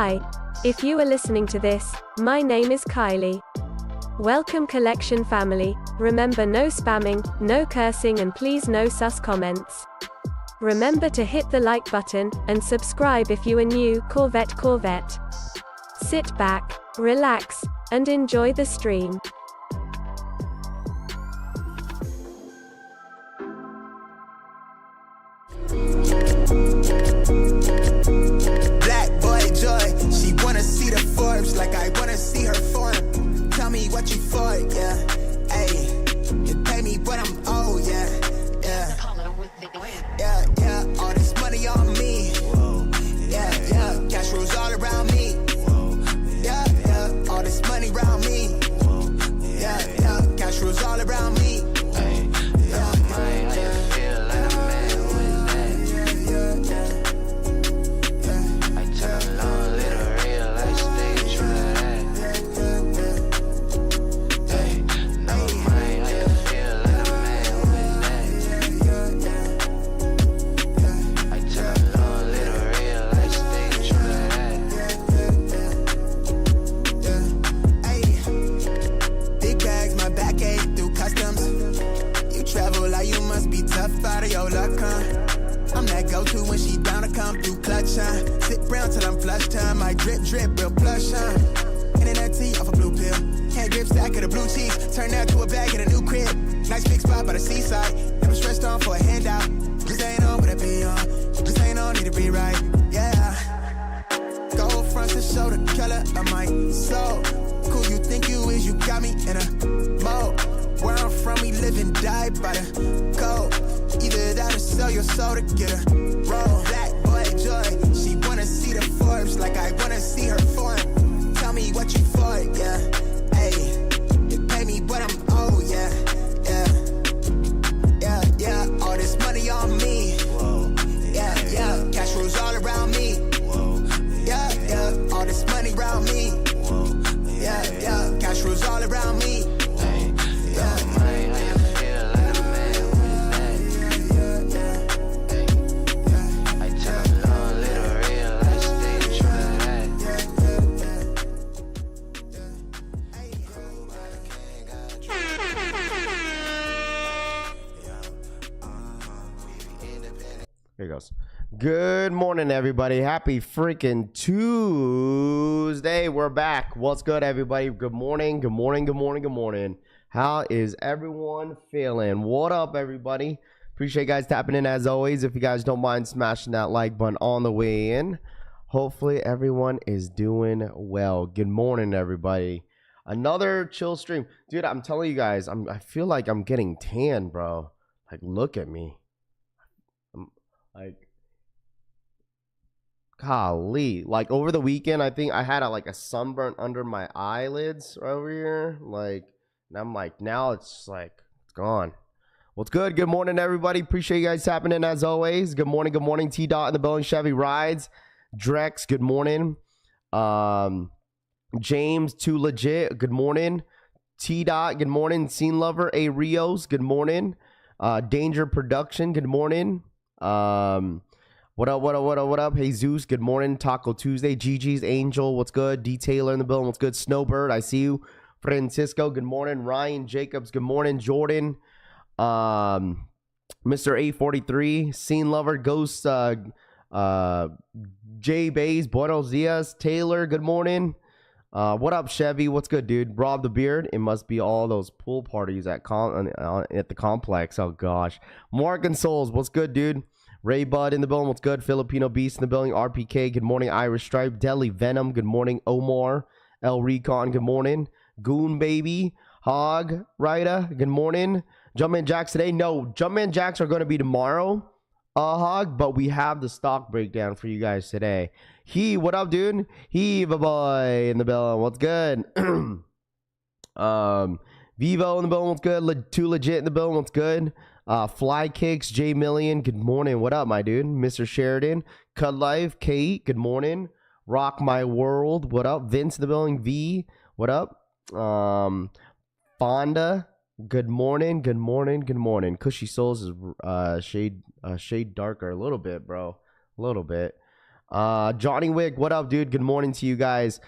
Hi. If you are listening to this, my name is Kylie. Welcome collection family. Remember, no spamming, no cursing, and please no sus comments. Remember to hit the like button, and subscribe if you are new. Corvette. Sit back, relax, and enjoy the stream. Black boy joy, she wanna see the Forbes like I wanna see her form. Tell me what you for, yeah. Ayy, you pay me but I'm old, yeah. All this money on me. Yeah, cash rolls all around me. Yeah, all this money around me. Yeah, cash rolls all around me. Out of your luck, huh? I'm that go-to when she down to come through clutch, huh? Sit brown till I'm flush time. My drip, real plush, huh? Internet tea off a blue pill. Can't grip stack of the blue cheese. Turn that to a bag in a new crib. Nice big spot by the seaside. Never stressed on for a handout. Just ain't on what it be on. Just ain't on, need to be right. Yeah. Gold fronts to show the color of my soul. Cool, you think you is, you got me in a mode. Where I'm from, we live and die by the code. Either that or sell your soul to get a roll. Black boy joy, she wanna see the Forbes like I wanna see her form. Tell me what you for, yeah. Ayy, you pay me but I'm old, yeah. All this money on me. Yeah, cash rolls all around me. Yeah, all this money around me. Yeah, cash rolls all around me. Here goes. Good morning, everybody. Happy freaking Tuesday. We're back. What's good, everybody? Good morning. How is everyone feeling? What up, everybody? Appreciate you guys tapping in as always. If you guys don't mind smashing that like button on the way in. Hopefully everyone is doing well. Good morning, everybody. Another chill stream. Dude, I'm telling you guys, I feel like I'm getting tan, bro. Like, look at me. Like, golly, like over the weekend, I think I had a sunburn under my eyelids right over here. Like, and I'm like, now it's like, it's gone. What's good? Good morning, everybody. Appreciate you guys tapping in as always. Good morning. T-Dot in the building. Chevy Rides. Drex, good morning. James, Too Legit, good morning. T-Dot, good morning. Scene Lover, A Rios, good morning. Danger Production, good morning. What up? Jesus, good morning. Taco Tuesday. Gigi's Angel, what's good? Detailer in the building, what's good? Snowbird, I see you. Francisco, good morning. Ryan Jacobs, good morning. Jordan, Mr. 843, Scene Lover, Ghost, J Bays, Buenos Dias. Taylor, good morning. What up, Chevy? What's good, dude? Rob the Beard. It must be all those pool parties at the complex. Oh gosh. Mark and Souls, what's good, dude? Ray Bud in the building, what's good? Filipino Beast in the building. RPK, good morning. Irish Stripe. Deli Venom, good morning. Omar, El Recon, good morning. Goon Baby, Hog Rida, good morning. Jumpman Jacks today. No, Jumpman Jacks are going to be tomorrow. Hog, but we have the stock breakdown for you guys today. What up, dude? Viva boy in the building. What's good? Vivo in the building. What's good? Too Legit in the building. What's good? Fly Kicks, J Million. Good morning. What up, my dude? Mr. Sheridan. Cut Life. Kate. Good morning. Rock My World. What up? Vince in the building. V. What up? Fonda. Good morning. Cushy Souls is shade darker a little bit, bro. A little bit. Johnny Wick, what up, dude? Good morning to you guys.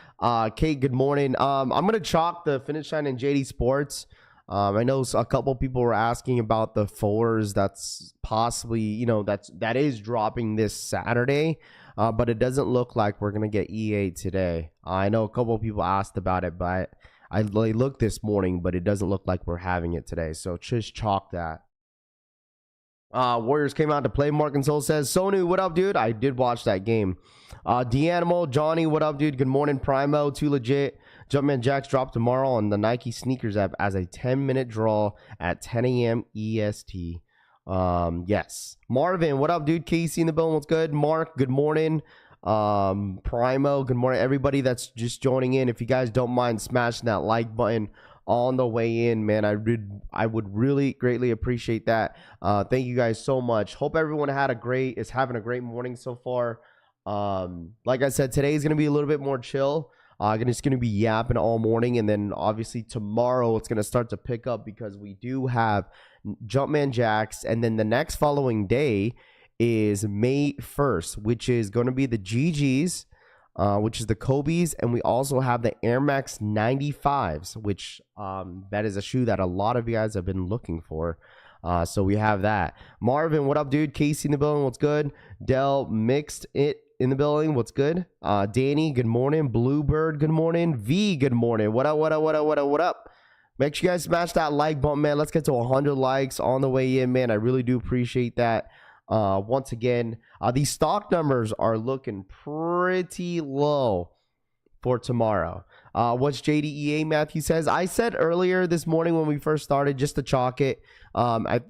Kate, good morning. I'm gonna chalk the finish line in Jdsports. I know a couple people were asking about the fours. That's possibly, that is dropping this Saturday, but it doesn't look like we're gonna get EA today. I know a couple people asked about it, but I looked this morning, but it doesn't look like we're having it today. So just chalk that. Warriors came out to play. Mark and Soul says, Sonu, what up, dude? I did watch that game. D'Animal, Johnny, what up, dude? Good morning. Primo, too legit. Jumpman Jacks drop tomorrow on the Nike sneakers app as a 10-minute draw at 10 a.m. EST. Yes. Marvin, what up, dude? Casey in the building, what's good? Mark, good morning. Primo, good morning. Everybody that's just joining in, if you guys don't mind smashing that like button on the way in, man, I would really greatly appreciate that. Thank you guys so much. Hope everyone is having a great morning so far. Like I said, today is gonna be a little bit more chill. It's gonna be yapping all morning, and then obviously tomorrow it's gonna start to pick up because we do have Jumpman Jacks, and then the next following day is May 1st, which is gonna be the GGs. Which is the Kobe's, and we also have the Air Max 95s, which that is a shoe that a lot of you guys have been looking for. So we have that. Marvin, what up, dude? Casey in the building, what's good? Dell Mixed It in the building, what's good? Danny, good morning. Bluebird, good morning. V, good morning. What up, what up, what up, what up, what up? Make sure you guys smash that like button, man. Let's get to 100 likes on the way in, man. I really do appreciate that. Once again, these stock numbers are looking pretty low for tomorrow. What's JDEA Matthew says? I said earlier this morning when we first started, just to chalk it,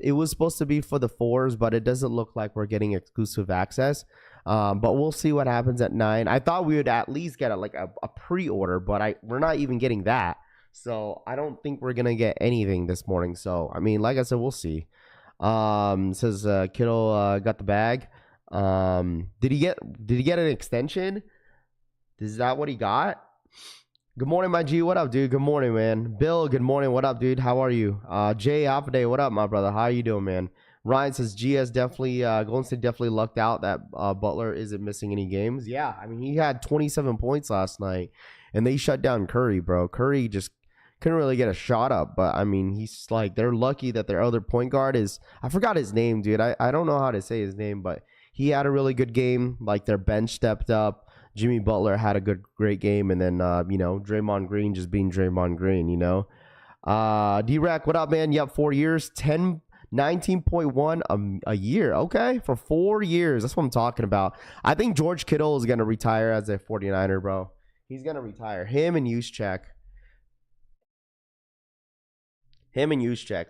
it was supposed to be for the fours, but it doesn't look like we're getting exclusive access. But we'll see what happens at 9. I thought we would at least get a pre-order, but we're not even getting that. So I don't think we're gonna get anything this morning. So I mean, like I said, we'll see. Says Kittle got the bag. Did he get an extension? Is that what he got? Good morning, my G. What up, dude? Good morning, man. Bill, good morning. What up, dude? How are you? Jay Alpha Day, what up, my brother? How you doing, man? Ryan says GS definitely Golden State definitely lucked out that Butler isn't missing any games. Yeah, I mean, he had 27 points last night and they shut down Curry, bro. Curry just couldn't really get a shot up, but I mean, he's like, they're lucky that their other point guard is, I forgot his name, dude. I don't know how to say his name, but he had a really good game. Like, their bench stepped up. Jimmy Butler had a great game, and then Draymond Green just being Draymond Green, D-Rack, what up, man? Yep, 4 years, 19.1 a year. Okay, for 4 years. That's what I'm talking about. I think George Kittle is gonna retire as a 49er, bro. He's gonna retire. Him and Juszczyk.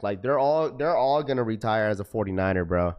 Like, they're all gonna retire as a 49er, bro.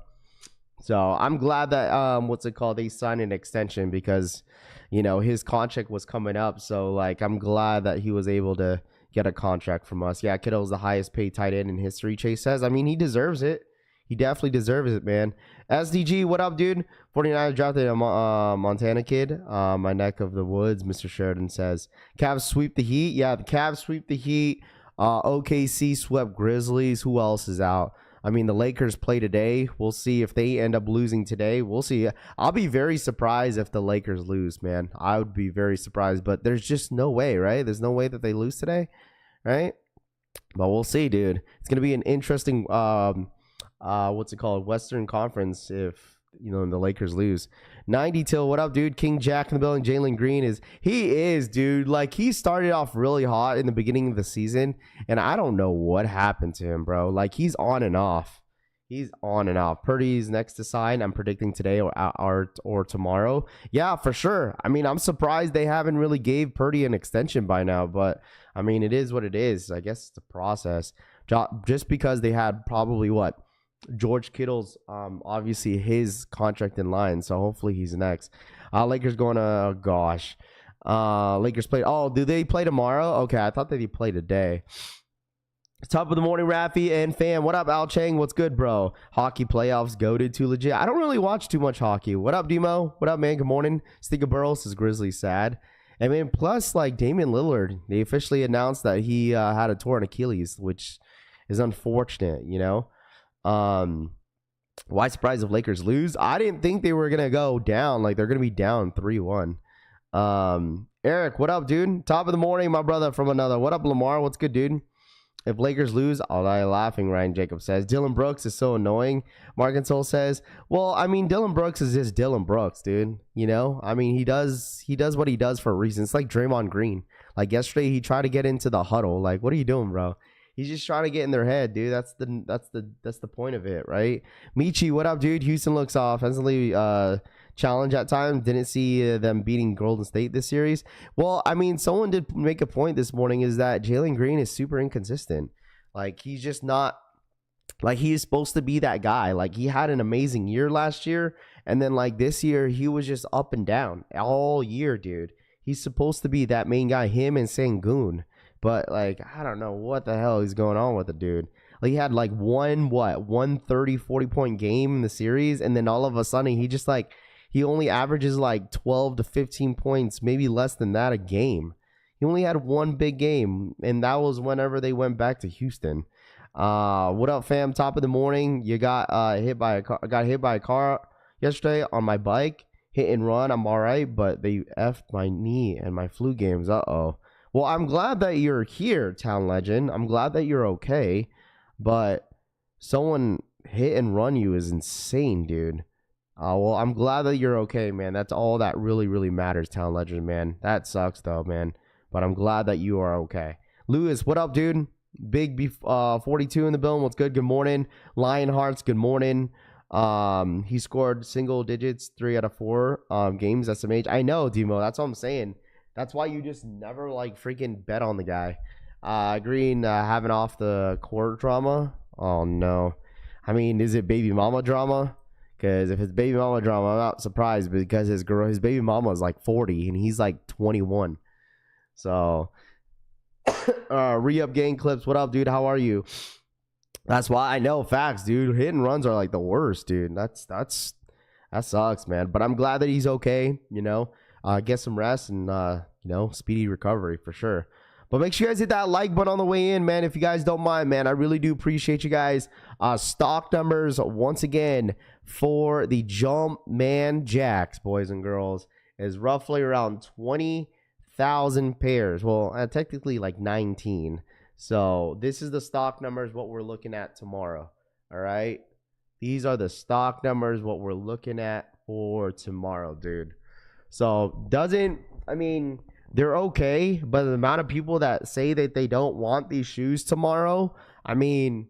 So I'm glad that they signed an extension because his contract was coming up. So like, I'm glad that he was able to get a contract from us. Yeah, Kittle's the highest paid tight end in history, Chase says. I mean, he deserves it. He definitely deserves it, man. SDG, what up, dude? 49 drafted a Montana kid. My neck of the woods, Mr. Sheridan says. Cavs sweep the Heat. Yeah, the Cavs sweep the Heat. OKC swept Grizzlies. Who else is out? I mean, the Lakers play today. We'll see if they end up losing today. We'll see. I'll be very surprised if the Lakers lose, man. I would be very surprised, but there's just no way, right? There's no way that they lose today, right? But we'll see, dude. It's going to be an interesting, Western Conference if, the Lakers lose. 90 till, what up, dude? King Jack in the building. Jalen Green he is, dude. Like, he started off really hot in the beginning of the season, and I don't know what happened to him, bro. Like, he's on and off. Purdy's next to sign. I'm predicting today or tomorrow. Yeah, for sure. I mean, I'm surprised they haven't really gave Purdy an extension by now, but I mean, it is what it is. I guess it's the process. Just because they had probably George Kittle's obviously his contract in line, so hopefully he's next. Lakers going to Lakers play. Oh, do they play tomorrow? Okay, I thought that he played today. Top of the morning, Rafi and fam. What up, Al Chang? What's good, bro? Hockey playoffs goated too legit. I don't really watch too much hockey. What up, Demo? What up, man? Good morning. Stinker Burrows is Grizzlies sad. And man, plus Damian Lillard, they officially announced that he had a torn Achilles, which is unfortunate, Why surprised if Lakers lose? I didn't think they were gonna go down. Like they're gonna be down 3-1. Eric, what up, dude? Top of the morning, my brother from another. What up, Lamar? What's good, dude? If Lakers lose, I'll die laughing, Ryan Jacob says. Dylan Brooks is so annoying. Markinsole says, well, I mean, Dylan Brooks is just Dylan Brooks, dude. You know? I mean, he does what he does for a reason. It's like Draymond Green. Like yesterday, he tried to get into the huddle. Like, what are you doing, bro? He's just trying to get in their head, dude. That's the point of it, right? Michi, what up, dude? Houston looks offensively challenge at times. Didn't see them beating Golden State this series. Well, I mean, someone did make a point this morning is that Jalen Green is super inconsistent. Like, he's just not, like, he is supposed to be that guy. Like, he had an amazing year last year, and then, like, this year, he was just up and down all year, dude. He's supposed to be that main guy, him and Sengun. But, like, I don't know what the hell is going on with the dude. Like, he had, like, one 30, 40-point game in the series, and then all of a sudden, he just, like, he only averages like 12 to 15 points, maybe less than that a game. He only had one big game, and that was whenever they went back to Houston. What up, fam? Top of the morning. You got hit by a car. Got hit by a car yesterday on my bike. Hit and run. I'm all right, but they effed my knee and my flu games. Uh-oh. Well, I'm glad that you're here, Town Legend. I'm glad that you're okay, but someone hit and run you is insane, dude. Well, I'm glad that you're okay, man. That's all that really, really matters, Town Legend, man. That sucks, though, man. But I'm glad that you are okay. Lewis, what up, dude? Big B42 in the building. What's good? Good morning. Lionhearts, good morning. He scored single digits 3 out of 4 games. SMH. I know, Demo. That's what I'm saying. That's why you just never, like, freaking bet on the guy. Green having off the court drama. Oh, no. I mean, is it baby mama drama? Because if it's baby mama drama, I'm not surprised because his baby mama is like 40 and he's like 21. So, re-up game clips. What up, dude? How are you? That's why I know facts, dude. Hit and runs are like the worst, dude. That sucks, man. But I'm glad that he's okay. You know, get some rest and you know, speedy recovery for sure. But make sure you guys hit that like button on the way in, man. If you guys don't mind, man, I really do appreciate you guys. Stock numbers, once again, for the Jumpman Jacks, boys and girls, is roughly around 20,000 pairs. Well, technically like 19. So this is the stock numbers, what we're looking at tomorrow. All right? These are the stock numbers, what we're looking at for tomorrow, dude. So I mean, they're okay, but the amount of people that say that they don't want these shoes tomorrow, I mean,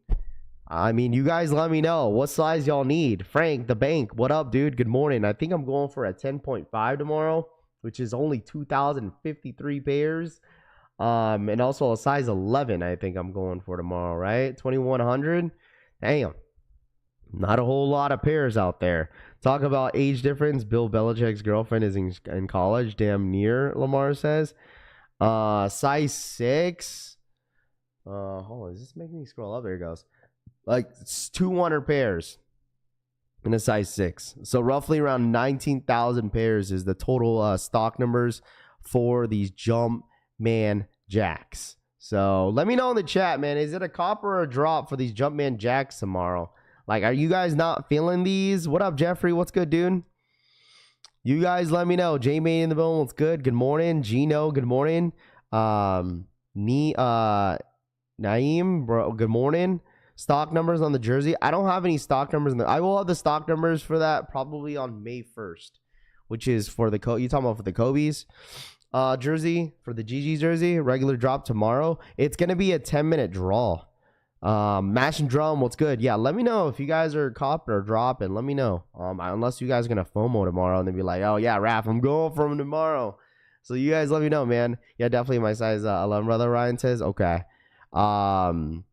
you guys let me know what size y'all need. Frank, the bank, what up, dude? Good morning. I think I'm going for a 10.5 tomorrow, which is only 2,053 pairs. And also a size 11, I think I'm going for tomorrow, right? 2,100. Damn. Not a whole lot of pairs out there. Talk about age difference. Bill Belichick's girlfriend is in college. Damn near, Lamar says. Size 6. Hold on. Is this making me scroll up? There it goes. Like 200 pairs in a size 6. So roughly around 19,000 pairs is the total stock numbers for these Jumpman Jacks. So let me know in the chat, man. Is it a copper or a drop for these Jumpman Jacks tomorrow? Like, are you guys not feeling these? What up, Jeffrey? What's good, dude? You guys let me know. J-Main in the building. What's good? Good morning. Gino, good morning. Naeem, bro, good morning. Stock numbers on the jersey. I don't have any stock numbers. I will have the stock numbers for that probably on May 1st, which is for the you talking about for the Kobe's jersey, for the GG jersey. Regular drop tomorrow. It's going to be a 10-minute draw. Mash and Drum, what's good? Yeah, let me know if you guys are copping or dropping. Let me know. Unless you guys are gonna FOMO tomorrow and then be like, oh yeah, Raph, I'm going from tomorrow. So you guys let me know, man. Yeah, definitely my size 11, brother. Ryan says, okay. Cop,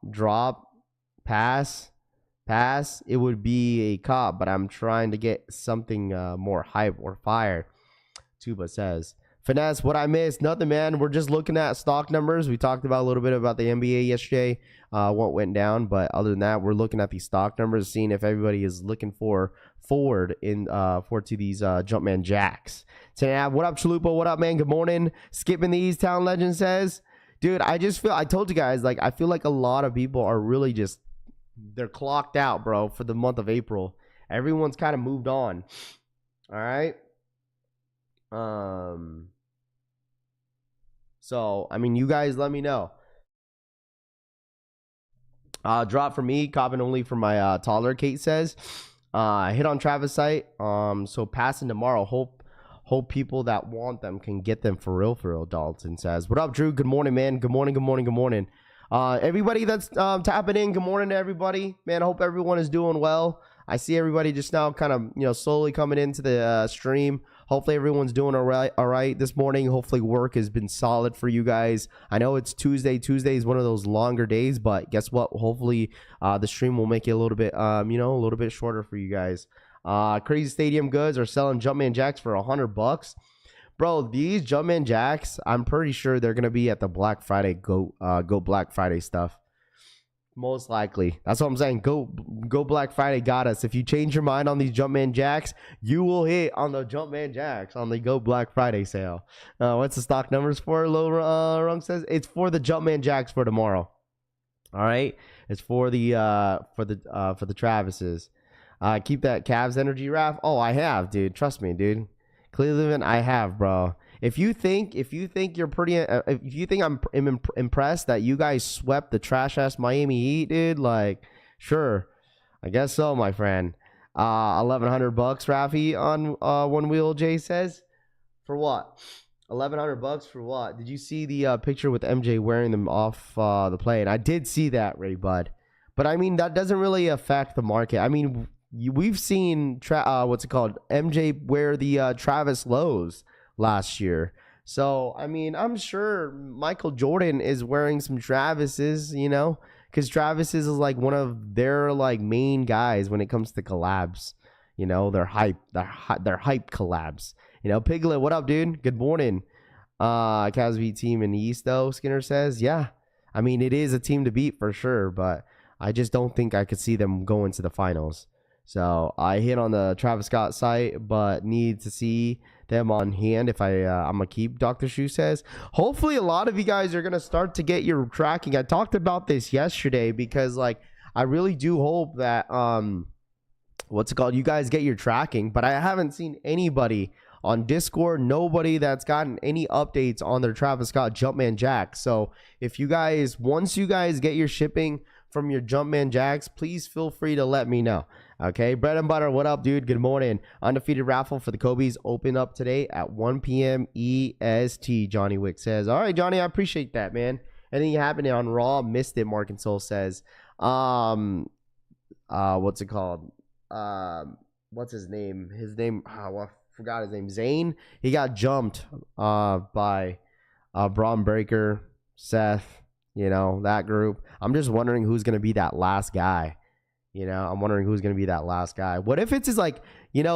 drop, pass. It would be a cop, but I'm trying to get something more hype or fire. Tuba says. Finesse, what I missed? Nothing, man. We're just looking at stock numbers. We talked about a little bit about the NBA yesterday, what went down. But other than that, we're looking at these stock numbers, seeing if everybody is looking forward to these Jumpman Jacks. Tanab, what up, Chalupa? What up, man? Good morning. Skipping these, Town Legend says. Dude, I just feel, I told you guys, like, I feel like a lot of people are really just They're clocked out, bro, for the month of April. Everyone's kind of moved on. All right. So I mean, you guys let me know. Drop for me, copping only for my taller. Kate says. Hit on Travis site. So passing tomorrow. Hope people that want them can get them for real. Dalton says. What up, Drew? Good morning, man. Good morning. Everybody that's tapping in, good morning to everybody, man. I hope everyone is doing well. I see everybody just now kind of slowly coming into the stream. Hopefully everyone's doing all right this morning. Hopefully work has been solid for you guys. I know it's Tuesday. Tuesday is one of those longer days, but guess what? Hopefully the stream will make it a little bit a little bit shorter for you guys. Crazy Stadium Goods are selling Jumpman Jacks for $100. Bro, these Jumpman Jacks, I'm pretty sure they're gonna be at the Black Friday Go Black Friday stuff. Most likely. That's what I'm saying. Go Black Friday got us. If you change your mind on these Jumpman Jacks, you will hit on the Jumpman Jacks on the Go Black Friday sale. What's the stock numbers for? Low Rung says it's for the Jumpman Jacks for tomorrow. All right, it's for the Travises. Keep that Cavs energy, Raph. Oh, I have, dude. Trust me, dude. Cleveland, I have, bro. If you think you're pretty, if you think I'm impressed that you guys swept the trash ass Miami Heat, dude, like, sure, I guess so, my friend. $1,100, Rafi on One Wheel. Jay says, for what? $1,100 for what? Did you see the picture with MJ wearing them off the plane? I did see that, Ray Bud, but I mean that doesn't really affect the market. I mean, we've seen MJ wear the Travis Lowe's last year. So, I mean, I'm sure Michael Jordan is wearing some Travis's, because Travis's is like one of their like main guys when it comes to collabs. They're hype collabs. Piglet, what up, dude? Good morning. Cavs beat team in the East, though, Skinner says. Yeah, I mean, it is a team to beat for sure, but I just don't think I could see them going to the finals. So I hit on the Travis Scott site, but need to see them on hand if I'm gonna keep. Dr. Shu says, hopefully a lot of you guys are gonna start to get your tracking. I talked about this yesterday because like I really do hope that you guys get your tracking, but I haven't seen anybody on Discord, nobody that's gotten any updates on their Travis Scott Jumpman Jacks. So if you guys, once you guys get your shipping from your Jumpman Jacks, please feel free to let me know. Okay, bread and butter, what up, dude? Good morning. Undefeated raffle for the Kobe's open up today at 1 p.m. EST, Johnny Wick says. All right, Johnny, I appreciate that, man. Anything happening on Raw? Missed it, Mark and Soul says. What's it called? What's his name? I forgot his name. Zane. He got jumped by Braun Breaker, Seth, that group. I'm just wondering who's going to be that last guy. I'm wondering who's going to be that last guy. What if it's just like,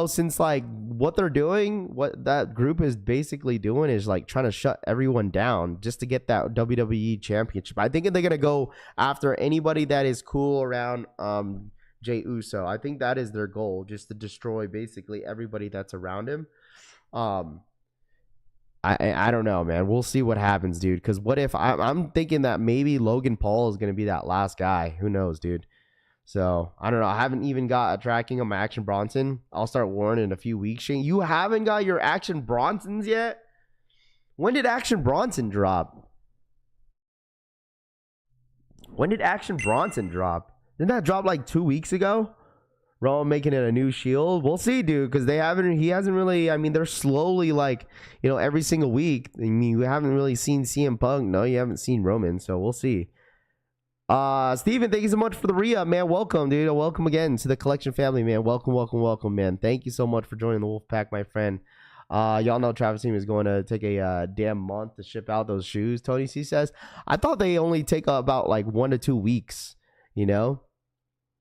since like what they're doing, what that group is basically doing is like trying to shut everyone down just to get that WWE championship. I think they're going to go after anybody that is cool around Jey Uso. I think that is their goal, just to destroy basically everybody that's around him. I don't know, man. We'll see what happens, dude. Because what if I'm thinking that maybe Logan Paul is going to be that last guy. Who knows, dude? So, I don't know. I haven't even got a tracking on my Action Bronson. I'll start wearing in a few weeks. Shane, you haven't got your Action Bronsons yet? When did Action Bronson drop? Didn't that drop like 2 weeks ago? Rowan making it a new Shield. We'll see, dude, because he hasn't really, I mean, they're slowly like, every single week. I mean, you haven't really seen CM Punk. No, you haven't seen Roman, so we'll see. Steven, thank you so much for the re-up, man. Welcome, dude. Welcome again to the collection family, man. Welcome, man. Thank you so much for joining the Wolfpack, my friend. Y'all know Travis team is going to take a damn month to ship out those shoes. Tony C says, I thought they only take about like 1 to 2 weeks,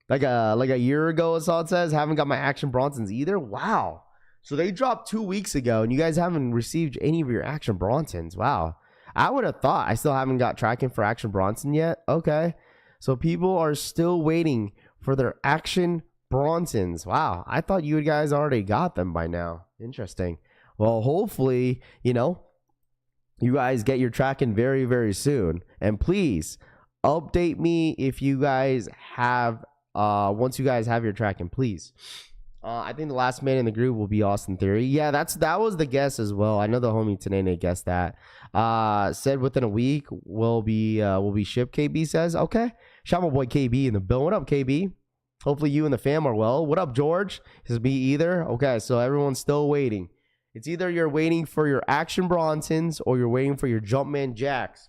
like a year ago, Assault says. Haven't got my Action Bronsons either. Wow. So they dropped 2 weeks ago and you guys haven't received any of your Action Bronsons. Wow. I would have thought. I still haven't got tracking for Action Bronson yet. Okay. So people are still waiting for their Action Bronsons. Wow. I thought you guys already got them by now. Interesting. Well, hopefully, you guys get your tracking very, very soon. And please update me if you guys have once you guys have your tracking, please. I think the last man in the group will be Austin Theory. Yeah, that was the guess as well. I know the homie Tanene guessed that. Said within a week will be shipped. KB says, okay. Shout out my boy KB in the bill. What up, KB? Hopefully you and the fam are well. What up, George? This is me either. Okay, so everyone's still waiting. It's either you're waiting for your Action Bronsons or you're waiting for your Jumpman Jacks,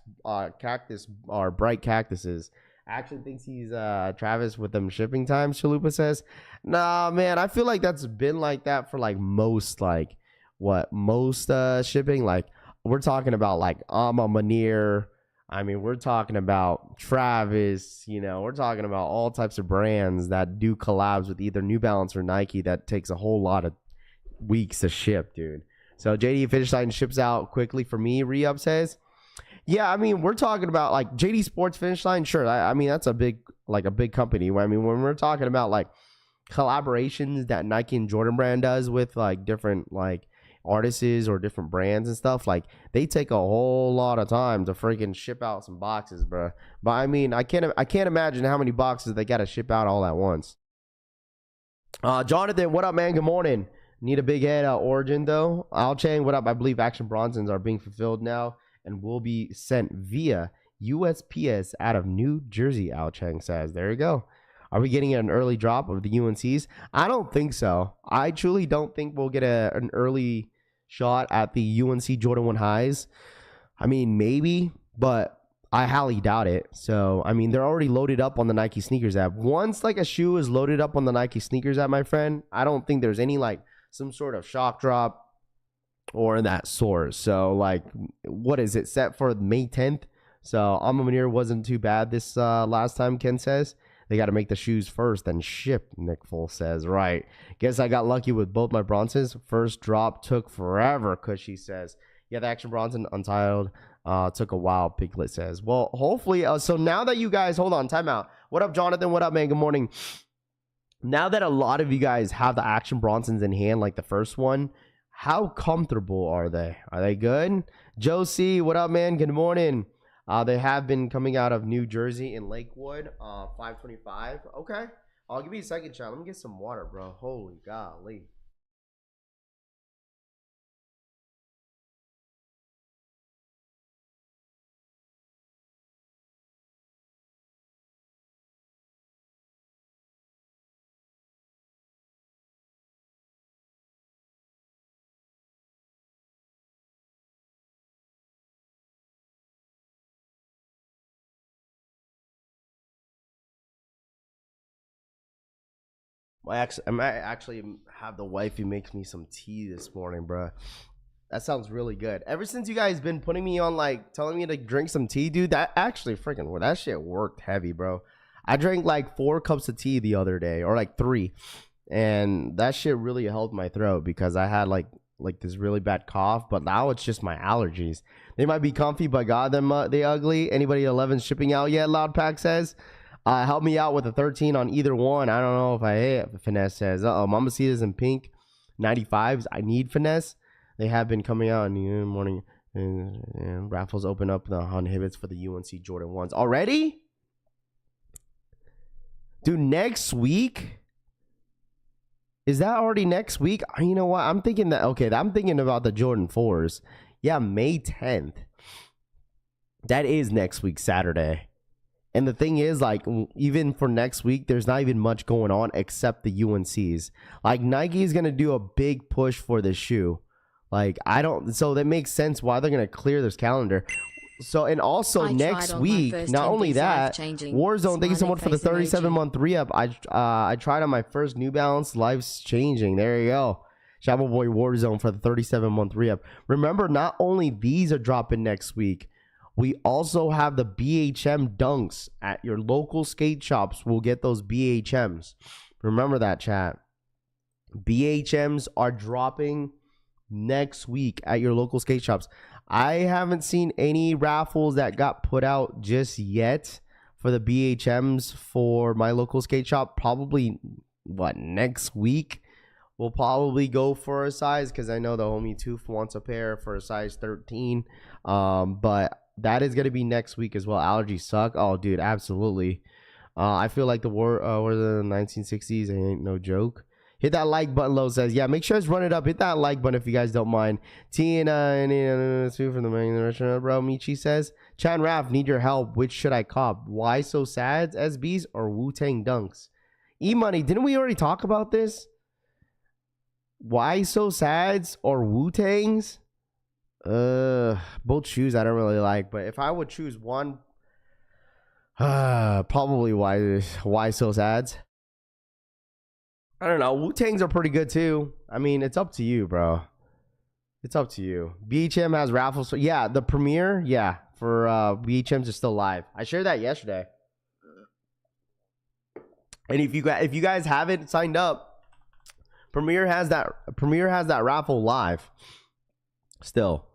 cactus or bright cactuses. Actually thinks he's Travis with them shipping times, Chalupa says. Nah, man, I feel like that's been like that for like most shipping. Like we're talking about like Ama Manir. I mean, we're talking about Travis, we're talking about all types of brands that do collabs with either New Balance or Nike that takes a whole lot of weeks to ship, dude. So JD Finish Line ships out quickly for me, Re-Up says. Yeah, I mean, we're talking about like Jdsports Finish Line. Sure, I mean that's a big company. I mean, when we're talking about like collaborations that Nike and Jordan Brand does with like different like artists or different brands and stuff, like they take a whole lot of time to freaking ship out some boxes, bro. But I mean, I can't imagine how many boxes they got to ship out all at once. Jonathan, what up, man? Good morning. Need a big head Origin though. Al Chang, what up? I believe Action Bronsons are being fulfilled now and will be sent via USPS out of New Jersey, Al Chang says. There you go. Are we getting an early drop of the UNCs? I don't think so. I truly don't think we'll get an early shot at the UNC Jordan 1 highs. I mean, maybe, but I highly doubt it. So, I mean, they're already loaded up on the Nike Sneakers app. Once like a shoe is loaded up on the Nike Sneakers app, my friend, I don't think there's any like some sort of shock drop or in that source. So like, what is it set for May 10th? So Alma wasn't too bad this last time, Ken says. They got to make the shoes first, then ship, Nick Full says. Right. Guess I got lucky with both my Bronsons. First drop took forever, Cushy says. Yeah, the Action Bronson Untitled took a while, Piglet says. Well, hopefully, so now that you guys, hold on, time out. What up, Jonathan? What up, man? Good morning. Now that a lot of you guys have the Action Bronsons in hand, like the first one, how comfortable are they? Are they good? Joe C, what up, man? Good morning. They have been coming out of New Jersey in Lakewood, 525. Okay. I'll give you a second, chat. Let me get some water, bro. Holy golly. I might actually have the wifey make me some tea this morning, bro. That sounds really good. Ever since you guys been putting me on, like, telling me to drink some tea, dude, that actually freaking, well, that shit worked heavy, bro. I drank like 4 cups of tea the other day, or like 3. And that shit really helped my throat because I had like this really bad cough, but now it's just my allergies. They might be comfy, but God, they ugly. Anybody 11 shipping out yet? Loud Pack says. Help me out with a 13 on either one. I don't know if I hit. Finesse says, Mama Ceda's in pink 95s. I need Finesse. They have been coming out in the morning. And raffles open up the inhibits for the UNC Jordan 1s. Already? Dude, next week? Is that already next week? You know what? I'm thinking that, okay, I'm thinking about the Jordan 4s. Yeah, May 10th. That is next week, Saturday. And the thing is, like, even for next week, there's not even much going on except the UNCs. Like, Nike is going to do a big push for this shoe. Like, so that makes sense why they're going to clear this calendar. So, and also next week, not only that, Warzone, thank you so much for the 37-month re-up. I tried on my first New Balance, life's changing. There you go. Shabba Boy Warzone for the 37-month re-up. Remember, not only these are dropping next week, we also have the BHM dunks at your local skate shops. We'll get those BHMs. Remember that, chat. BHMs are dropping next week at your local skate shops. I haven't seen any raffles that got put out just yet for the BHMs for my local skate shop. Probably, next week? We'll probably go for a size because I know the homie Tooth wants a pair for a size 13. But that is going to be next week as well. Allergies suck. Oh, dude, absolutely. I feel like the war were the 1960s. It ain't no joke. Hit that like button. Low says, yeah, make sure it's run it up. Hit that like button if you guys don't mind. T and food from the main restaurant, bro. Michi says, Chan Raf, need your help. Which should I cop? Why So Sads, SBs, or Wu-Tang Dunks? E-Money, didn't we already talk about this? Why So Sads or Wu-Tangs? Both shoes I don't really like, but if I would choose one, probably why So Sads. I don't know. Wu-Tangs are pretty good too. I mean, it's up to you, bro. It's up to you. BHM has raffles. So yeah, the premiere, yeah, for BHMs is still live. I shared that yesterday. And if you guys haven't signed up, Premiere has that raffle live still.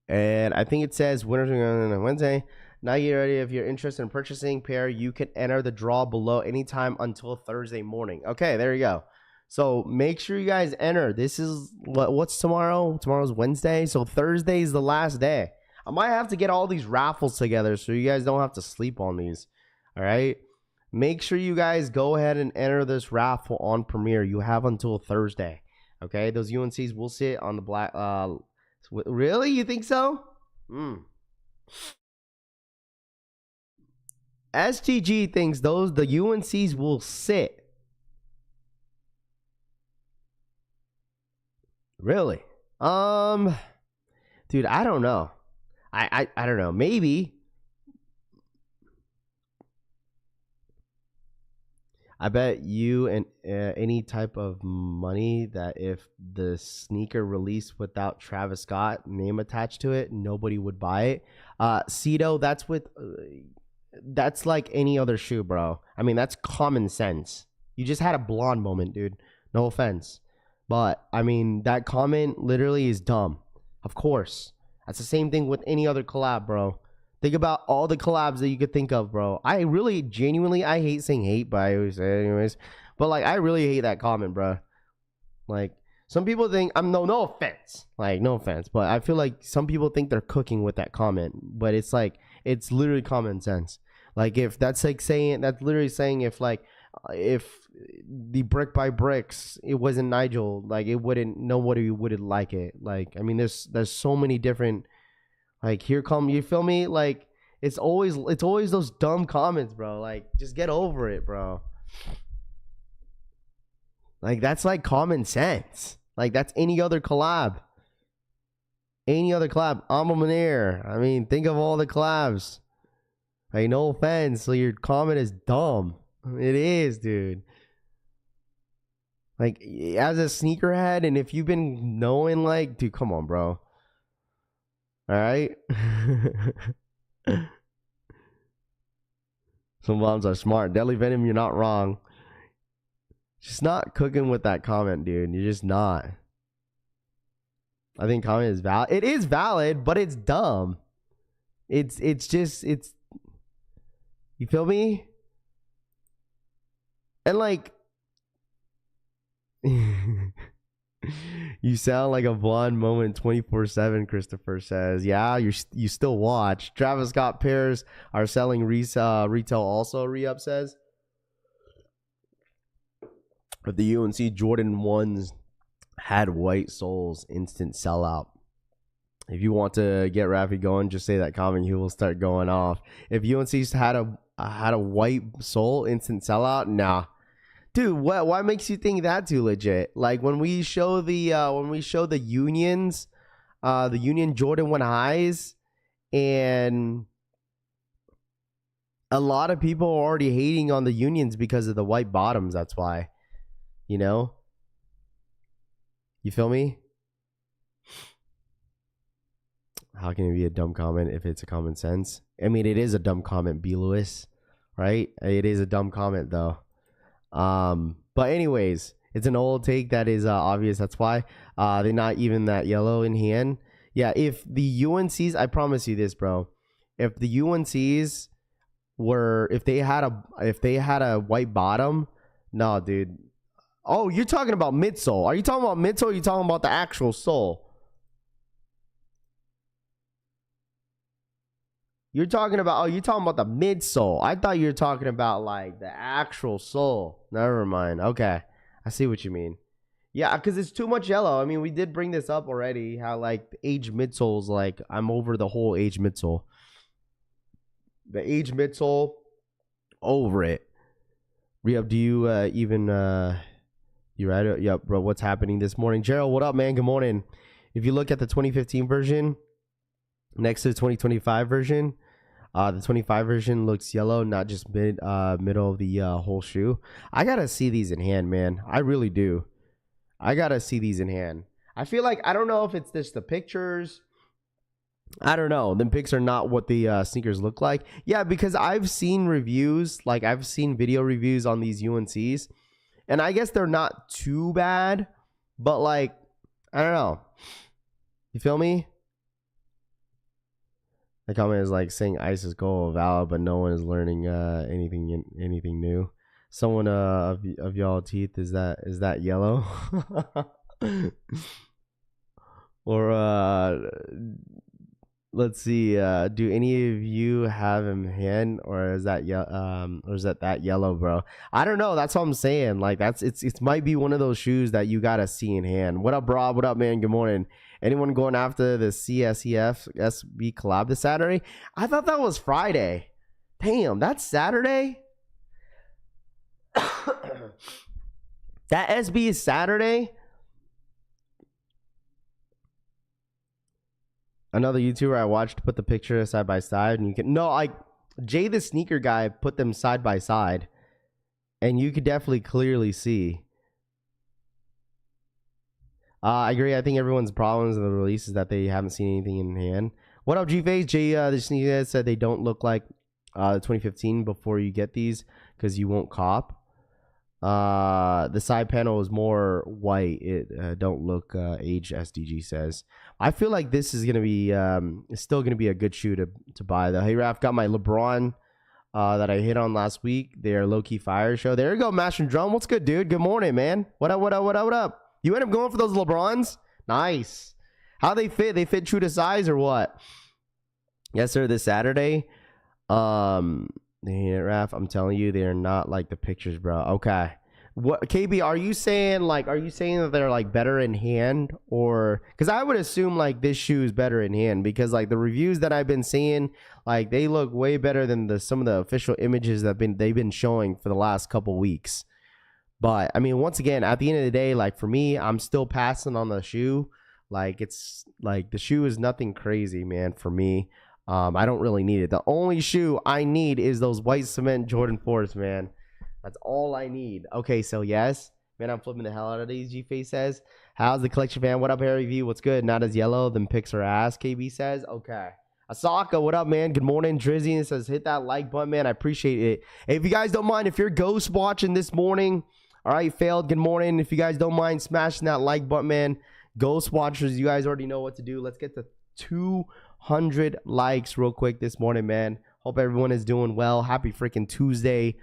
And I think it says winners on Wednesday. Now get ready. If you're interested in purchasing pair, you can enter the draw below anytime until Thursday morning. Okay, there you go. So make sure you guys enter. This is what's tomorrow? Tomorrow's Wednesday. So Thursday is the last day. I might have to get all these raffles together so you guys don't have to sleep on these. All right. Make sure you guys go ahead and enter this raffle on Premiere. You have until Thursday. Okay. Those UNCs will sit on the black. Really? You think so? STG thinks the UNCs will sit. Really? Dude, I don't know. I don't know. Maybe. I bet you and any type of money that if the sneaker released without Travis Scott name attached to it, nobody would buy it. Cito, that's like any other shoe, bro. I mean, that's common sense. You just had a blonde moment, dude. No offense. But, I mean, that comment literally is dumb. Of course. That's the same thing with any other collab, bro. Think about all the collabs that you could think of, bro. I really, genuinely, I hate saying hate, but I always say it anyways. But, like, I really hate that comment, bro. Like, some people think, no offense. Like, no offense. But I feel like some people think they're cooking with that comment. But it's like, it's literally common sense. Like, if that's like saying, that's literally saying if the brick by bricks, it wasn't Nigel, like, nobody would like it. Like, I mean, there's so many different, like, you feel me? Like, it's always those dumb comments, bro. Like, just get over it, bro. Like, that's like common sense. Like, that's any other collab. I'm a Manir. I mean, think of all the collabs. Like, no offense, so your comment is dumb. It is, dude. Like, as a sneakerhead, and if you've been knowing, like, dude, come on, bro. All right. Some moms are smart. Deadly Venom, you're not wrong. Just not cooking with that comment, dude. You're just not. I think comment is valid. It is valid, but it's dumb. It's you feel me? And like, you sound like a blonde moment 24/7, Christopher says. Yeah, you still watch. Travis Scott pairs are selling retail also, Re-Up says. But the UNC Jordan 1s had white soles, instant sellout. If you want to get Rafi going, just say that comment. He will start going off. If UNC's had a white sole, instant sellout, nah. Dude, why makes you think that too legit? Like, when we show the unions, the Union Jordan 1 highs, and a lot of people are already hating on the unions because of the white bottoms. That's why, you know. You feel me? How can it be a dumb comment if it's a common sense? I mean, it is a dumb comment, B. Lewis, right? It is a dumb comment though. But anyways, it's an old take that is obvious. That's why they're not even that yellow in hand. Yeah, if the UNCs, I promise you this, bro. If the UNCs if they had a white bottom, no, dude. Oh, you're talking about midsole. Are you talking about midsole? Or are you talking about the actual sole? You're talking about, oh, you're talking about the midsole. I thought you were talking about like the actual sole. Never mind. Okay. I see what you mean. Yeah, because it's too much yellow. I mean, we did bring this up already, how like the age midsoles, like I'm over the whole age midsole. The age midsole, over it. Rehab, do you even, you right? Yeah, bro, what's happening this morning? Gerald, what up, man? Good morning. If you look at the 2015 version next to the 2025 version, the 25 version looks yellow, not just middle of the whole shoe. I gotta see these in hand, man. I really do. I gotta see these in hand. I feel like, I don't know if it's just the pictures. I don't know. The pics are not what the sneakers look like. Yeah, because I've seen reviews, like I've seen video reviews on these UNCs, and I guess they're not too bad, but like, I don't know. You feel me? The comment is like saying ice is gold valid, but no one is learning anything new. Someone of y'all teeth, is that yellow? Or let's see, do any of you have him in hand, or is that that yellow, bro? I don't know. That's what I'm saying. Like it might be one of those shoes that you gotta see in hand. What up, Rob? What up, man? Good morning. Anyone going after the CSEF SB collab this Saturday? I thought that was Friday. Damn, that's Saturday. That SB is Saturday. Another YouTuber I watched put the picture side by side, and you can Jay the sneaker guy put them side by side, and you could definitely clearly see. I agree. I think everyone's problems in the release is that they haven't seen anything in hand. What up, G-Face? Jay, the sneaker guy said they don't look like the 2015 before you get these because you won't cop. The side panel is more white. It don't look aged, SDG says. I feel like this is gonna be it's still gonna be a good shoe to buy though. Hey Raph, got my LeBron that I hit on last week. They're low-key fire show. There you go, Master Drum. What's good, dude? Good morning, man. What up, what up, what up, what up? You end up going for those LeBrons? Nice. How they fit? They fit true to size or what? Yes, sir, this Saturday. Yeah, Raph, I'm telling you, they're not like the pictures, bro. Okay. What, KB, are you saying that they're like better in hand, or because I would assume like this shoe is better in hand because like the reviews that I've been seeing, like they look way better than some of the official images that they've been showing for the last couple weeks. But I mean, once again, at the end of the day, like for me, I'm still passing on the shoe. Like it's like the shoe is nothing crazy, man, for me. I don't really need it. The only shoe I need is those white cement Jordan 4s, man. That's all I need. Okay, so yes, man, I'm flipping the hell out of these. G-Face says, how's the collection, fan? What up, Harry V? What's good? Not as yellow. Them pics are ass, KB says. Okay. Asaka, what up, man? Good morning. Drizzy says, hit that like button, man. I appreciate it. Hey, if you guys don't mind, if you're ghost watching this morning, all right, failed. Good morning. If you guys don't mind smashing that like button, man. Ghost watchers, you guys already know what to do. Let's get to 200 likes real quick this morning, man. Hope everyone is doing well. Happy freaking Tuesday.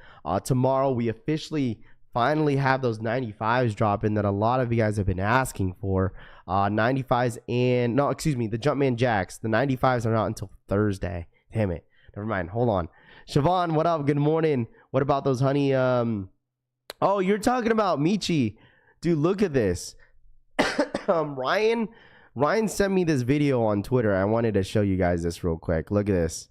Tomorrow we officially finally have those 95s dropping that a lot of you guys have been asking for. 95s and no, excuse me, the Jumpman Jacks. The 95s are not until Thursday. Damn it. Never mind. Hold on. Siobhan, what up? Good morning. What about those honey? Oh, you're talking about Michi. Dude, look at this. Ryan sent me this video on Twitter. I wanted to show you guys this real quick. Look at this.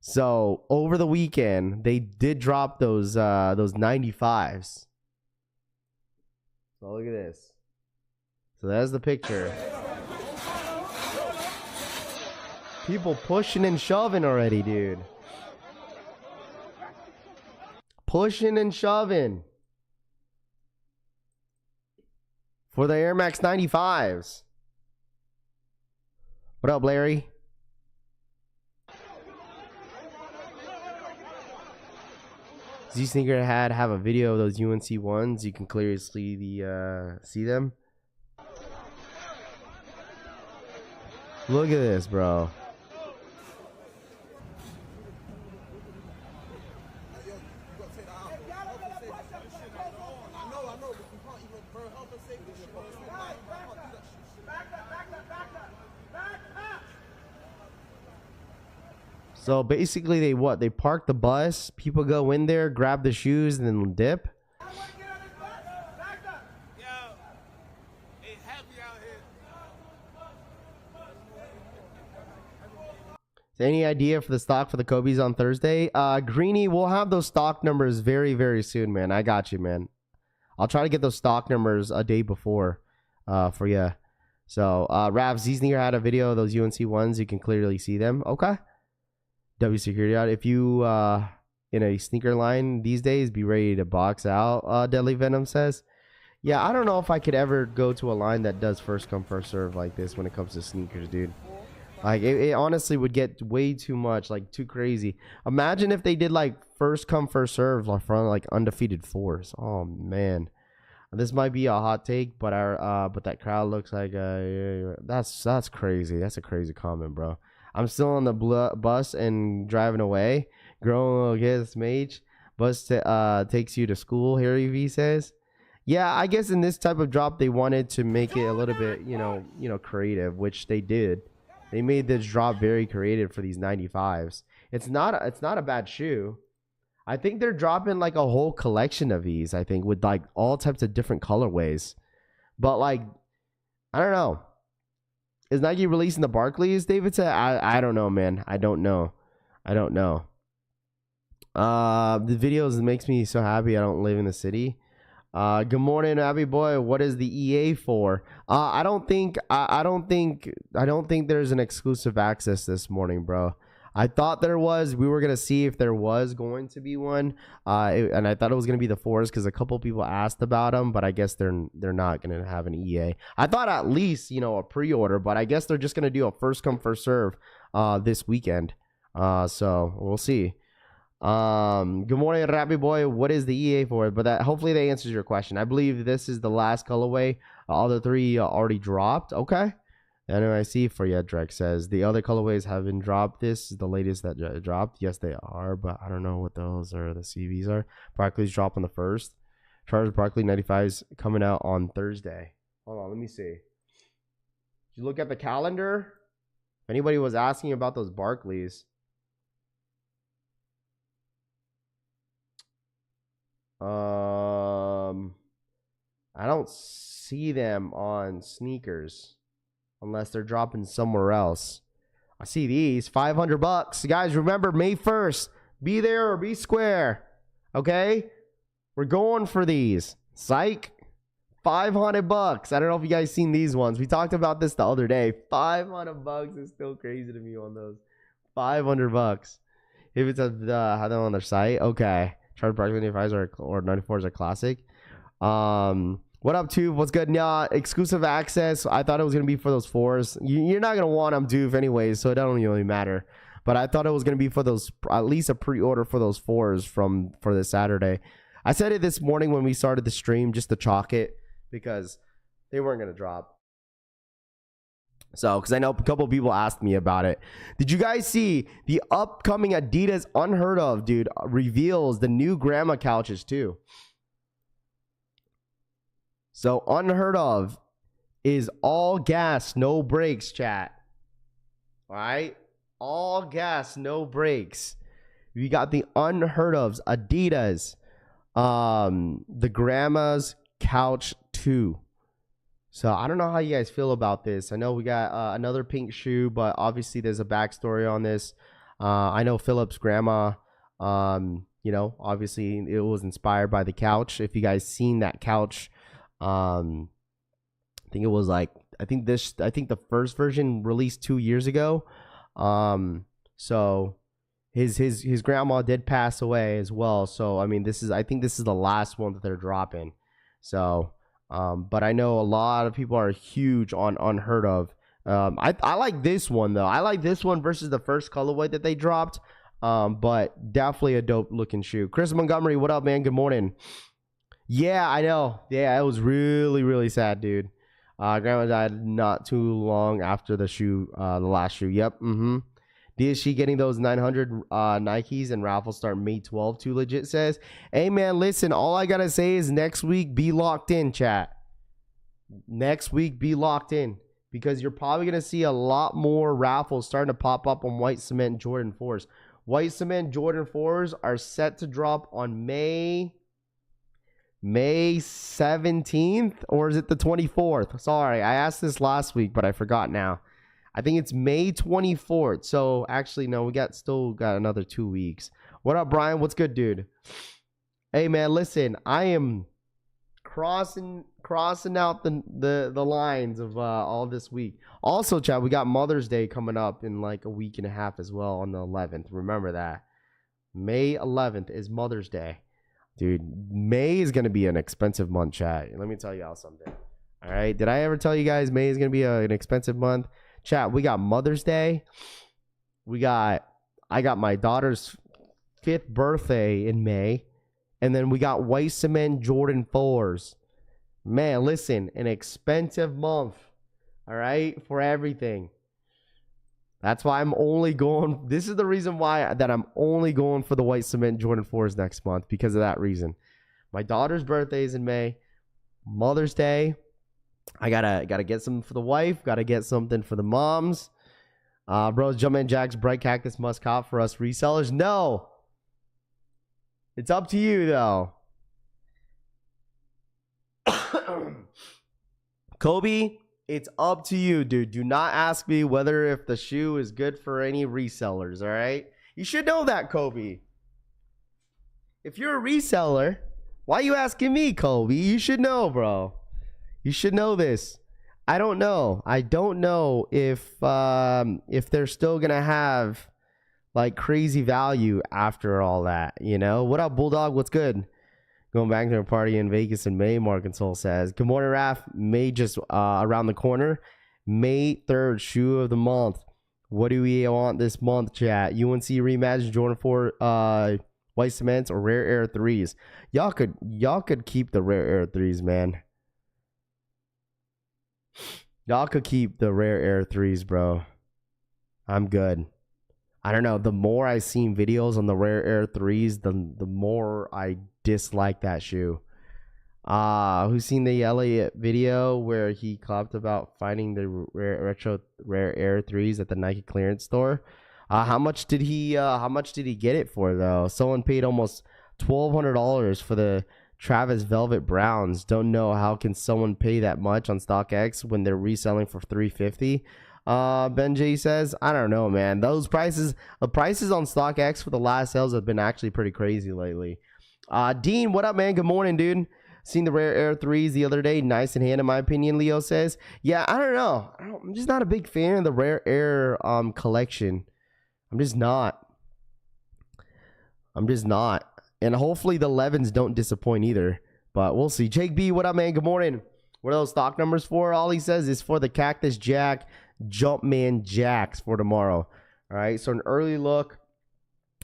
So over the weekend, they did drop those 95s. So look at this. So there's the picture. People pushing and shoving already, dude. Pushing and shoving for the Air Max 95s. What up, Larry? Z Sneaker have a video of those UNC ones. You can clearly see them. Look at this, bro. So basically, they park the bus. People go in there, grab the shoes, and then dip. Any idea for the stock for the Kobe's on Thursday? Greeny, we'll have those stock numbers very, very soon, man. I got you, man. I'll try to get those stock numbers a day before for you. So, Rav Ziesner had a video of those UNC ones. You can clearly see them. Okay. W Security out. If you in a sneaker line these days, be ready to box out, Deadly Venom says. Yeah, I don't know if I could ever go to a line that does first come, first serve like this when it comes to sneakers, dude. Like, it honestly would get way too much, like, too crazy. Imagine if they did, like, first come, first serve from, like, undefeated fours. Oh, man. This might be a hot take, but that crowd looks like, that's crazy. That's a crazy comment, bro. I'm still on the bus and driving away. Growing against Mage. Bus takes you to school, Harry V says. Yeah, I guess in this type of drop, they wanted to make it a little bit, you know, creative, which they did. They made this drop very creative for these 95s. It's not a bad shoe. I think they're dropping like a whole collection of these, I think, with like all types of different colorways. But like, I don't know. Is Nike releasing the Barclays, David said? I don't know, man. I don't know. The videos makes me so happy I don't live in the city. Good morning, Abby boy. What is the EA for? I don't think there's an exclusive access this morning, bro. I thought there was. We were gonna see if there was going to be one. And I thought it was gonna be the fours because a couple people asked about them, but I guess they're not gonna have an EA. I thought at least, you know, a pre-order, but I guess they're just gonna do a first come first serve this weekend. So we'll see. Good morning, Rappy Boy. What is the EA for? But that hopefully that answers your question. I believe this is the last colorway. All the three already dropped. Okay. NYC for you, Drek says. The other colorways have been dropped. This is the latest that dropped. Yes, they are, but I don't know what those are. The CVs are. Barclays drop on the 1st. Charles Barkley 95s coming out on Thursday. Hold on, let me see. Did you look at the calendar? If anybody was asking about those Barclays. I don't see them on sneakers unless they're dropping somewhere else. I see these $500. Guys, remember May 1st. Be there or be square. Okay? We're going for these. Psych. $500. I don't know if you guys seen these ones. We talked about this the other day. $500 is still crazy to me on those. $500. If it's have them on their site, okay. Charles Barkley 95s or 94s are classic. What up, Tube? What's good? Nah, exclusive access. I thought it was gonna be for those fours. You're not gonna want them, Tube, anyways, so it don't really matter. But I thought it was gonna be for those, at least a pre-order for those fours for this Saturday. I said it this morning when we started the stream just to chalk it because they weren't gonna drop. So, because I know a couple people asked me about it. Did you guys see the upcoming Adidas Unheard Of, dude, reveals the new grandma couches too? So, Unheard Of is all gas, no brakes, chat. All right? All gas, no brakes. We got the Unheard Ofs, Adidas, the grandma's couch 2. So I don't know how you guys feel about this. I know we got another pink shoe, but obviously there's a backstory on this. I know Philip's grandma, you know, obviously it was inspired by the couch. If you guys seen that couch, I think it was like, I think the first version released 2 years ago. So his grandma did pass away as well. So I mean, I think this is the last one that they're dropping. So. But I know a lot of people are huge on Unheard Of. I like this one though. I like this one versus the first colorway that they dropped. But definitely a dope looking shoe. Chris Montgomery, what up, man? Good morning. Yeah, I know. Yeah, it was really, really sad, dude. Grandma died not too long after the shoe, the last shoe. Yep. Is she getting those 900 Nikes and raffles start May 12th? Too legit says. Hey man, listen, all I gotta say is next week be locked in, chat. Next week be locked in. because you're probably going to see a lot more raffles starting to pop up on white cement Jordan 4s. White cement Jordan 4s are set to drop on May 17th, or is it the 24th? Sorry, I asked this last week, but I forgot now. I think it's May 24th. So actually, no, we still got another 2 weeks. What up, Brian? What's good, dude? Hey, man, listen, I am crossing out the lines of all this week. Also, chat, we got Mother's Day coming up in like a week and a half as well on the 11th. Remember that. May 11th is Mother's Day. Dude, May is going to be an expensive month, chat. Let me tell y'all something. All right. Did I ever tell you guys May is going to be an expensive month? Chat, we got Mother's Day. I got my daughter's 5th birthday in May. And then we got white cement Jordan 4s. Man, listen, an expensive month. All right, for everything. That's why I'm only going. This is the reason why that I'm only going for the white cement Jordan 4s next month, because of that reason. My daughter's birthday is in May. Mother's Day. I gotta get something for the wife. Gotta get something for the moms. Bros, Jumpman Jacks, Bright Cactus must cop for us resellers. No. It's up to you, though. Kobe, it's up to you, dude. Do not ask me whether if the shoe is good for any resellers, all right? You should know that, Kobe. If you're a reseller, why are you asking me, Kobe? You should know, bro. You should know this. I don't know. I don't know if they're still going to have like crazy value after all that, you know? What up, Bulldog? What's good? Going back to a party in Vegas in May, Markinsol says. Good morning, Raph. May just around the corner. May 3rd, shoe of the month. What do we want this month, chat? UNC rematch, Jordan 4 white cements, or rare air 3s. Y'all could keep the rare air 3s, man. Y'all could keep the rare air 3s, bro. I'm good. I don't know. The more I seen videos on the rare air 3s, the more I dislike that shoe. Who's seen the Elliott video where he clapped about finding the retro rare air 3s at the Nike clearance store? How much did he get it for, though? Someone paid almost $1,200 for the Travis Velvet Browns. Don't know how can someone pay that much on StockX when they're reselling for $350. Ben J says, I don't know, man. Those prices, the prices on StockX for the last sales have been actually pretty crazy lately. Dean, what up, man? Good morning, dude. Seen the rare air 3s the other day. Nice in hand, in my opinion, Leo says. Yeah, I don't know. I'm just not a big fan of the rare air collection. I'm just not. And hopefully the 11s don't disappoint either. But we'll see. Jake B, what up, man? Good morning. What are those stock numbers for? All he says is for the Cactus Jack Jumpman Jacks for tomorrow. All right, so an early look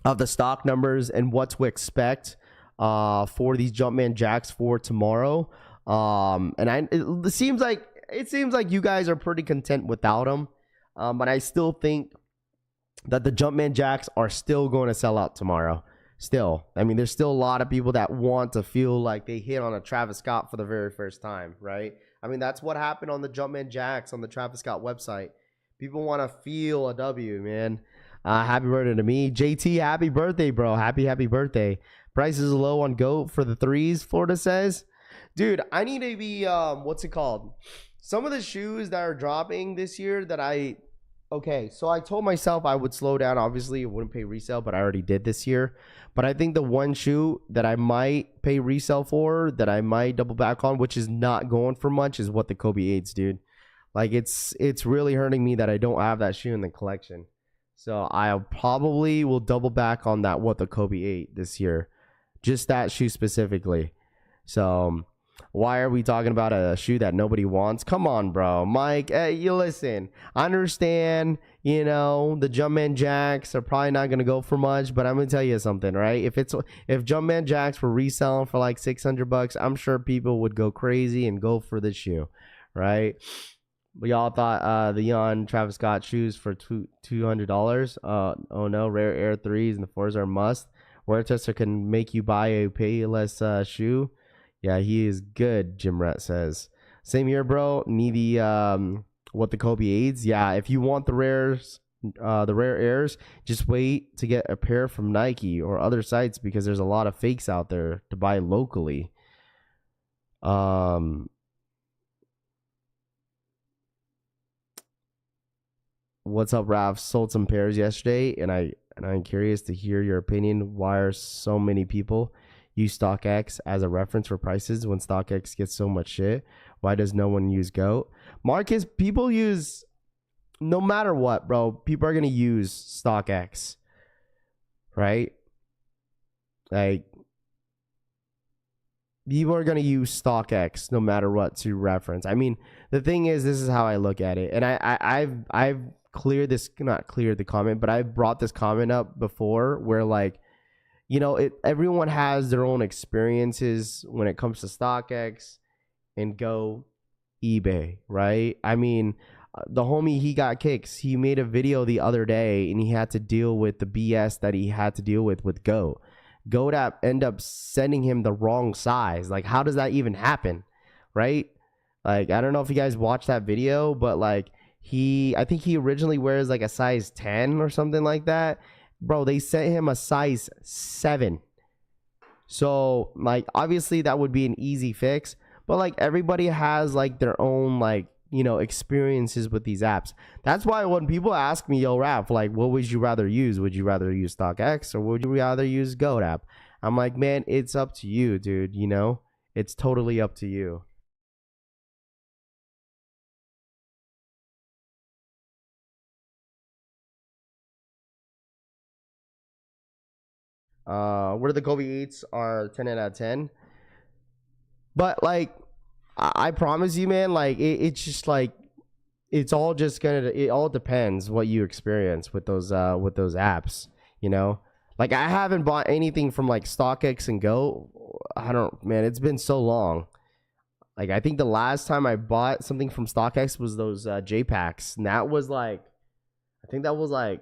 of the stock numbers and what to expect for these Jumpman Jacks for tomorrow. And it seems like you guys are pretty content without them. But I still think that the Jumpman Jacks are still going to sell out tomorrow. Still, I mean, there's still a lot of people that want to feel like they hit on a Travis Scott for the very first time, right? I mean, that's what happened on the Jumpman Jacks on the Travis Scott website. People want to feel a W, man. Happy birthday to me. JT, happy birthday, bro. Happy birthday. Prices low on GOAT for the 3s, Florida says. Dude, I need to be, what's it called? Some of the shoes that are dropping this year that okay, so I told myself I would slow down. Obviously, it wouldn't pay resale, but I already did this year. But I think the one shoe that I might pay resale for, that I might double back on, which is not going for much, is what the Kobe 8s, dude. Like, it's really hurting me that I don't have that shoe in the collection. So I probably will double back on that, what the Kobe 8 this year. Just that shoe specifically. So why are we talking about a shoe that nobody wants? Come on, bro. Mike, hey, you listen. I understand, you know, the Jumpman Jacks are probably not going to go for much, but I'm going to tell you something, right? If Jumpman Jacks were reselling for like $600, I'm sure people would go crazy and go for the shoe, right? We all thought the young Travis Scott shoes for $200. Oh no, rare air 3s and the 4s are a must. Worcester can make you buy a payless shoe. Yeah, he is good, Jim Rett says. Same here, bro. Need the what the Kobe aids. Yeah, if you want the rare airs, just wait to get a pair from Nike or other sites because there's a lot of fakes out there to buy locally. What's up, Raf? Sold some pairs yesterday, and I'm curious to hear your opinion. Why are so many people use StockX as a reference for prices when StockX gets so much shit? Why does no one use GOAT? Marcus, people use, no matter what, bro, people are going to use StockX, right? Like, people are going to use StockX no matter what to reference. I mean, the thing is, this is how I look at it. And I've cleared this, not cleared the comment, but I've brought this comment up before where, like, you know, everyone has their own experiences when it comes to StockX and Go eBay, right? I mean, the homie, he got kicks. He made a video the other day and he had to deal with the BS that he had to deal with Go. GOAT app end up sending him the wrong size. Like, how does that even happen, right? Like, I don't know if you guys watched that video, but like, I think he originally wears like a size 10 or something like that. Bro, they sent him a size 7. So, like, obviously that would be an easy fix. But, like, everybody has, like, their own, like, you know, experiences with these apps. That's why when people ask me, yo, Raph, like, what would you rather use? Would you rather use StockX or would you rather use GOAT app? I'm like, man, it's up to you, dude, you know? It's totally up to you. Where the Kobe eats are 10 out of 10. But like, I promise you, man, like it's just like, it's all just it all depends what you experience with those apps, you know? Like, I haven't bought anything from like StockX and Go. I don't, man, it's been so long. Like, I think the last time I bought something from StockX was those JPacks. And that was like, I think that was like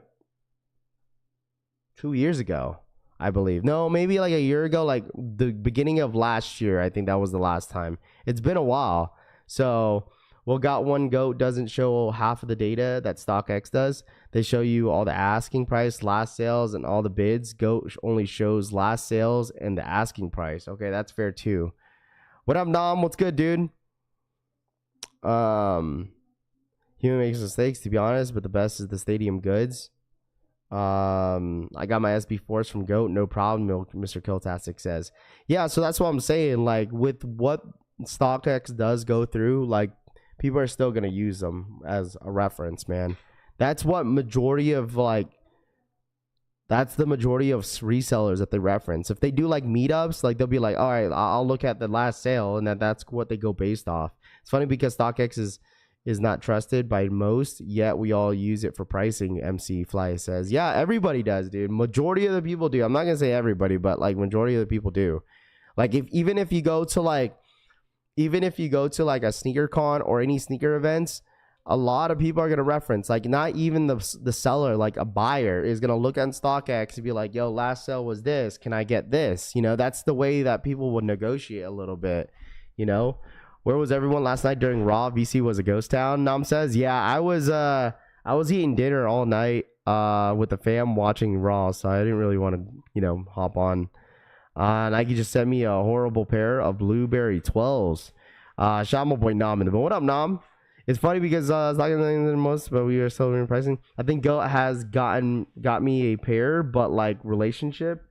2 years ago, I believe. No, maybe like a year ago, like the beginning of last year. I think that was the last time. It's been a while. So, well, Got One GOAT doesn't show half of the data that StockX does. They show you all the asking price, last sales, and all the bids. GOAT only shows last sales and the asking price. Okay, that's fair too. What up, Nom? What's good, dude? Human makes mistakes, to be honest, but the best is the stadium goods. I got my SB Force from GOAT, no problem, Mr. Kiltastic says. Yeah, so that's what I'm saying. Like, with what StockX does go through, like, people are still gonna use them as a reference, man. That's what majority of, like, that's the majority of resellers that they reference. If they do like meetups, like, they'll be like, all right, I'll look at the last sale, and that's what they go based off. It's funny because StockX is not trusted by most, yet we all use it for pricing. MC Fly says, yeah, everybody does, dude. Majority of the people do. I'm not gonna say everybody, but like majority of the people do. Like, even if you go to like a sneaker con or any sneaker events, a lot of people are gonna reference, like, not even the seller, like a buyer is gonna look at StockX and be like, yo, last sale was this, can I get this? You know, that's the way that people would negotiate a little bit, you know. Where was everyone last night during Raw? VC was a ghost town, Nam says. Yeah, I was eating dinner all night with the fam watching Raw, so I didn't really want to, you know, hop on. Nike just sent me a horrible pair of blueberry 12s. Shout my boy Nam in the, but what up, Nam? It's funny because it's not gonna the most, but we are still in pricing. I think GOAT has got me a pair, but like relationship.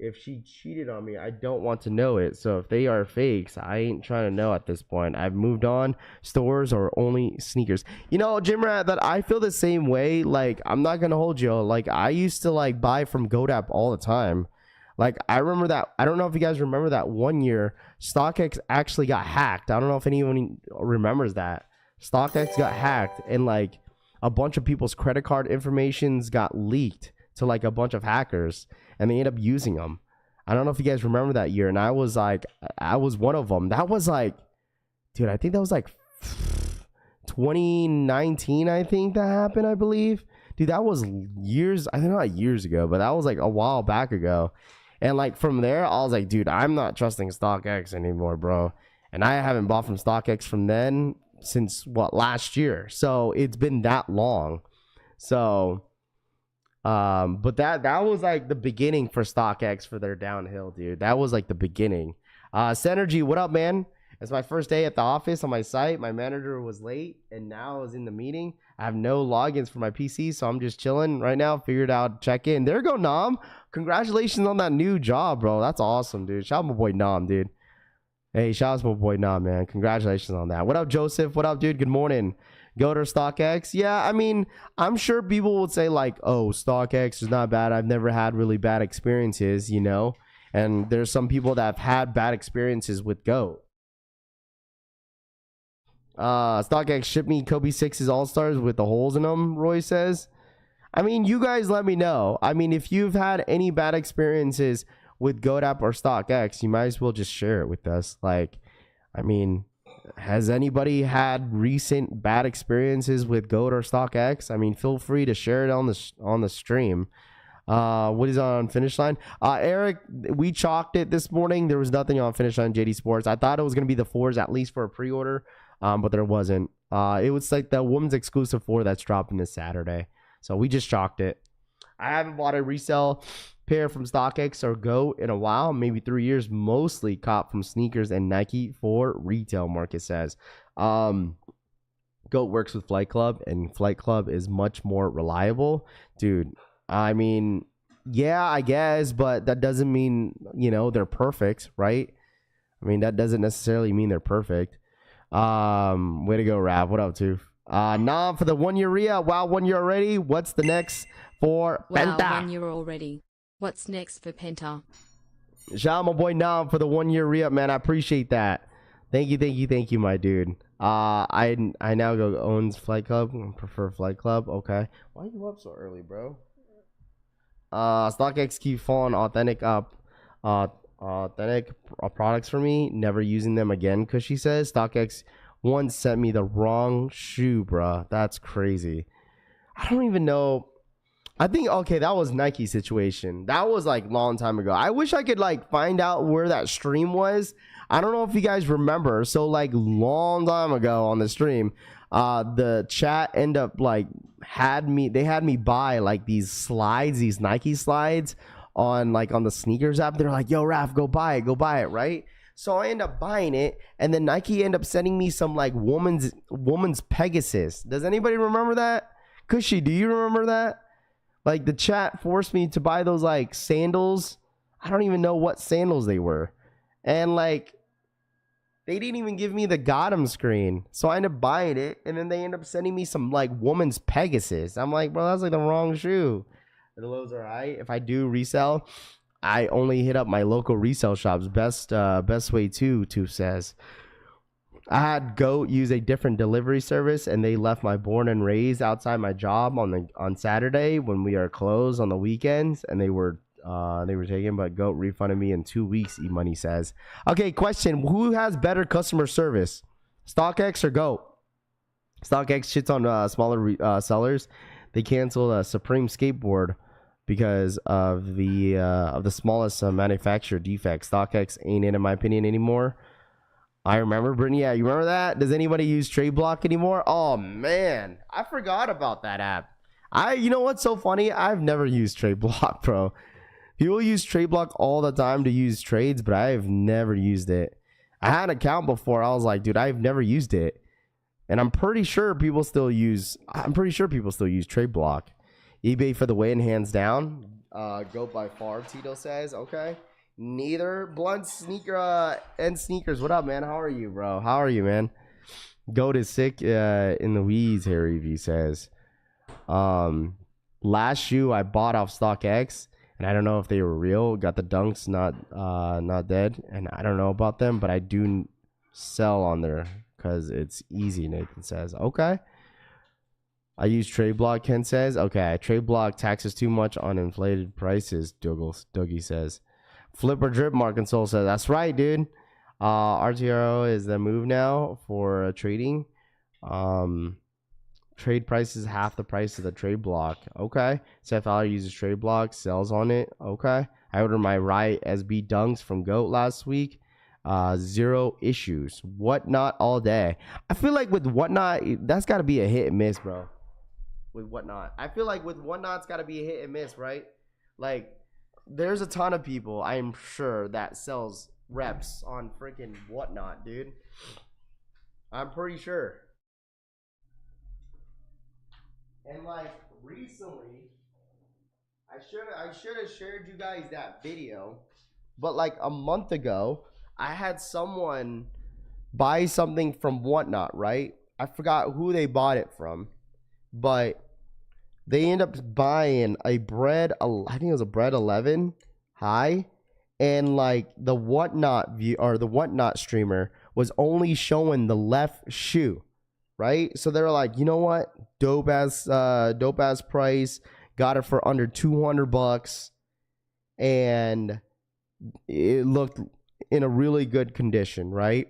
If she cheated on me, I don't want to know it. So if they are fakes, I ain't trying to know at this point. I've moved on. Stores or only sneakers. You know, Jim Rat, that I feel the same way. Like, I'm not gonna hold you. Like, I used to like buy from GOAT app all the time. Like, I remember that. I don't know if you guys remember that one year StockX actually got hacked. I don't know if anyone remembers that. StockX got hacked and like a bunch of people's credit card informations got leaked to like a bunch of hackers, and they ended up using them. I don't know if you guys remember that year, and I was one of them. That was like, dude, I think that was like 2019. I think that happened, I believe. Dude, that was years, I think not years ago, but that was like a while back ago. And like from there, I was like, dude, I'm not trusting StockX anymore, bro. And I haven't bought from StockX from then since what, last year. So it's been that long. So but that was like the beginning for StockX for their downhill, dude. That was like the beginning. Synergy, what up, man? It's my first day at the office on my site. My manager was late and now is in the meeting. I have no logins for my PC, so I'm just chilling right now. Figured out, check in. There go Nam. Congratulations on that new job, bro. That's awesome, dude. Shout out my boy Nam, dude. Hey, shout out to my boy Nam, man. Congratulations on that. What up, Joseph? What up, dude? Good morning. Go to StockX. Yeah, I mean, I'm sure people would say like, oh, StockX is not bad. I've never had really bad experiences, you know? And there's some people that have had bad experiences with GOAT. StockX shipped me Kobe 6's All-Stars with the holes in them, Roy says. I mean, you guys let me know. I mean, if you've had any bad experiences with GOAT app or StockX, you might as well just share it with us. Like, I mean, has anybody had recent bad experiences with GOAT or StockX? I mean, feel free to share it on the stream. What is on Finish Line? Eric, we chalked it this morning. There was nothing on Finish Line Jdsports. I thought it was going to be the 4s at least for a pre-order, but there wasn't. It was like the women's exclusive 4 that's dropping this Saturday. So we just chalked it. I haven't bought a resale pair from StockX or GOAT in a while, maybe 3 years, mostly caught from sneakers and Nike for retail, Marcus says. GOAT works with Flight Club, and Flight Club is much more reliable. Dude, I mean, yeah, I guess, but that doesn't mean, you know, they're perfect, right? I mean, that doesn't necessarily mean they're perfect. Way to go, Rav. What up, too? Nah, for the 1 year RIA. Wow, 1 year already. What's the next for Penta? Wow, 1 year already. What's next for Penta? Shout out my boy Nam for the 1 year re-up, man. I appreciate that. Thank you, my dude. I now go owns Flight Club. Prefer Flight Club. Okay. Why are you up so early, bro? StockX keep falling authentic products for me. Never using them again, cause she says StockX once sent me the wrong shoe, bruh. That's crazy. I don't even know. I think, okay, that was Nike situation. That was like long time ago. I wish I could like find out where that stream was. I don't know if you guys remember. So like long time ago on the stream, the chat end up like had me buy like these slides, these Nike slides on the sneakers app. They're like, yo, Raph, go buy it, right? So I end up buying it, and then Nike end up sending me some like woman's Pegasus. Does anybody remember that? Cushy, do you remember that? Like the chat forced me to buy those like sandals. I don't even know what sandals they were. And like they didn't even give me the Gotham screen. So I ended up buying it, and then they end up sending me some like woman's Pegasus. I'm like, bro, that's like the wrong shoe. The lows are right. If I do resell, I only hit up my local resale shops. Best way to says. I had GOAT use a different delivery service, and they left my born and raised outside my job on Saturday when we are closed on the weekends, and they were taken, but GOAT refunded me in 2 weeks. E-Money says. Okay, question: who has better customer service, StockX or GOAT? StockX shits on smaller sellers. They canceled a Supreme skateboard because of the smallest manufacturer defect. StockX ain't in my opinion anymore. I remember, Brittany. Yeah, you remember that? Does anybody use Trade Block anymore? Oh man, I forgot about that app. You know what's so funny? I've never used Trade Block, bro. People use Trade Block all the time to use trades, but I've never used it. I had an account before. I was like, dude, I've never used it, and I'm pretty sure people still use Trade Block. eBay for the win, hands down. Go by far, Tito says. Okay. Neither blunt sneaker and sneakers. What up, man? How are you, bro? How are you, man? Goat is sick in the weeds, Harry V says. Last shoe I bought off StockX, and I don't know if they were real. Got the dunks, not dead, and I don't know about them, but I do sell on there because it's easy. Nathan says. Okay. I use Trade Block, Ken says. Okay, Trade Block taxes too much on inflated prices, Dougie says. Flip or drip, Mark and Soul says. That's right, dude. RTRO is the move now for trading. Trade price is half the price of the Trade Block. Okay. Seth Fowler uses Trade Block, sells on it. Okay. I ordered my Riot SB Dunks from GOAT last week. Zero issues. Whatnot all day. I feel like with Whatnot, that's got to be a hit and miss, bro. With Whatnot, I feel like with Whatnot's got to be a hit and miss, right? Like, there's a ton of people, I'm sure, that sells reps on freaking Whatnot, dude. I'm pretty sure. And like recently, I should have shared you guys that video, but like a month ago, I had someone buy something from Whatnot, right? I forgot who they bought it from, but they end up buying a bread. I think it was a bread 11 high, and like the Whatnot view or the Whatnot streamer was only showing the left shoe, right? So they're like, you know what, dope ass price. Got it for under $200, and it looked in a really good condition, right?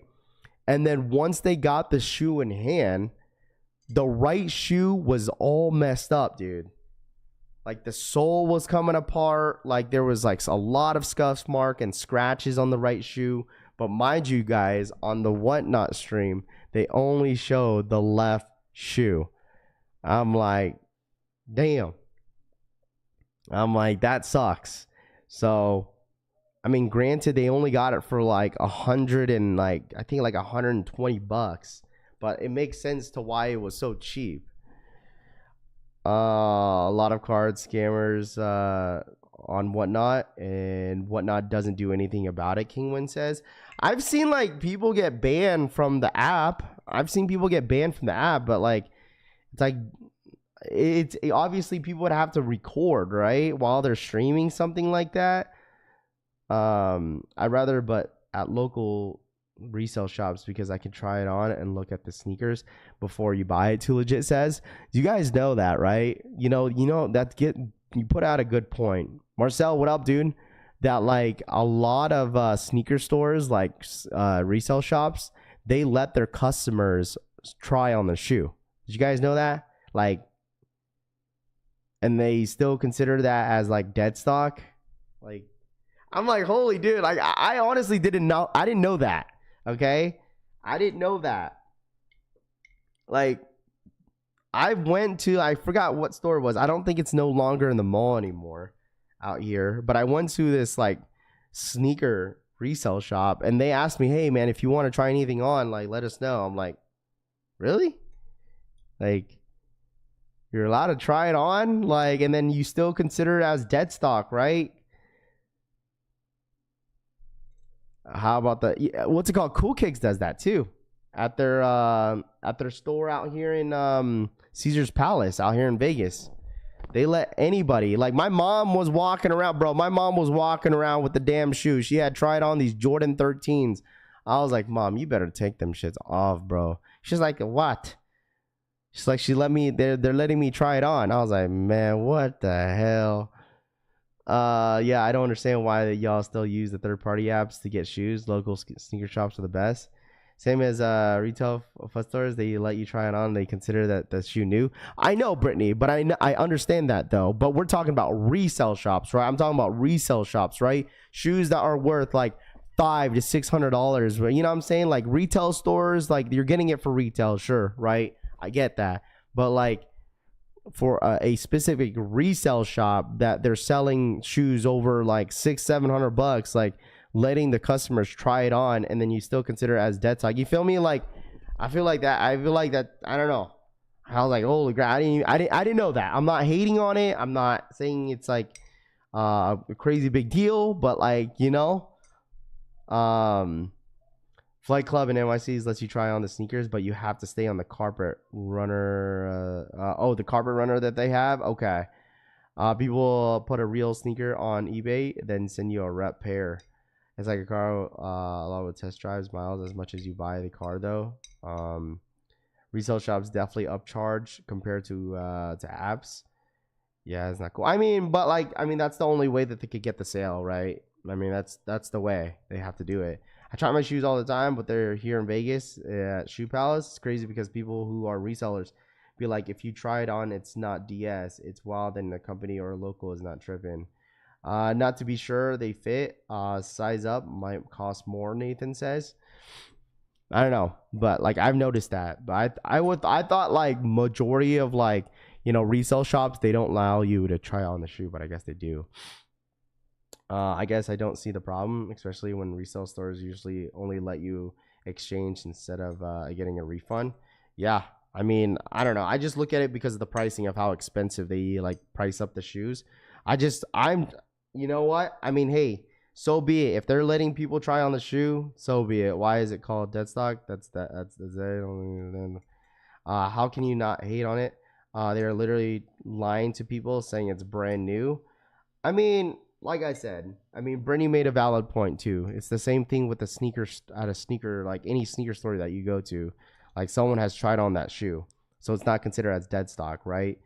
And then once they got the shoe in hand, the right shoe was all messed up, dude. Like the sole was coming apart. Like there was like a lot of scuff mark and scratches on the right shoe. But mind you guys, on the Whatnot stream, they only showed the left shoe. I'm like, damn. I'm like, that sucks. So, I mean, granted, they only got it for like $120, but it makes sense to why it was so cheap. A lot of card scammers on Whatnot, and Whatnot doesn't do anything about it, Kingwin says. I've seen like people get banned from the app. But like, it's like, it's obviously people would have to record, right, while they're streaming something like that. I'd rather but at local resale shops because I can try it on and look at the sneakers before you buy it. Too Legit says, you guys know that, right? You know that you put out a good point. Marcel, what up, dude? That like a lot of sneaker stores, like resale shops, they let their customers try on the shoe. Did you guys know that? Like, and they still consider that as like dead stock. Like, I'm like, holy dude, like I honestly didn't know. I didn't know that. Okay, I didn't know that. Like, I forgot what store it was. I don't think it's no longer in the mall anymore out here. But I went to this like sneaker resale shop, and they asked me, hey man, if you want to try anything on, like let us know. I'm like, really? Like, you're allowed to try it on, like, and then you still consider it as dead stock, right? How about what's it called? Cool Kicks does that too, at their store out here in Caesar's Palace out here in Vegas. They let anybody, like my mom was walking around, bro. My mom was walking around with the damn shoes. She had tried on these Jordan 13s. I was like, Mom, you better take them shits off, bro. She's like, what? She's like, they're letting me try it on. I was like, man, what the hell? Yeah, I don't understand why y'all still use the third-party apps to get shoes. Local sneaker shops are the best. Same as retail stores, they let you try it on. They consider that the shoe new. I know, Brittany, but I understand that though. But we're talking about resale shops, right? I'm talking about resale shops, right? Shoes that are worth like $500 to $600. You know what I'm saying? Like retail stores, like you're getting it for retail, sure, right? I get that, but like for a specific resale shop that they're selling shoes over like $600-700, like letting the customers try it on, and then you still consider it as dead stock. You feel me? Like I feel like that. I don't know. I was like, holy crap! I didn't know that. I'm not hating on it. I'm not saying it's like a crazy big deal, but like, you know, Flight Club and NYC's lets you try on the sneakers, but you have to stay on the carpet runner. The carpet runner that they have. Okay. People put a real sneaker on eBay, then send you a rep pair. It's like a car along with test drives, miles as much as you buy the car though. Resale shops definitely upcharge compared to apps. Yeah, it's not cool. I mean, that's the only way that they could get the sale, right? I mean, that's the way they have to do it. I try my shoes all the time, but they're here in Vegas at Shoe Palace. It's crazy because people who are resellers be like, if you try it on, it's not DS, it's wild, and the company or local is not tripping. Not to be sure they fit. Size up might cost more, Nathan says. I don't know, but like I've noticed that. But I thought like majority of like, you know, resale shops, they don't allow you to try on the shoe, but I guess they do. I guess I don't see the problem, especially when resale stores usually only let you exchange instead of getting a refund. Yeah, I mean, I don't know. I just look at it because of the pricing of how expensive they like price up the shoes. You know what? I mean, hey, so be it. If they're letting people try on the shoe, so be it. Why is it called dead stock? That's how can you not hate on it? They're literally lying to people saying it's brand new. I mean, like I said, Brittany made a valid point too. It's the same thing with the sneakers at a sneaker, like any sneaker store that you go to. Like someone has tried on that shoe, so it's not considered as dead stock, right?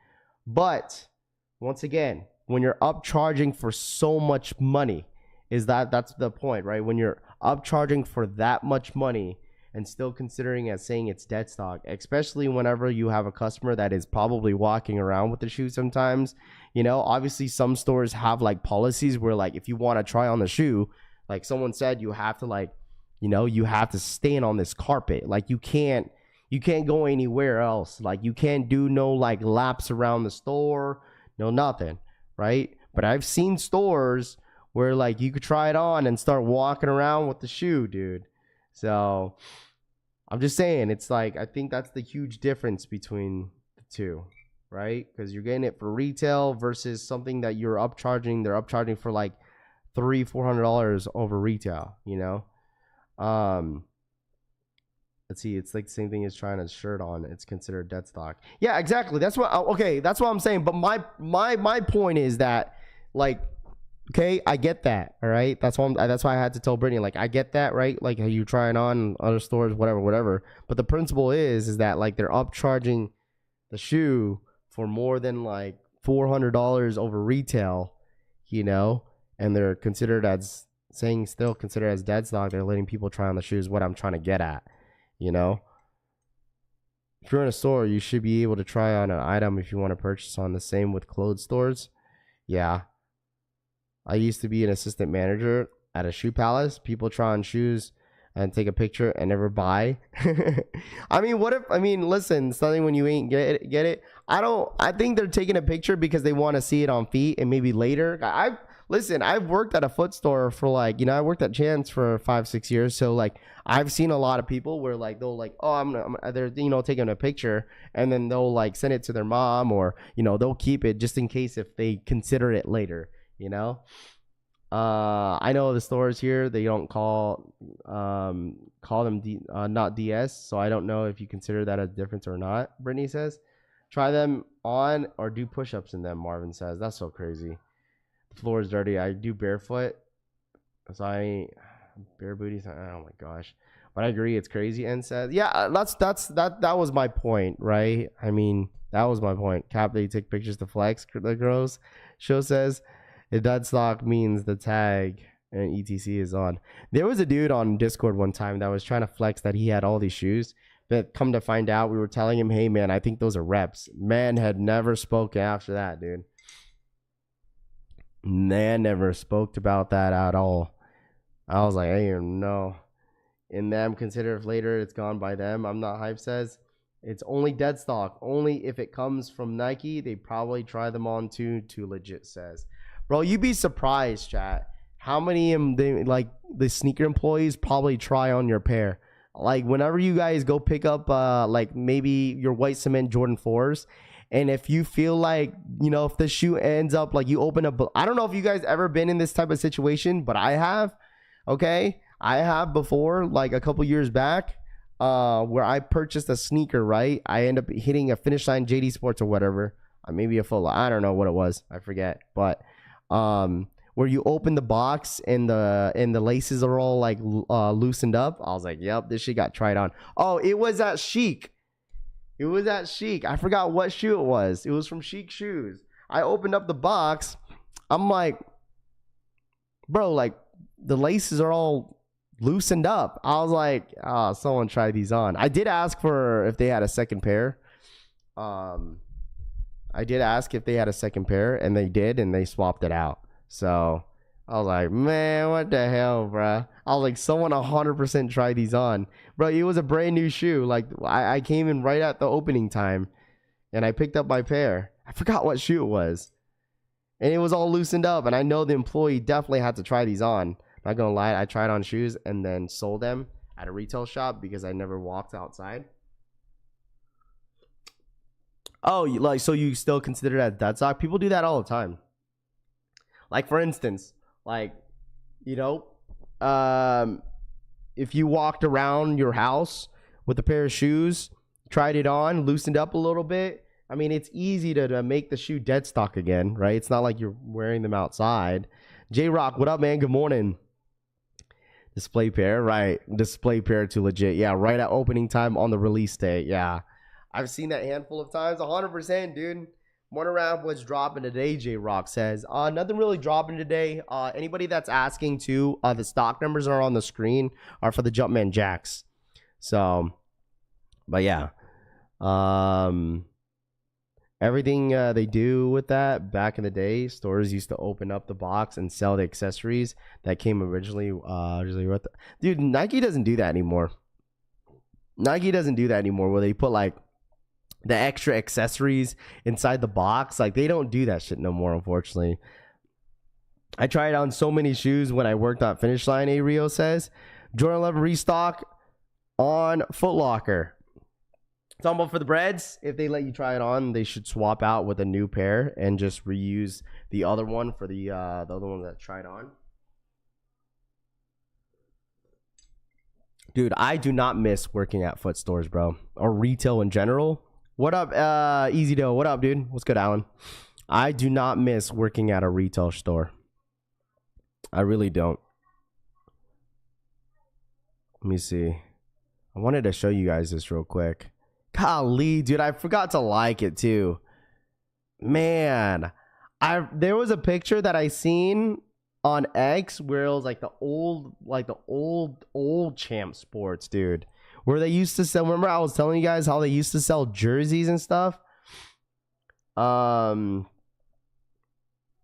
But once again, when you're upcharging for so much money, that's the point, right? When you're upcharging for that much money and still considering as saying it's dead stock, especially whenever you have a customer that is probably walking around with the shoe sometimes. You know, obviously some stores have like policies where like if you want to try on the shoe, like someone said, you have to like, you know, you have to stand on this carpet. Like you can't go anywhere else. Like you can't do no like laps around the store, no nothing, right? But I've seen stores where like you could try it on and start walking around with the shoe, dude. So I'm just saying, it's like, I think that's the huge difference between the two, right? Because you're getting it for retail versus something that you're upcharging. They're upcharging for like $300-$400 over retail, you know? Let's see, it's like the same thing as trying a shirt on. It's considered dead stock. Yeah, exactly. That's what I'm saying. But my point is that, like, okay, I get that. All right, that's why I had to tell Brittany, like, I get that, right? Like, how you try it on other stores, whatever. But the principle is that like they're upcharging the shoe for more than like $400 over retail, you know, and they're considered as still considered as dead stock. They're letting people try on the shoes. What I'm trying to get at, you know. If you're in a store, you should be able to try on an item if you want to purchase on. The same with clothes stores. Yeah. I used to be an assistant manager at a shoe palace. People try on shoes and take a picture and never buy. Listen, something when you ain't get it. I think they're taking a picture because they want to see it on feet and maybe later. I've worked at a foot store for like, you know, I worked at Chance for 5-6 years. So like I've seen a lot of people where like they'll like, oh, they're, you know, taking a picture and then they'll like send it to their mom, or, you know, they'll keep it just in case if they consider it later, you know. I know the stores here, they don't call them not DS, so I don't know if you consider that a difference or not. Brittany says, try them on or do push-ups in them. Marvin says, that's so crazy. The floor is dirty. I do barefoot, so I bare booties. Oh my gosh, but I agree, it's crazy. And says, yeah, that was my point, right? I mean, that was my point. Cap, they take pictures to flex. The girls show says, if dead stock means the tag and etc is on. There was a dude on Discord one time that was trying to flex that he had all these shoes, but come to find out, we were telling him, hey man, I think those are reps. Man had never spoken after that, dude. Man never spoke about that at all. I was like, hey, no. And them consider if later it's gone by them. I'm not hype says. It's only dead stock. Only if it comes from Nike, they probably try them on too legit says. Bro, you'd be surprised, chat, how many like the sneaker employees probably try on your pair. Like whenever you guys go pick up like maybe your white cement Jordan 4s, and if you feel like, you know, if the shoe ends up like you open up, I don't know if you guys ever been in this type of situation, but I have. Okay, I have before, like a couple years back, where I purchased a sneaker, right? I end up hitting a Finish Line Jdsports or whatever, maybe a full, I don't know what it was, I forget, but where you open the box and the laces are all like loosened up. I was like, yep, this shit got tried on. Oh, it was at Chic. It was at Chic. I forgot what shoe it was. It was from Chic Shoes. I opened up the box. I'm like, bro, like the laces are all loosened up. I was like, oh, someone tried these on. I did ask for if they had a second pair. I did ask if they had a second pair, and they did, and they swapped it out. So I was like, man, what the hell, bro? I was like, someone 100% try these on. Bro, it was a brand new shoe. Like, I came in right at the opening time, and I picked up my pair. I forgot what shoe it was. And it was all loosened up, and I know the employee definitely had to try these on. Not gonna lie, I tried on shoes and then sold them at a retail shop because I never walked outside. Oh, like, so you still consider that dead stock? People do that all the time. Like, for instance, like, you know, if you walked around your house with a pair of shoes, tried it on, loosened up a little bit, I mean, it's easy to make the shoe dead stock again, right? It's not like you're wearing them outside. J-Rock, what up, man? Good morning. Display pair, right? Display pair to legit. Yeah, right at opening time on the release day. Yeah, I've seen that handful of times. 100%, dude. Wonder around what's dropping today, J-Rock says. Nothing really dropping today. Anybody that's asking to, the stock numbers are on the screen, are for the Jumpman Jacks. So, but yeah. Everything they do with that back in the day, stores used to open up the box and sell the accessories that came originally. Dude, Nike doesn't do that anymore. Nike doesn't do that anymore where they put like the extra accessories inside the box. Like, they don't do that shit no more, unfortunately. I tried on so many shoes when I worked on Finish Line, A Rio says. Jordan 11 restock on Foot Locker. Talking about for the breads, if they let you try it on, they should swap out with a new pair and just reuse the other one for the other one that tried on. Dude, I do not miss working at foot stores, bro, or retail in general. What up, Easy Dough? What up, dude? What's good, Alan? I do not miss working at a retail store. I really don't. Let me see. I wanted to show you guys this real quick. Golly, dude, I forgot to like it too. Man, there was a picture that I seen on X where it was like the old Jdsports, dude. Where they used to sell, remember I was telling you guys how they used to sell jerseys and stuff?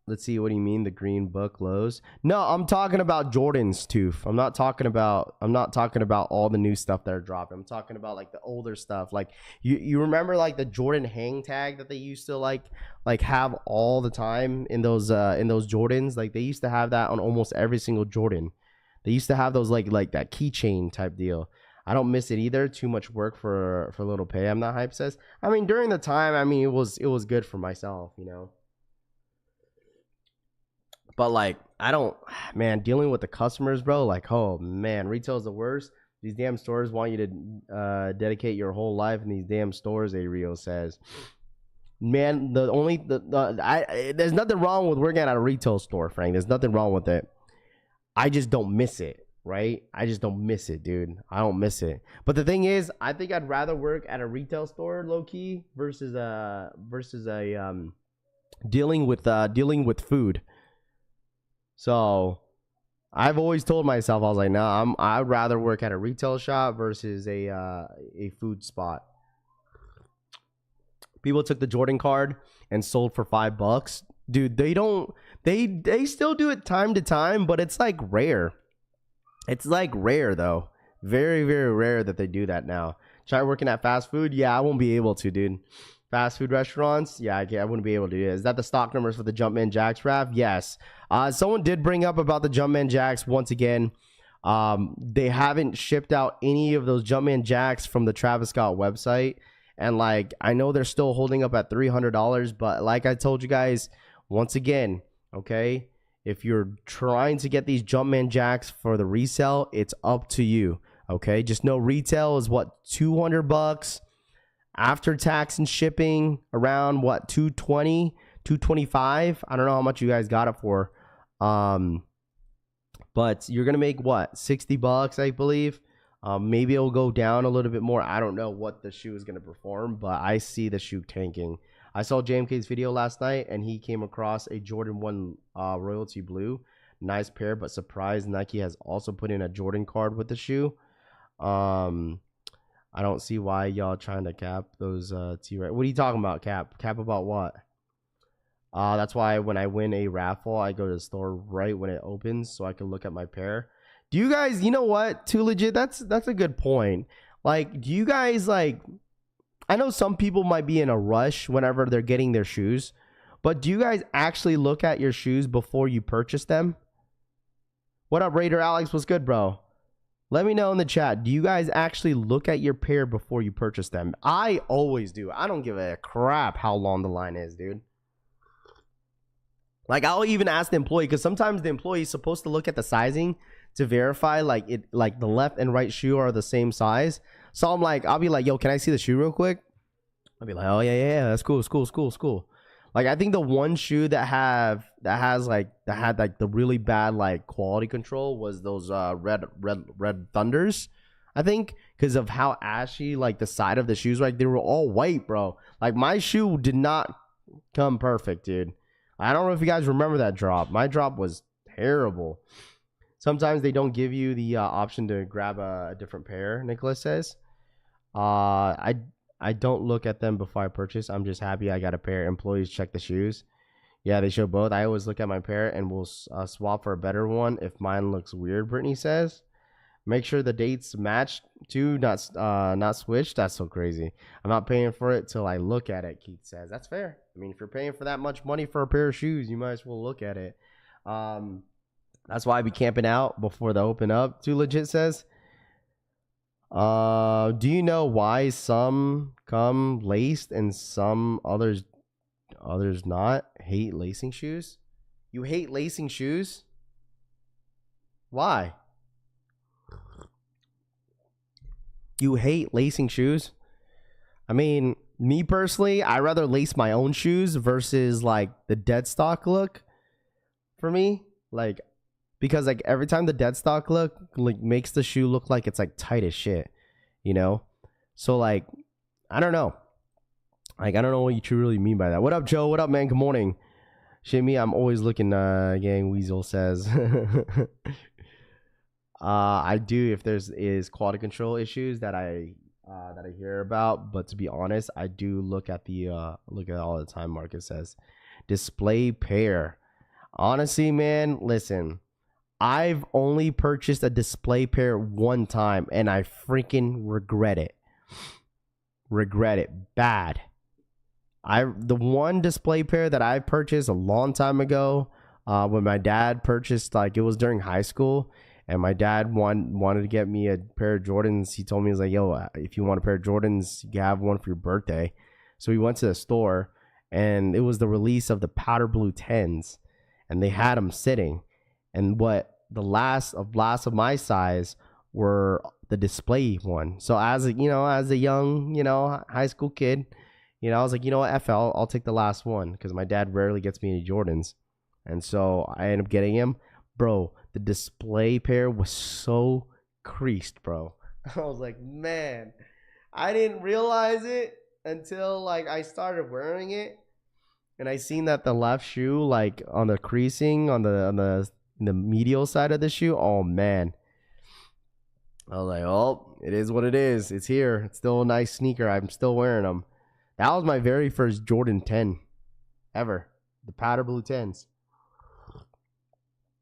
Let's see, what do you mean the green book lows? No, I'm talking about Jordan's tooth. I'm not talking about all the new stuff that are dropping. I'm talking about like the older stuff. Like you remember like the Jordan hang tag that they used to like have all the time in those Jordans? Like they used to have that on almost every single Jordan. They used to have those like that keychain type deal. I don't miss it either. Too much work for little pay. I'm not hype says. I mean, during the time, I mean, it was good for myself, you know. But like, I don't, man, dealing with the customers, bro, like, oh man, retail is the worst. These damn stores want you to dedicate your whole life in these damn stores, A Rio says. Man, there's nothing wrong with working at a retail store, Frank. There's nothing wrong with it. I just don't miss it, right? I just don't miss it, dude. I don't miss it. But the thing is, I think I'd rather work at a retail store, low key, versus dealing with food. So I've always told myself, I was like, nah, I'd rather work at a retail shop versus a food spot. People took the Jordan card and sold for $5. Dude, they still do it time to time, but it's like rare. It's like rare though. Very, very rare that they do that now. Try working at fast food? Yeah, I won't be able to, dude. Fast food restaurants? Yeah, I wouldn't be able to do it. Is that the stock numbers for the Jumpman Jacks, Raph? Yes. Someone did bring up about the Jumpman Jacks once again. They haven't shipped out any of those Jumpman Jacks from the Travis Scott website. And like, I know they're still holding up at $300, but like I told you guys, once again, okay, if you're trying to get these Jumpman Jacks for the resale, it's up to you, okay? Just know retail is what, $200 after tax and shipping, around what, 220, 225. I don't know how much you guys got it for, but you're gonna make what, $60, I believe. Maybe it'll go down a little bit more. I don't know what the shoe is gonna perform, but I see the shoe tanking. I saw JMK's video last night and he came across a Jordan 1 royalty blue, nice pair, but surprised Nike has also put in a Jordan card with the shoe. I don't see why y'all trying to cap those T-Rex. What are you talking about, Cap? Cap about what? That's why when I win a raffle, I go to the store right when it opens so I can look at my pair. Do you guys, you know what? Too legit. That's a good point. Like, do you guys like? I know some people might be in a rush whenever they're getting their shoes, but do you guys actually look at your shoes before you purchase them? What up, Raider Alex? What's good, bro? Let me know in the chat. Do you guys actually look at your pair before you purchase them? I always do. I don't give a crap how long the line is, dude. Like, I'll even ask the employee, because sometimes the employee is supposed to look at the sizing to verify like the left and right shoe are the same size. So I'm like, I'll be like, yo, can I see the shoe real quick? I'll be like, oh yeah, that's cool, it's cool. Like, I think the one shoe that had the really bad like quality control was those red Thunders, I think, because of how ashy like the side of the shoes, like they were all white, bro. Like, my shoe did not come perfect, dude. I don't know if you guys remember that drop. My drop was terrible. Sometimes they don't give you the option to grab a different pair, Nicholas says. I don't look at them before I purchase. I'm just happy I got a pair. Employees check the shoes. Yeah, they show both. I always look at my pair and we'll swap for a better one if mine looks weird, Brittany says. Make sure the dates match too, not switched. That's so crazy. I'm not paying for it till I look at it, Keith says. That's fair. I mean, if you're paying for that much money for a pair of shoes, you might as well look at it. That's why I be camping out before they open up, Too Legit says. Do you know why some come laced and some others not? Hate lacing shoes? You hate lacing shoes? Why? You hate lacing shoes? I mean, me personally, I rather lace my own shoes versus like the dead stock look for me. Like, because like every time the dead stock look like makes the shoe look like it's like tight as shit, you know? So like, I don't know. Like, I don't know what you really mean by that. What up, Joe? What up, man? Good morning. Shimmy, I'm always looking, gang Weasel says. I do if is quality control issues that I hear about, but to be honest, I do look at all the time. Marcus says, display pair. Honestly, man, listen, I've only purchased a display pair one time, and I freaking regret it. Regret it bad. The one display pair that I purchased a long time ago, when my dad purchased, like it was during high school. And my dad wanted to get me a pair of Jordans. He told me, he was like, yo, if you want a pair of Jordans, you can have one for your birthday. So we went to the store, and it was the release of the powder blue 10s. And they had them sitting. And what the last of my size were the display one. So as a young, high school kid, I was like, you know what, FL, I'll take the last one. Because my dad rarely gets me any Jordans. And so I ended up getting him. Bro, the display pair was so creased, bro. I was like, man, I didn't realize it until like I started wearing it, and I seen that the left shoe, like on the creasing on the medial side of the shoe. Oh man, I was like, oh, it is what it is. It's here. It's still a nice sneaker. I'm still wearing them. That was my very first Jordan 10 ever. The powder blue 10s.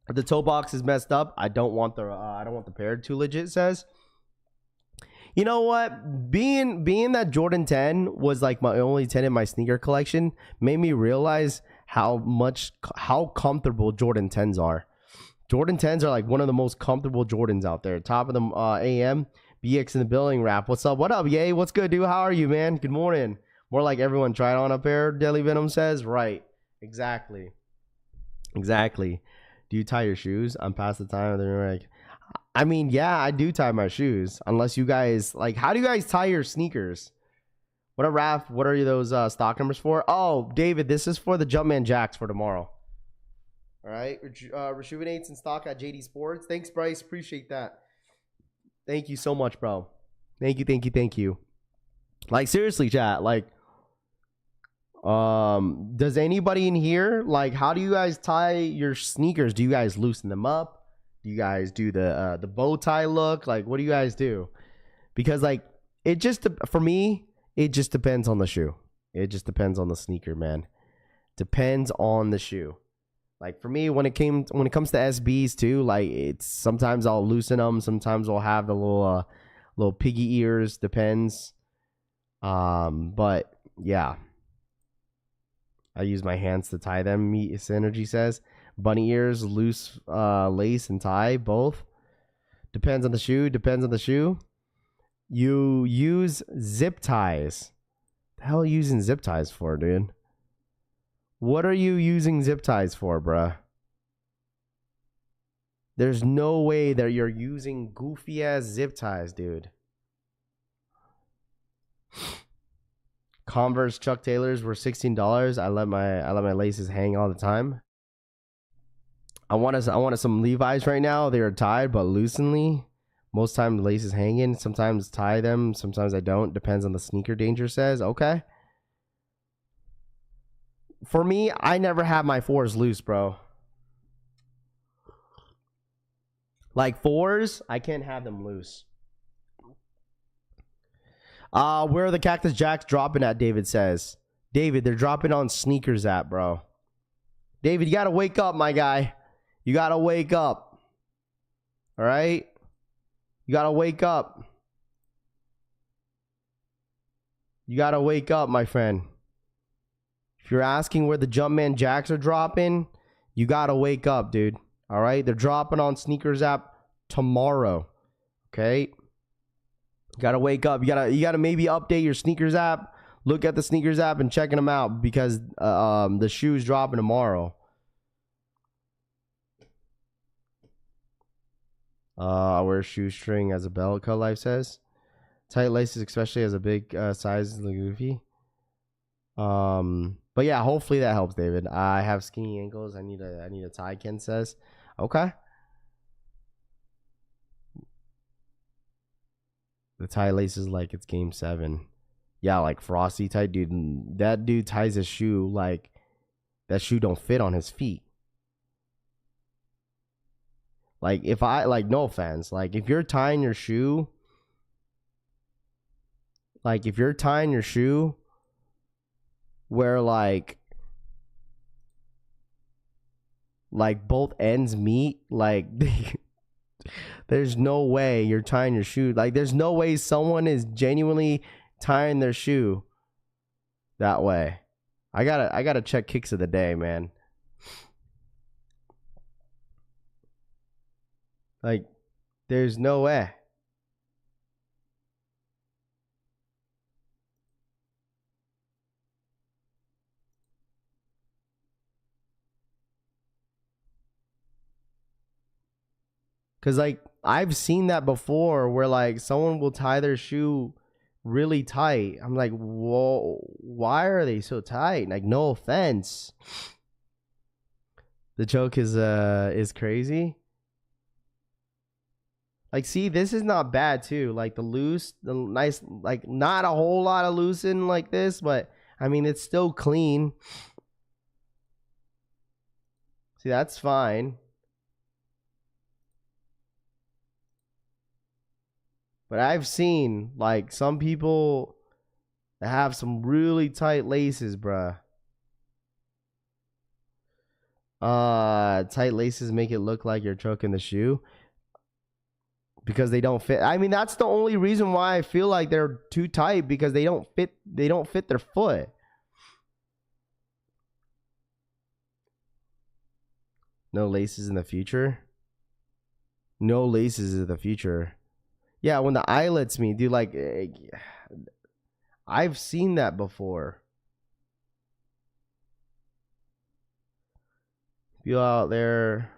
The toe box is messed up. I don't want the pair. Too Legit says. You know what? Being that Jordan 10 was like my only 10 in my sneaker collection made me realize how comfortable Jordan 10s are. Jordan 10s are like one of the most comfortable Jordans out there. Top of the AM. BX in the building rap. What's up? What up, yay? What's good, dude? How are you, man? Good morning. More like everyone tried on a pair, Deli Venom says. Right. Exactly. Do you tie your shoes? I'm past the time. They're like, I mean, yeah, I do tie my shoes. Unless you guys, like, how do you guys tie your sneakers? What up, Raph? What are those stock numbers for? Oh, David, this is for the Jumpman Jacks for tomorrow. All right. Rejuvenates in stock at Jdsports. Thanks, Bryce. Appreciate that. Thank you so much, bro. Thank you. Like, seriously, chat. Like, does anybody in here, like, how do you guys tie your sneakers? Do you guys loosen them up? Do you guys do the bow tie look? Like, what do you guys do? Because like, for me, it just depends on the shoe. It just depends on the sneaker, man. Depends on the shoe. Like for me, when it comes to SBs too, like it's sometimes I'll loosen them, sometimes I'll have the little piggy ears, depends. But yeah, I use my hands to tie them. Synergy says bunny ears, loose lace and tie, both. Depends on the shoe. Depends on the shoe. You use zip ties. The hell are you using zip ties for, dude? What are you using zip ties for, bruh? There's no way that you're using goofy ass zip ties, dude. Converse Chuck Taylors were $16. I let my laces hang all the time. I wanted some Levi's right now. They are tied but loosenly. Most times the laces hanging. Sometimes tie them. Sometimes I don't. Depends on the sneaker. Danger says. Okay. For me, I never have my 4s loose, bro. Like 4s, I can't have them loose. Where are the Cactus Jacks dropping at? David says. David, they're dropping on Sneakers app, bro. David, you gotta wake up, my guy. You gotta wake up. All right? You gotta wake up. You gotta wake up, my friend. If you're asking where the Jumpman Jacks are dropping, you gotta wake up, dude. All right? They're dropping on Sneakers app tomorrow. Okay? You gotta wake up. You gotta maybe update your Sneakers app. Look at the Sneakers app and checking them out because the shoe's dropping tomorrow. I wear shoestring as a belt, Cut Life says. Tight laces, especially as a big size, like goofy. But yeah, hopefully that helps, David. I have skinny ankles. I need a tie, Ken says. Okay. The tie laces like it's game 7. Yeah, like Frosty tight, dude. That dude ties his shoe like that shoe don't fit on his feet. Like if I like, no offense, like if you're tying your shoe, where like both ends meet, like there's no way you're tying your shoe. Like there's no way someone is genuinely tying their shoe that way. I gotta check kicks of the day, man. Like there's no way. Cause like I've seen that before where like someone will tie their shoe really tight. I'm like, whoa, why are they so tight? Like, no offense. The joke is crazy. Like, see, this is not bad too. Like the nice, like not a whole lot of loosen like this, but I mean it's still clean. See, that's fine. But I've seen like some people that have some really tight laces, bruh. Tight laces make it look like you're choking the shoe because they don't fit. I mean, that's the only reason why I feel like they're too tight, because they don't fit their foot. No laces in the future. No laces in the future. Yeah, when the eyelets meet, dude, like, I've seen that before. People out there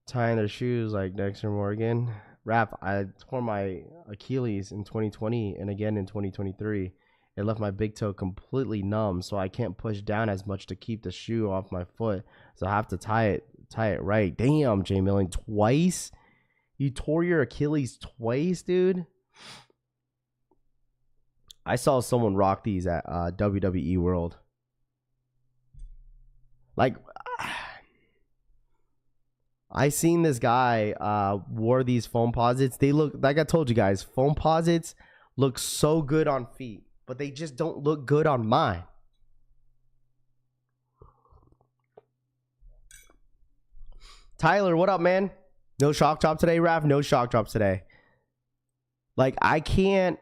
tying their shoes like Dexter Morgan. Rap, I tore my Achilles in 2020 and again in 2023. It left my big toe completely numb, so I can't push down as much to keep the shoe off my foot. So I have to tie it right. Damn, J Milling, twice? You tore your Achilles twice, dude? I saw someone rock these at WWE World. Like, I seen this guy wore these Foamposites. They look, like I told you guys, Foamposites look so good on feet, but they just don't look good on mine. Tyler, what up, man? No shock drop today, Raph? No shock drops today. Like, I can't.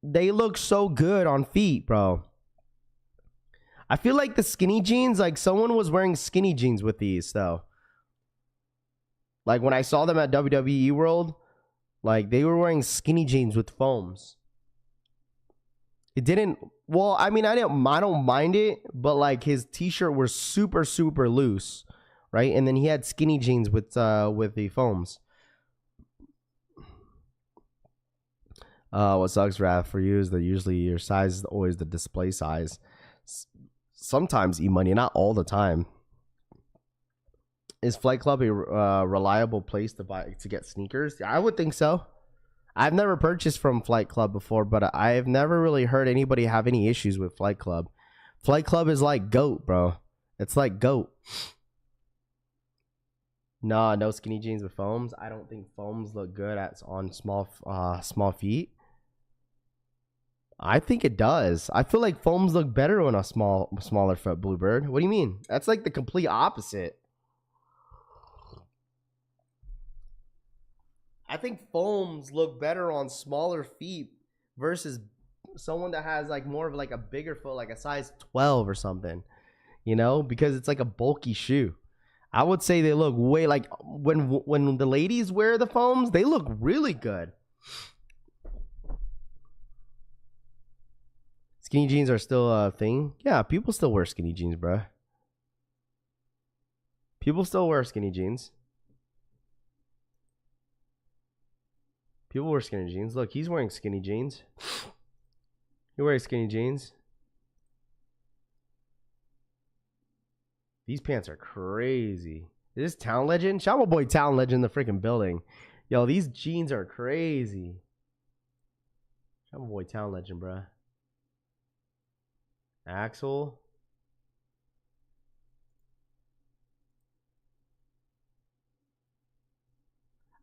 They look so good on feet, bro. I feel like the skinny jeans, like someone was wearing skinny jeans with these, though. Like, when I saw them at WWE World, like, they were wearing skinny jeans with foams. It didn't. Well, I mean, I don't mind it, but like his t-shirt was super, super loose, right? And then he had skinny jeans with the foams. What sucks, Raph, for you is that usually your size is always the display size. Sometimes E-Money, not all the time. Is Flight Club a reliable place to get sneakers? I would think so. I've never purchased from Flight Club before, but I've never really heard anybody have any issues with Flight Club. Flight Club is like GOAT, bro. It's like GOAT. Nah, no skinny jeans with foams. I don't think foams look good on small feet. I think it does. I feel like foams look better on a smaller foot, Bluebird. What do you mean? That's like the complete opposite. I think foams look better on smaller feet versus someone that has like more of like a bigger foot, like a size 12 or something, you know, because it's like a bulky shoe. I would say they look way like when the ladies wear the foams, they look really good. Skinny jeans are still a thing. Yeah, people still wear skinny jeans, bro. People still wear skinny jeans. People wear skinny jeans. Look, he's wearing skinny jeans. He wears skinny jeans. These pants are crazy. Is this Town Legend? Shout out my boy Town Legend in the freaking building. Yo, these jeans are crazy. Shout out my boy Town Legend, bruh. Axel.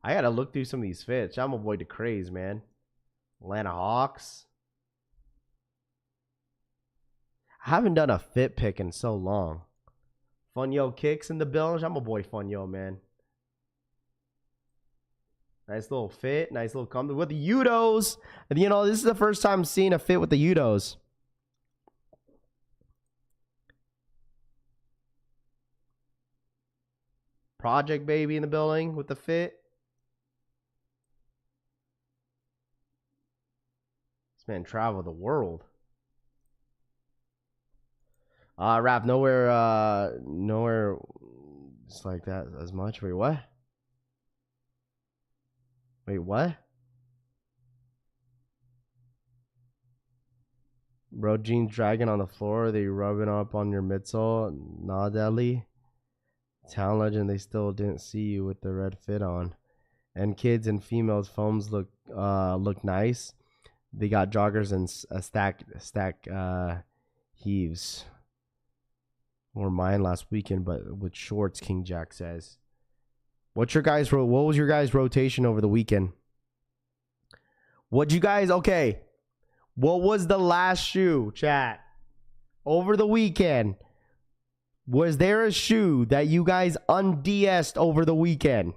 I gotta look through some of these fits. I'm a boy to craze, man. Atlanta Hawks. I haven't done a fit pick in so long. Funyo Kicks in the building. I'm a boy Funyo, man. Nice little fit. Nice little combo with the Udos. And you know, this is the first time seeing a fit with the Udos. Project Baby in the building with the fit. Man, travel the world. Rap nowhere it's like that as much. Wait, what? Wait, what? Bro, jeans dragging on the floor. They rubbing up on your midsole. Nah, Deli. Town Legend, they still didn't see you with the red fit on. And kids and females foams look nice. They got joggers and a stack heaves. Or mine last weekend, but with shorts, King Jack says. What was your guys' rotation over the weekend? Okay. What was the last shoe, chat? Over the weekend. Was there a shoe that you guys unDS'd over the weekend?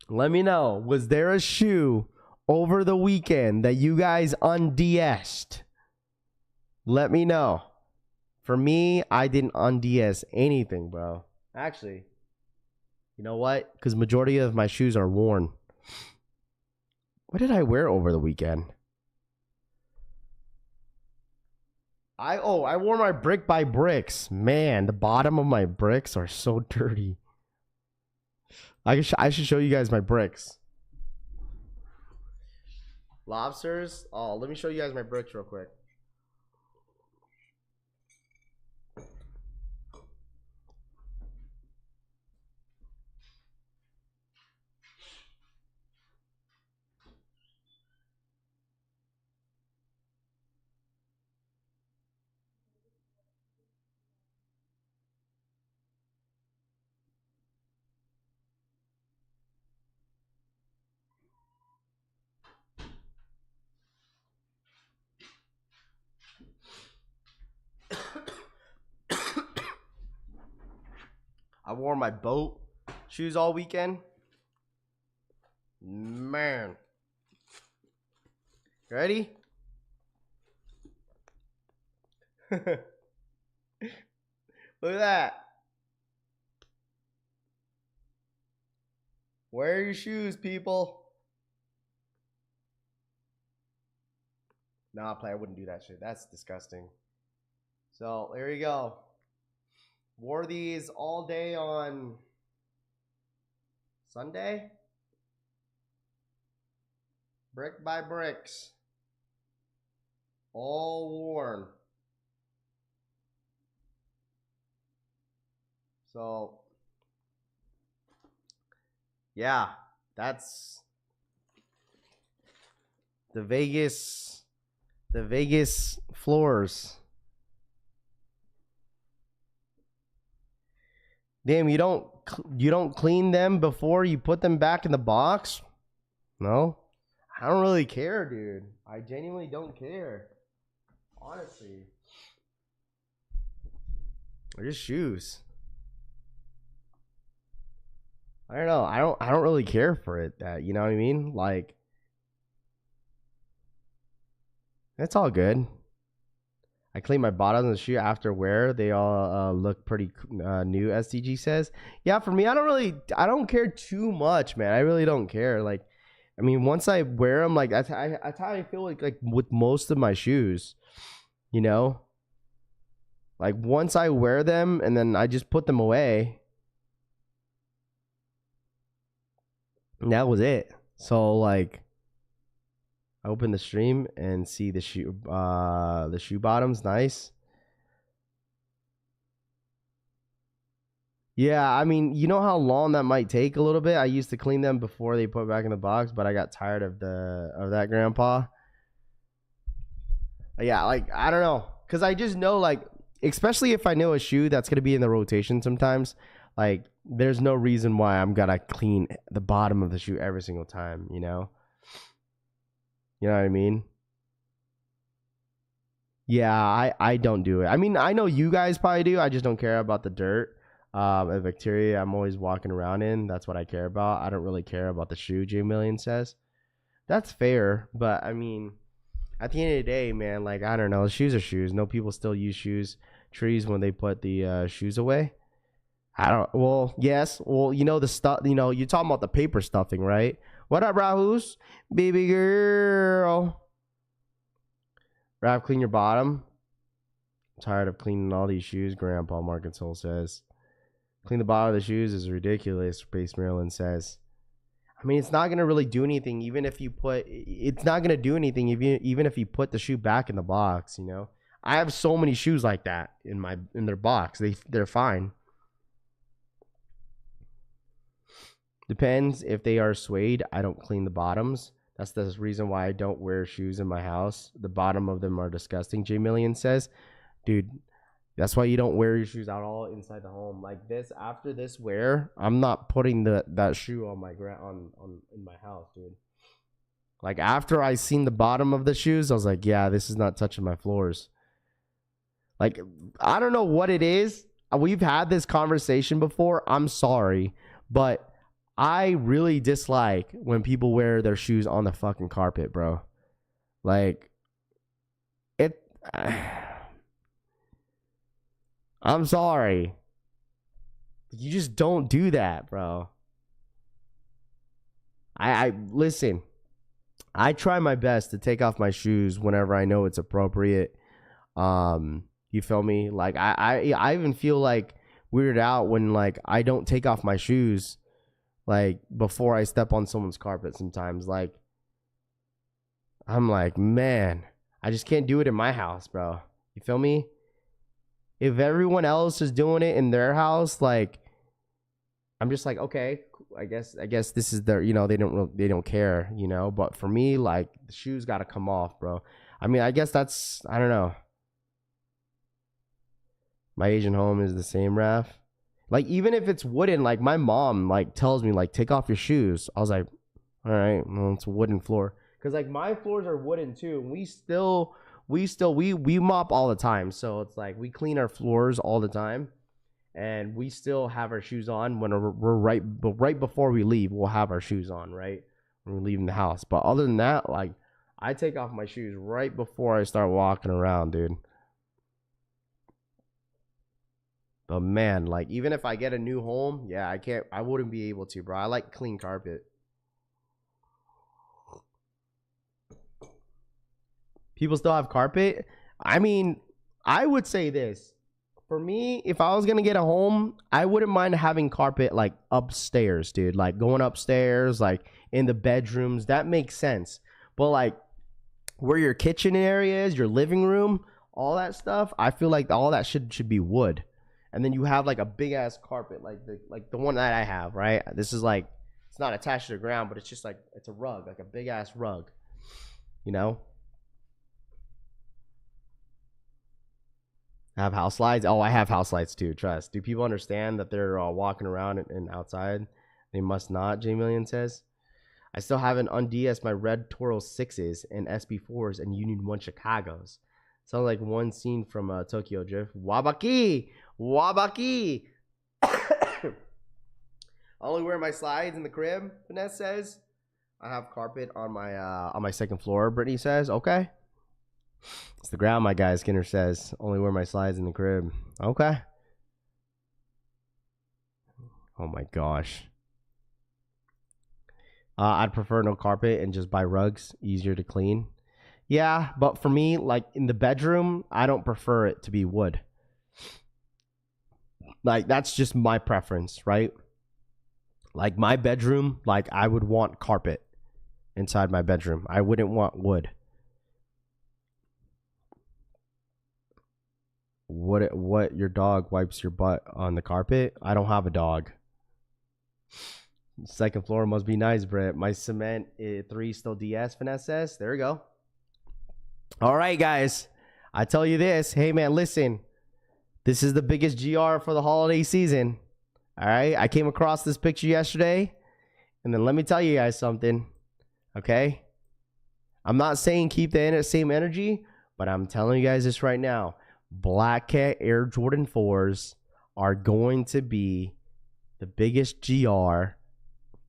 Let me know. Was there a shoe over the weekend that you guys unDS'd? Let me know. For me, I didn't unDS anything, bro. Actually, you know what? Because majority of my shoes are worn. What did I wear over the weekend? I wore my brick by bricks. Man, the bottom of my bricks are so dirty. I should show you guys my bricks. Lobsters. Oh, let me show you guys my bricks real quick. I wore my boat shoes all weekend. Man. Ready? Look at that. Wear your shoes, people. Nah, I wouldn't do that shit. That's disgusting. So, there you go. Wore these all day on Sunday. Brick by bricks. All worn. So, yeah, that's the Vegas floors. Damn, you don't clean them before you put them back in the box? No? I don't really care, dude. I genuinely don't care. Honestly. They're just shoes. I don't know. I don't really care for it. That, you know what I mean? Like, it's all good. I clean my bottoms of the shoe after wear. They all look pretty new. STG says, yeah. For me, I don't care too much, man. I really don't care. Like, I mean, once I wear them, like that's how I feel like with most of my shoes, you know. Like once I wear them and then I just put them away. And that was it. So like, I open the stream and see the shoe bottoms. Nice. Yeah, I mean, you know how long that might take a little bit. I used to clean them before they put back in the box, but I got tired of that, grandpa. Yeah, like I don't know, cause I just know, like, especially if I know a shoe that's gonna be in the rotation sometimes, like there's no reason why I'm gonna clean the bottom of the shoe every single time, you know? You know what I mean? Yeah, I don't do it. I mean, I know you guys probably do. I just don't care about the dirt. The bacteria I'm always walking around in. That's what I care about. I don't really care about the shoe, J Million says. That's fair, but I mean, at the end of the day, man, like, I don't know. Shoes are shoes. No, people still use trees when they put the shoes away. Well, yes. Well, you know, the stuff, you know, you're talking about the paper stuffing, right? What up, Rahus? Baby girl. Rap, clean your bottom. I'm tired of cleaning all these shoes, Grandpa Market Soul says. Clean the bottom of the shoes is ridiculous, Base Maryland says. I mean, it's not going to really do anything, even if you put... It's not going to do anything even if you put the shoe back in the box, you know? I have so many shoes like that in their box. They're fine. Depends if they are suede. I don't clean the bottoms. That's the reason why I don't wear shoes in my house. The bottom of them are disgusting, J Million says. Dude, that's why you don't wear your shoes out all inside the home. Like this, after this wear, I'm not putting that shoe on my in my house, dude. Like after I seen the bottom of the shoes, I was like, yeah, this is not touching my floors. Like, I don't know what it is. We've had this conversation before. I'm sorry, but I really dislike when people wear their shoes on the fucking carpet, bro. Like, I'm sorry. You just don't do that, bro. I listen. I try my best to take off my shoes whenever I know it's appropriate. You feel me? Like I even feel like weirded out when like I don't take off my shoes like before I step on someone's carpet sometimes. Like I'm like, man, I just can't do it in my house, bro. You feel me? If everyone else is doing it in their house, like I'm just like, okay, I guess this is their, you know, they don't care, you know, but for me, like the shoes got to come off, bro. I mean, I guess that's, I don't know. My Asian home is the same, Raf. Like, even if it's wooden, like my mom like tells me like, take off your shoes. I was like, all right, well, it's a wooden floor. Cause like my floors are wooden too. And we mop all the time. So it's like, we clean our floors all the time. and we still have our shoes on when we're right before we leave. We'll have our shoes on, right, when we're leaving the house. But other than that, like, I take off my shoes right before I start walking around, dude. But man, like, even if I get a new home, yeah, I wouldn't be able to, bro. I like clean carpet. People still have carpet. I mean, I would say this. For me, if I was going to get a home, I wouldn't mind having carpet like upstairs, dude. Like going upstairs, like in the bedrooms. That makes sense. But like where your kitchen area is, your living room, all that stuff, I feel like all that should be wood. And then you have like a big ass carpet, like the one that I have, right? This is like, it's not attached to the ground, but it's just like, it's a rug, like a big ass rug, you know? I have house lights. Oh, I have house lights too. Trust. Do people understand that they're walking around and outside? They must not. J Million says. I still haven't unds my red Toro 6s and SB4s and Union 1 Chicago's. Sounds like one scene from Tokyo Drift. Wabaki! Wabaki! I only wear my slides in the crib, Finesse says. I have carpet on my second floor, Brittany says. Okay. It's the ground, my guy. Skinner says. Only wear my slides in the crib. Okay. Oh my gosh. I'd prefer no carpet and just buy rugs. Easier to clean. Yeah, but for me, like in the bedroom, I don't prefer it to be wood. Like that's just my preference, right? Like my bedroom, like I would want carpet inside my bedroom. I wouldn't want wood. What your dog wipes your butt on the carpet? I don't have a dog. Second floor must be nice, Brett. My cement 3 still DS, Finesse says. There we go. All right, guys. I tell you this. Hey, man, listen. This is the biggest GR for the holiday season. All right. I came across this picture yesterday. And then let me tell you guys something. Okay. I'm not saying keep the same energy, but I'm telling you guys this right now. Black Cat Air Jordan 4s are going to be the biggest GR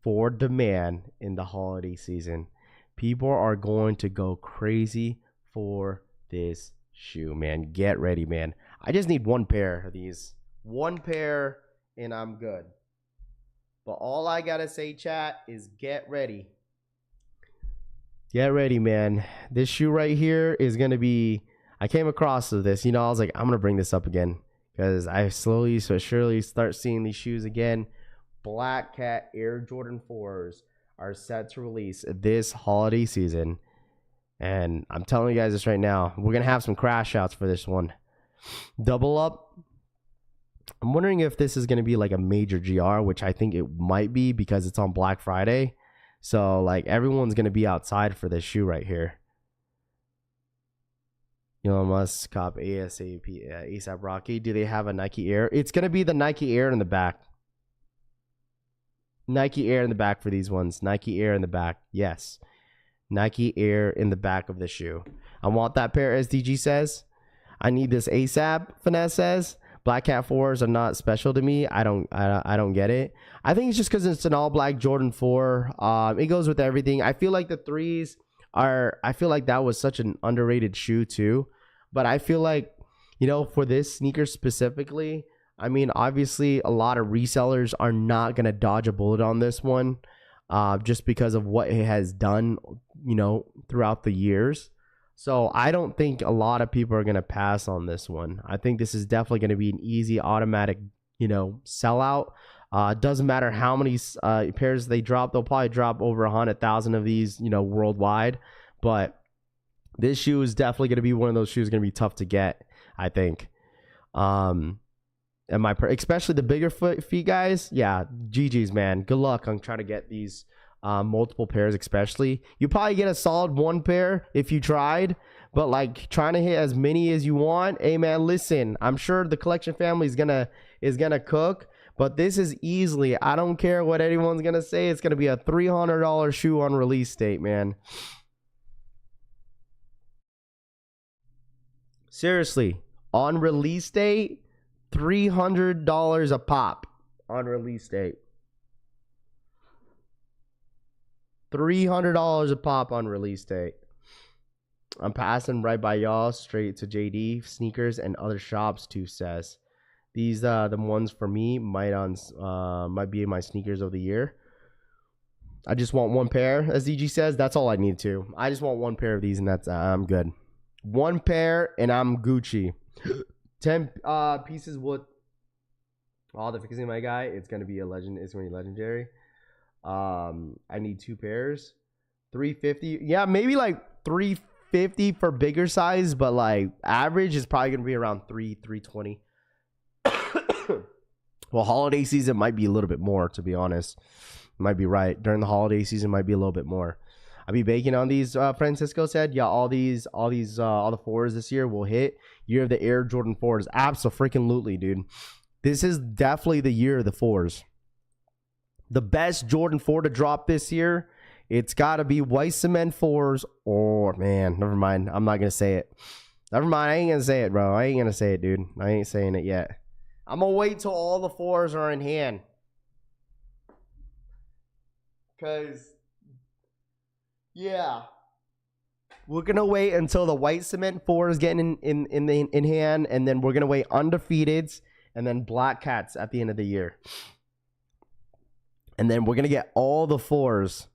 for demand in the holiday season. People are going to go crazy for this shoe, man. Get ready, man. I just need one pair of these. One pair and I'm good. But all I gotta say, chat, is get ready. Get ready, man. This shoe right here is gonna be... I came across this, you know, I was like, I'm going to bring this up again because I slowly but surely start seeing these shoes again. Black Cat Air Jordan 4s are set to release this holiday season. And I'm telling you guys this right now. We're going to have some crash outs for this one. Double up. I'm wondering if this is going to be like a major GR, which I think it might be because it's on Black Friday. So like everyone's going to be outside for this shoe right here. Elon Musk cop ASAP Rocky. Do they have a Nike Air? It's going to be the Nike Air in the back. Nike Air in the back for these ones. Nike Air in the back. Yes. Nike Air in the back of the shoe. I want that pair, SDG says. I need this ASAP, Finesse says. Black Cat 4s are not special to me. I don't get it. I think it's just because it's an all black Jordan 4. It goes with everything. I feel like the 3s are... I feel like that was such an underrated shoe too. But I feel like, you know, for this sneaker specifically, I mean, obviously a lot of resellers are not going to dodge a bullet on this one just because of what it has done, you know, throughout the years. So I don't think a lot of people are going to pass on this one. I think this is definitely going to be an easy automatic, you know, sellout. Doesn't matter how many pairs they drop. They'll probably drop over 100,000 of these, you know, worldwide. But this shoe is definitely going to be one of those shoes going to be tough to get, I think. And especially the bigger feet guys, yeah, GG's, man. Good luck on trying to get these multiple pairs, especially. You probably get a solid one pair if you tried, but like trying to hit as many as you want. Hey, man, listen, I'm sure the collection family is gonna cook, but this is easily, I don't care what anyone's gonna say, it's gonna be a $300 shoe on release date, man. Seriously, on release date, $300 a pop on release date. $300 a pop on release date. I'm passing right by y'all straight to JD sneakers and other shops too. Says these the ones for me might be my sneakers of the year. I just want one pair, as DG says. That's all I need to. I just want one pair of these, and that's I'm good. One pair, and I'm Gucci. 10 pieces would. Oh, the fixing my guy. It's gonna be a legend. It's gonna be legendary. I need 2 pairs. 350. Yeah, maybe like 350 for bigger size, but like average is probably gonna be around 320. Well, holiday season might be a little bit more, to be honest. Might be right. During the holiday season might be a little bit more. I'll be baking on these. Francisco said, yeah, all the 4s this year will hit. Year of the Air Jordan 4s. Absolutely, dude. This is definitely the year of the 4s. The best Jordan 4 to drop this year, it's got to be white cement 4s. Oh, man, never mind. I'm not going to say it. Never mind. I ain't going to say it, bro. I ain't going to say it, dude. I ain't saying it yet. I'm going to wait till all the 4s are in hand. Because, yeah. We're going to wait until the white cement 4 is getting in hand. And then we're going to wait undefeateds. And then Black Cats at the end of the year. And then we're going to get all the 4s.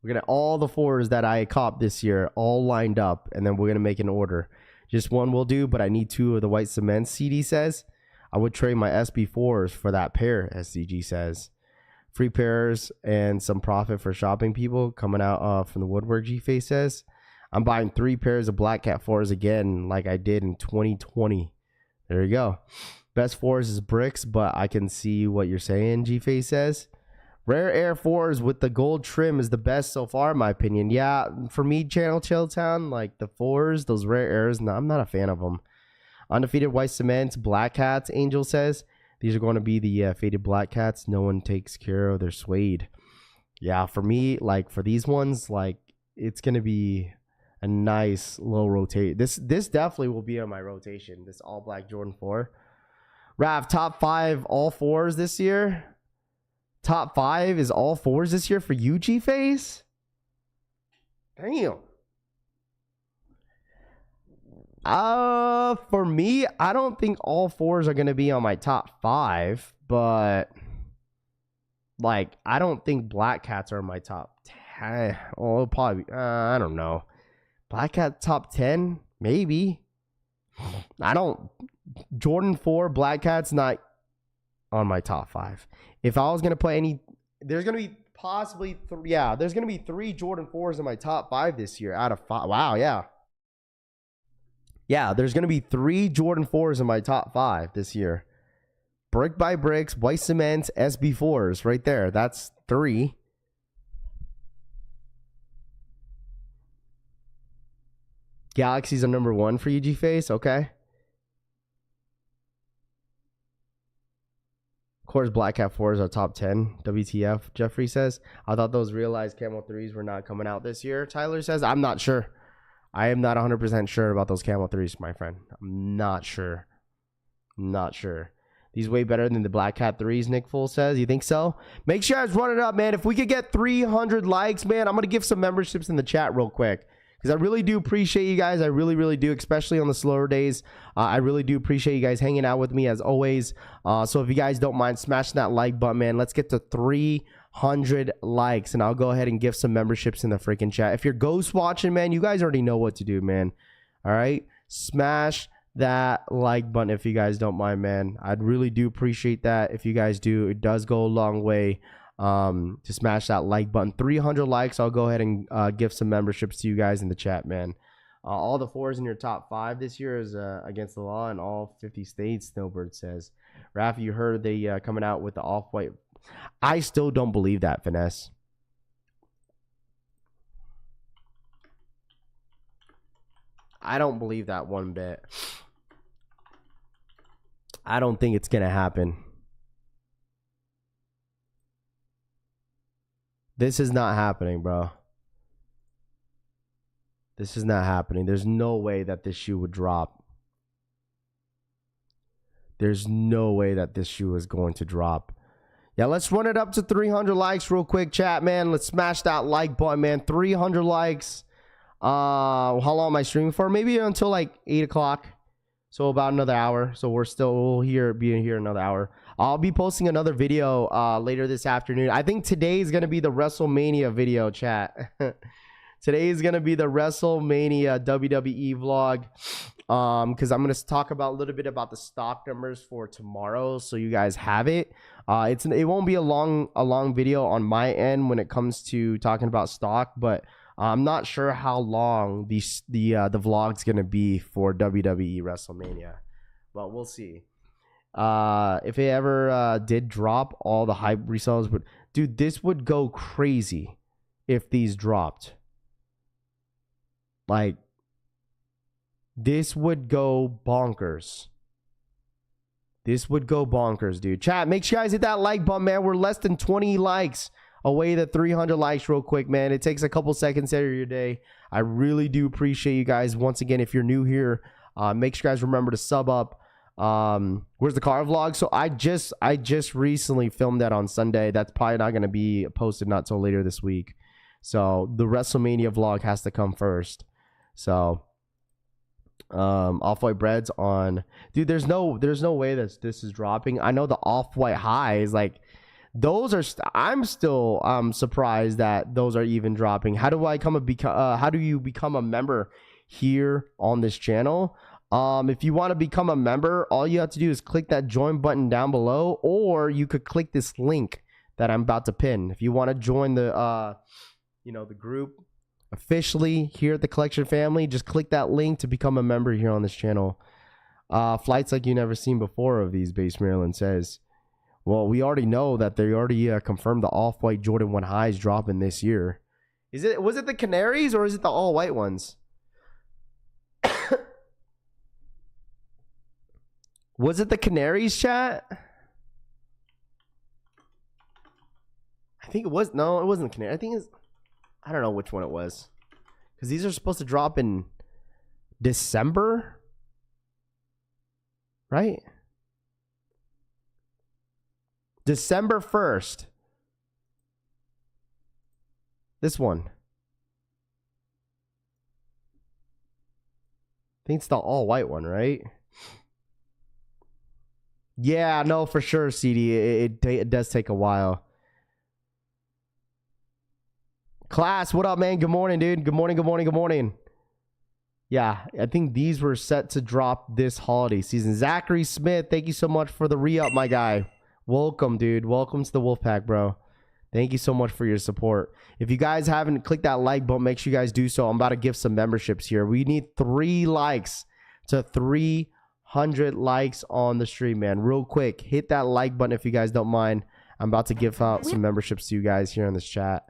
We're going to all the 4s that I copped this year all lined up. And then we're going to make an order. Just one will do, but I need 2 of the white cement. CD says, I would trade my SB4s for that pair, SCG says. Free pairs and some profit for shopping people coming out from the woodwork, G-Face says. I'm buying 3 pairs of Black Cat 4s again like I did in 2020. There you go. Best 4s is bricks, but I can see what you're saying, G-Face says. Rare Air 4s with the gold trim is the best so far, in my opinion. Yeah, for me, Channel Chilltown, like the 4s, those Rare Airs, no, I'm not a fan of them. Undefeated white cement, Black Cats, Angel says. These are going to be the faded Black Cats. No one takes care of their suede. Yeah, for me, like for these ones, like it's going to be a nice low rotate. This definitely will be on my rotation. This all black Jordan 4. Rav, top 5 all 4s this year. Top 5 is all 4s this year for you, G-Face? Damn. For me, I don't think all 4s are going to be on my top 5, but like I don't think Black Cats are in my top 10. Oh, probably I don't know. Black Cat top 10, maybe. I don't. Jordan 4 Black Cat's not on my top 5. If I was going to put any, there's going to be possibly there's going to be 3 Jordan 4s in my top 5 this year out of 5. Wow, yeah. Yeah, there's going to be 3 Jordan 4s in my top 5 this year. Brick by Bricks, white cement, SB4s right there. That's 3. Galaxies are number 1 for you, G-Face. Okay. Of course, Black Cat 4s are top 10. WTF, Jeffrey says. I thought those realized Camel 3s were not coming out this year. Tyler says, I'm not sure. I am not 100% sure about those Camel 3s, my friend. I'm not sure. Not sure. These way better than the Black Cat 3s, Nick Full says. You think so? Make sure you guys run it up, man. If we could get 300 likes, man, I'm going to give some memberships in the chat real quick. Because I really do appreciate you guys. I really, really do, especially on the slower days. I really do appreciate you guys hanging out with me as always. So if you guys don't mind, smash that like button, man. Let's get to 300 likes, and I'll go ahead and give some memberships in the freaking chat. If you're ghost watching, man, you guys already know what to do, man. All right? Smash that like button if you guys don't mind, man. I'd really do appreciate that. If you guys do, it does go a long way. To smash that like button. 300 likes, I'll go ahead and give some memberships to you guys in the chat, man. All the 4s in your top 5 this year is against the law in all 50 states, Snowbird says. Rafi, you heard they coming out with the off-white. I still don't believe that, Finesse. I don't believe that one bit. I don't think it's gonna happen. This is not happening, bro. This is not happening. There's no way that this shoe would drop. There's no way that this shoe is going to drop. Yeah, let's run it up to 300 likes real quick, chat, man. Let's smash that like button, man. 300 likes. How long am I streaming for? Maybe until like 8 o'clock. So about another hour. So we'll be here another hour. I'll be posting another video later this afternoon. I think today is going to be the WrestleMania video, chat. Today is going to be the WrestleMania WWE vlog. Because I'm going to talk about a little bit about the stock numbers for tomorrow, so you guys have it. It won't be a long video on my end when it comes to talking about stock, but I'm not sure how long the vlog's going to be for WWE WrestleMania, but we'll see. If it ever did drop, all the hype resellers would, dude, this would go crazy if these dropped. Like, this would go bonkers. This would go bonkers, dude. Chat, make sure you guys hit that like button, man. We're less than 20 likes away to 300 likes real quick, man. It takes a couple seconds out of your day. I really do appreciate you guys. Once again, if you're new here, make sure you guys remember to sub up. Where's the car vlog? So I just recently filmed that on Sunday. That's probably not going to be posted not till later this week. So the WrestleMania vlog has to come first. So off-white breads on, dude, there's no way that this is dropping. I know the off-white highs, like, those are I'm still surprised that those are even dropping. How do you become a member here on this channel? If you want to become a member, all you have to do is click that join button down below, or you could click this link that I'm about to pin. If you want to join the the group officially here at the Collection family, just click that link to become a member here on this channel. Flights like you never seen before of these, Base Maryland says. Well, we already know that they already confirmed the off-white Jordan 1 highs dropping this year. Was it the Canaries or is it the all-white ones? Was it the Canaries, chat? I think it was. No, it wasn't the Canaries. I think it's, I don't know which one it was, because these are supposed to drop in December, right? December 1st. This one. I think it's the all white one, right? Yeah, no, for sure, CD. It does take a while. Class, what up, man? Good morning, dude. Good morning, good morning, good morning. Yeah, I think these were set to drop this holiday season. Zachary Smith, thank you so much for the re-up, my guy. Welcome, dude. Welcome to the Wolfpack, bro. Thank you so much for your support. If you guys haven't clicked that like button, make sure you guys do so. I'm about to give some memberships here. We need 3 likes to 300 likes on the stream, man. Real quick, hit that like button if you guys don't mind. I'm about to give out some memberships to you guys here in this chat.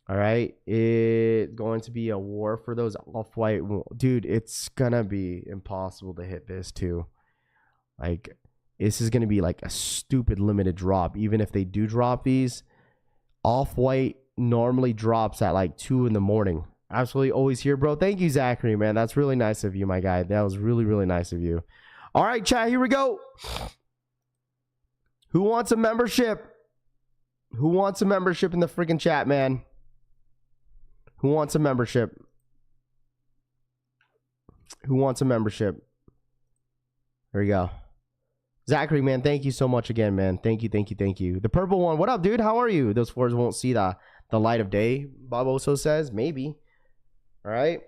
All right, it's going to be a war for those off-white. Dude, it's gonna be impossible to hit this too. Like, this is gonna be like a stupid limited drop. Even if they do drop these, off-white normally drops at like 2 in the morning. Absolutely always here, bro. Thank you, Zachary, man. That's really nice of you, my guy. That was really, really nice of you. All right, chat, here we go. Who wants a membership? Who wants a membership in the freaking chat, man? Who wants a membership? Who wants a membership? There we go. Zachary, man, thank you so much again, man. Thank you, thank you, thank you. The purple one, what up, dude? How are you? Those floors won't see the light of day, Bob Oso says. Maybe. All right.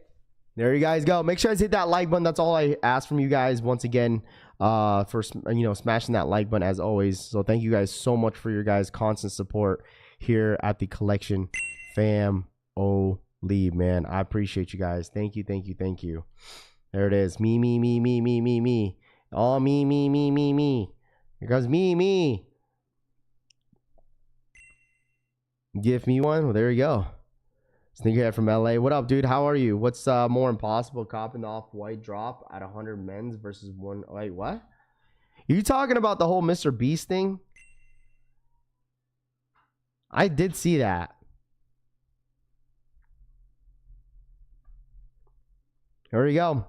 There you guys go. Make sure you guys hit that like button. That's all I ask from you guys once again, for smashing that like button as always. So thank you guys so much for your guys' constant support here at the Collection fam. Oh, leave, man. I appreciate you guys. Thank you, thank you, thank you. There it is. Me, me, me, me, me, me, me. All me, me, me, me, me. Here goes me, me. Give me one. Well, there you go. Sneakerhead from LA. What up, dude? How are you? What's more impossible? Copping the off-white drop at 100 men's versus one. Wait, what? Are you talking about the whole Mr. Beast thing? I did see that. There we go.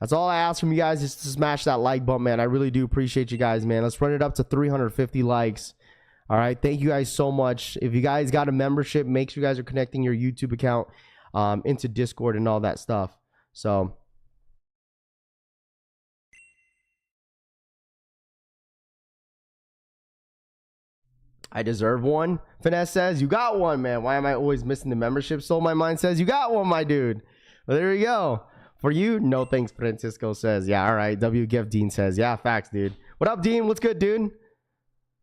That's all I ask from you guys, is to smash that like button, man. I really do appreciate you guys, man. Let's run it up to 350 likes. All right, thank you guys so much. If you guys got a membership, make sure you guys are connecting your YouTube account into Discord and all that stuff. So I deserve one. Finesse says, you got one, man. Why am I always missing the membership? Soul My Mind says, you got one, my dude. Well, there you go. For you, no thanks, Francisco says. Yeah, all right. W Gift Dean says, yeah, facts, dude. What up, Dean? What's good, dude?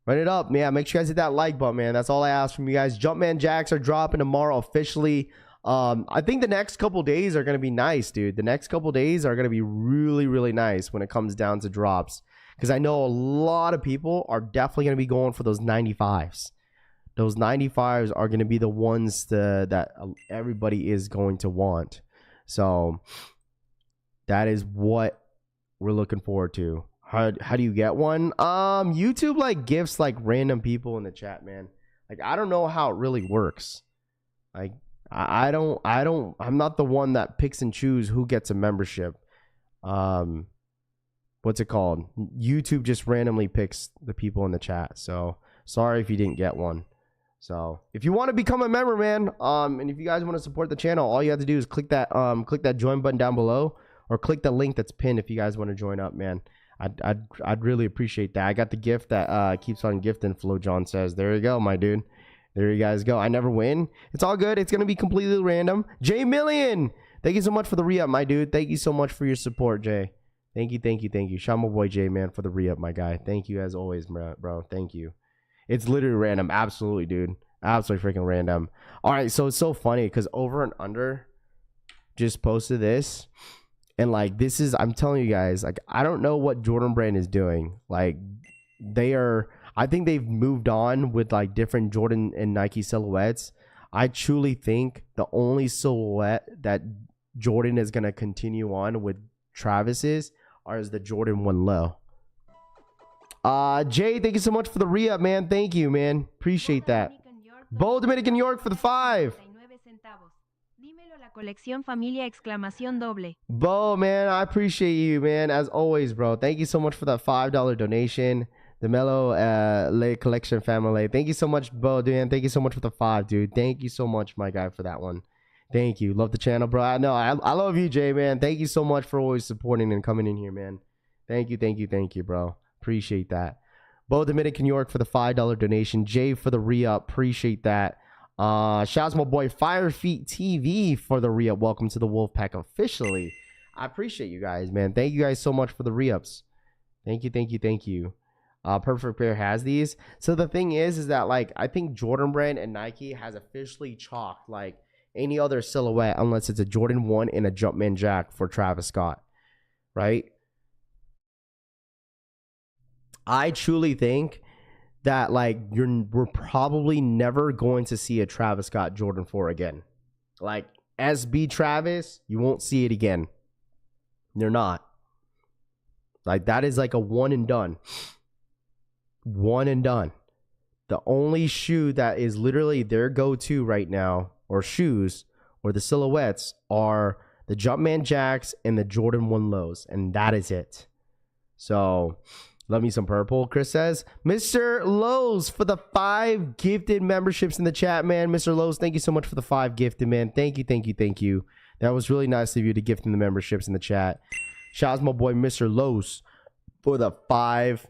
Run it up. Yeah, make sure you guys hit that like button, man. That's all I ask from you guys. Jumpman Jacks are dropping tomorrow officially. I think the next couple days are going to be nice, dude. The next couple days are going to be really, really nice when it comes down to drops. Because I know a lot of people are definitely going to be going for those 95s. Those 95s are going to be the ones that everybody is going to want. So that is what we're looking forward to. How do you get one? YouTube like gifts like random people in the chat, man. Like, I don't know how it really works. Like, I'm not the one that picks and choose who gets a membership. What's it called? YouTube just randomly picks the people in the chat. So sorry if you didn't get one. So if you want to become a member, man, and if you guys want to support the channel, all you have to do is click that join button down below, or click the link that's pinned if you guys want to join up, man. I'd really appreciate that. I got the gift that keeps on gifting. Flo John says, there you go, my dude. There you guys go. I never win. It's all good. It's gonna be completely random. Jay Million, thank you so much for the re-up, my dude. Thank you so much for your support, Jay. Thank you. Shout my boy Jay, man, for the re-up, my guy. Thank you as always, bro. Thank you. It's literally random. Absolutely, dude. Absolutely freaking random. All right, so it's so funny because Over and Under just posted this. And like, this is, I'm telling you guys, like, I don't know what Jordan Brand is doing. Like, I think they've moved on with like different Jordan and Nike silhouettes. I truly think the only silhouette that Jordan is going to continue on with Travis's is the Jordan 1 Low. Jay, thank you so much for the re-up, man. Thank you, man. Appreciate that. Bo Dominican York for the 5. Colección familia exclamación doble. Bo, man, I appreciate you, man, as always, bro. Thank you so much for that $5 donation. The Mellow Le Collection family. Thank you so much, Bo, dude. Thank you so much for the 5, dude. Thank you so much, my guy, for that one. Thank you. Love the channel, bro. I know. I love you, Jay, man. Thank you so much for always supporting and coming in here, man. Thank you, bro. Appreciate that. Bo Dominican York for the $5 donation. Jay for the re-up. Appreciate that. Shouts my boy Firefeet TV for the re-up. Welcome to the Wolfpack officially. I appreciate you guys, man. Thank you guys so much for the re-ups. Thank you. Perfect Pair has these. So the thing is that like, I think Jordan Brand and Nike has officially chalked like any other silhouette unless it's a Jordan 1 and a Jumpman Jack for Travis Scott, right? I truly think that like we're probably never going to see a Travis Scott Jordan 4 again. Like SB Travis, you won't see it again. You're not. Like that is like a one and done. One and done. The only shoe that is literally their go-to right now, or shoes, or the silhouettes, are the Jumpman Jacks and the Jordan 1 Lows, and that is it. So love me some purple, Chris says. Mr. Lowe's for the 5 gifted memberships in the chat, man. Mr. Lowe's, thank you so much for the 5 gifted, man. Thank you. That was really nice of you to gift in the memberships in the chat. Shout out to my boy, Mr. Lowe's, for the 5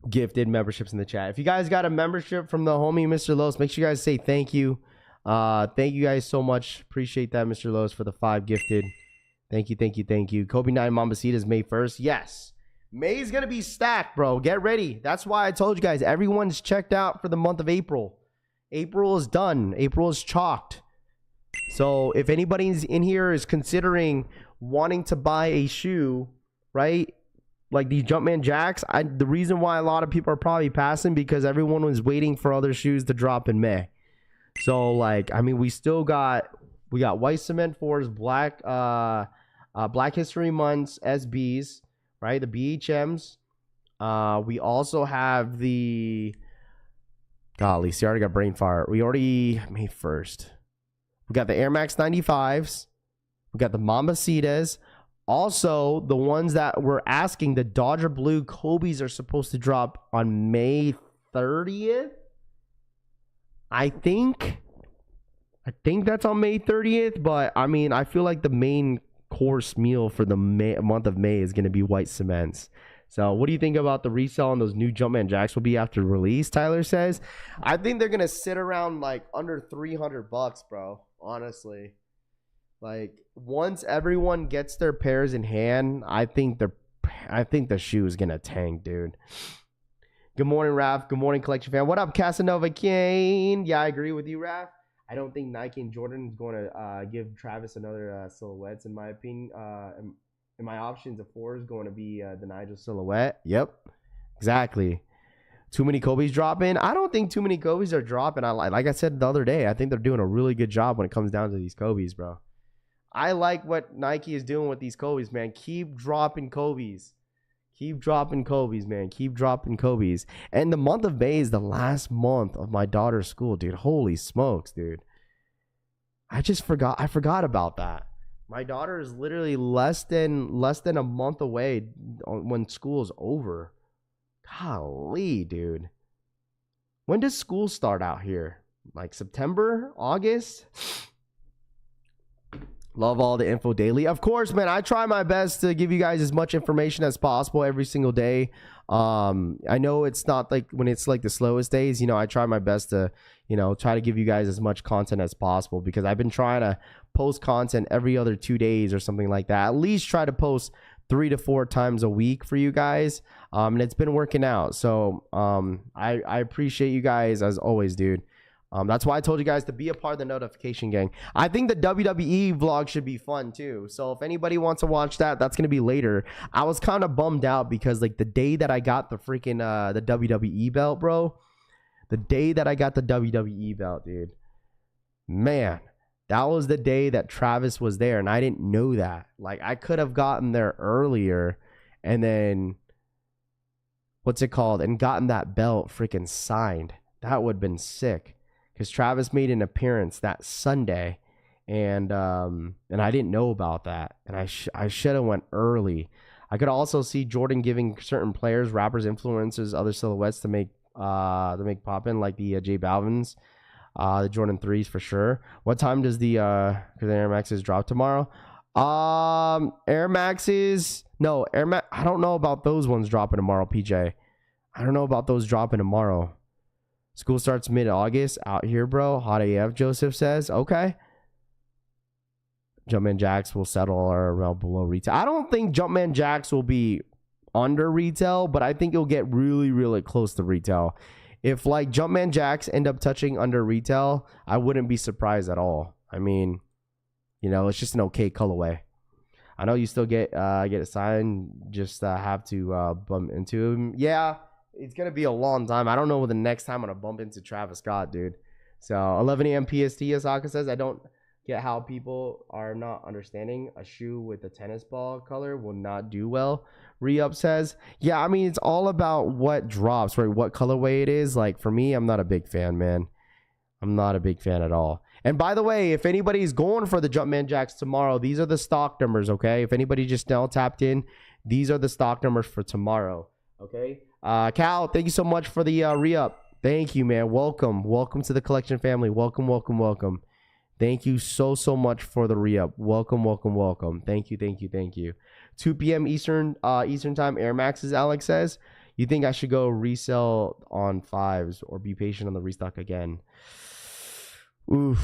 gifted memberships in the chat. If you guys got a membership from the homie, Mr. Lowe's, make sure you guys say thank you. Thank you guys so much. Appreciate that, Mr. Lowe's, for the 5 gifted. Thank you. Kobe 9 Mambacitas May 1st. Yes. May's going to be stacked, bro. Get ready. That's why I told you guys, everyone's checked out for the month of April. April is done. April is chalked. So if anybody's in here is considering wanting to buy a shoe, right? Like these Jumpman Jacks, the reason why a lot of people are probably passing because everyone was waiting for other shoes to drop in May. So like, I mean, we got white cement 4s, Black History Months, SBs, right? The BHMs. We also have the, golly, see, I already got brain fire. We already, May 1st. We got the Air Max 95s. We got the Mambacitas. Also, the ones that we're asking, the Dodger Blue Kobe's are supposed to drop on May 30th. I think that's on May 30th, but I mean, I feel like the main course meal for the month of May is going to be white cements. So what do you think about the resale on those new Jumpman Jacks will be after release? Tyler says, I think they're going to sit around like under $300, bro. Honestly, like once everyone gets their pairs in hand, I think the shoe is going to tank, dude. Good morning, Raph. Good morning, collection fan. What up, Casanova Kane? Yeah, I agree with you, Raph. I don't think Nike and Jordan is going to give Travis another silhouettes, in my opinion. In my options, the 4 is going to be the Nigel silhouette. Yep, exactly. Too many Kobe's dropping. I don't think too many Kobe's are dropping. Like I said the other day, I think they're doing a really good job when it comes down to these Kobe's, bro. I like what Nike is doing with these Kobe's, man. Keep dropping Kobe's. Keep dropping Kobe's, man. Keep dropping Kobe's. And the month of May is the last month of my daughter's school, dude. Holy smokes, dude. I forgot about that. My daughter is literally less than a month away when school's over. Golly, dude. When does school start out here? Like September, August? Love all the info daily. Of course, man, I try my best to give you guys as much information as possible every single day. I know it's not like when it's like the slowest days, you know, I try my best to, you know, try to give you guys as much content as possible, because I've been trying to post content every other 2 days or something like that. At least try to post 3 to 4 times a week for you guys. And it's been working out. So I appreciate you guys as always, dude. That's why I told you guys to be a part of the notification gang. I think the WWE vlog should be fun too. So if anybody wants to watch that, that's going to be later. I was kind of bummed out because like the day that I got the freaking the WWE belt, bro. The day that I got the WWE belt, dude. Man, that was the day that Travis was there, and I didn't know that. Like I could have gotten there earlier and then what's it called? And gotten that belt freaking signed. That would have been sick. Because Travis made an appearance that Sunday, and I didn't know about that, and I should have went early. I could also see Jordan giving certain players, rappers, influencers, other silhouettes to make pop in, like the J Balvin's, the Jordan 3s for sure. What time does the Air Maxes drop tomorrow? Air Maxes, no, I don't know about those ones dropping tomorrow, PJ. I don't know about those dropping tomorrow. School starts mid-August out here, bro. Hot AF, Joseph says. Okay. Jumpman Jacks will settle around below retail. I don't think Jumpman Jacks will be under retail, but I think it'll get really, really close to retail. If like Jumpman Jacks end up touching under retail, I wouldn't be surprised at all. I mean, you know, it's just an okay colorway. I know you still get a sign, just have to bump into him. Yeah. It's going to be a long time. I don't know when the next time I'm going to bump into Travis Scott, dude. So 11 a.m. PST, Asaka says, I don't get how people are not understanding a shoe with a tennis ball color will not do well. Re-up says, yeah, I mean, it's all about what drops, right? What colorway it is. Like for me, I'm not a big fan, man. I'm not a big fan at all. And by the way, if anybody's going for the Jumpman Jacks tomorrow, these are the stock numbers, okay? If anybody just now tapped in, these are the stock numbers for tomorrow, okay? Cal, thank you so much for the re-up. Thank you, man. Welcome to the collection family. Welcome. Thank you so much for the re-up. Welcome. Thank you. 2 p.m. Eastern time. Air Maxes, Alex says. You think I should go resell on 5s or be patient on the restock again? Oof.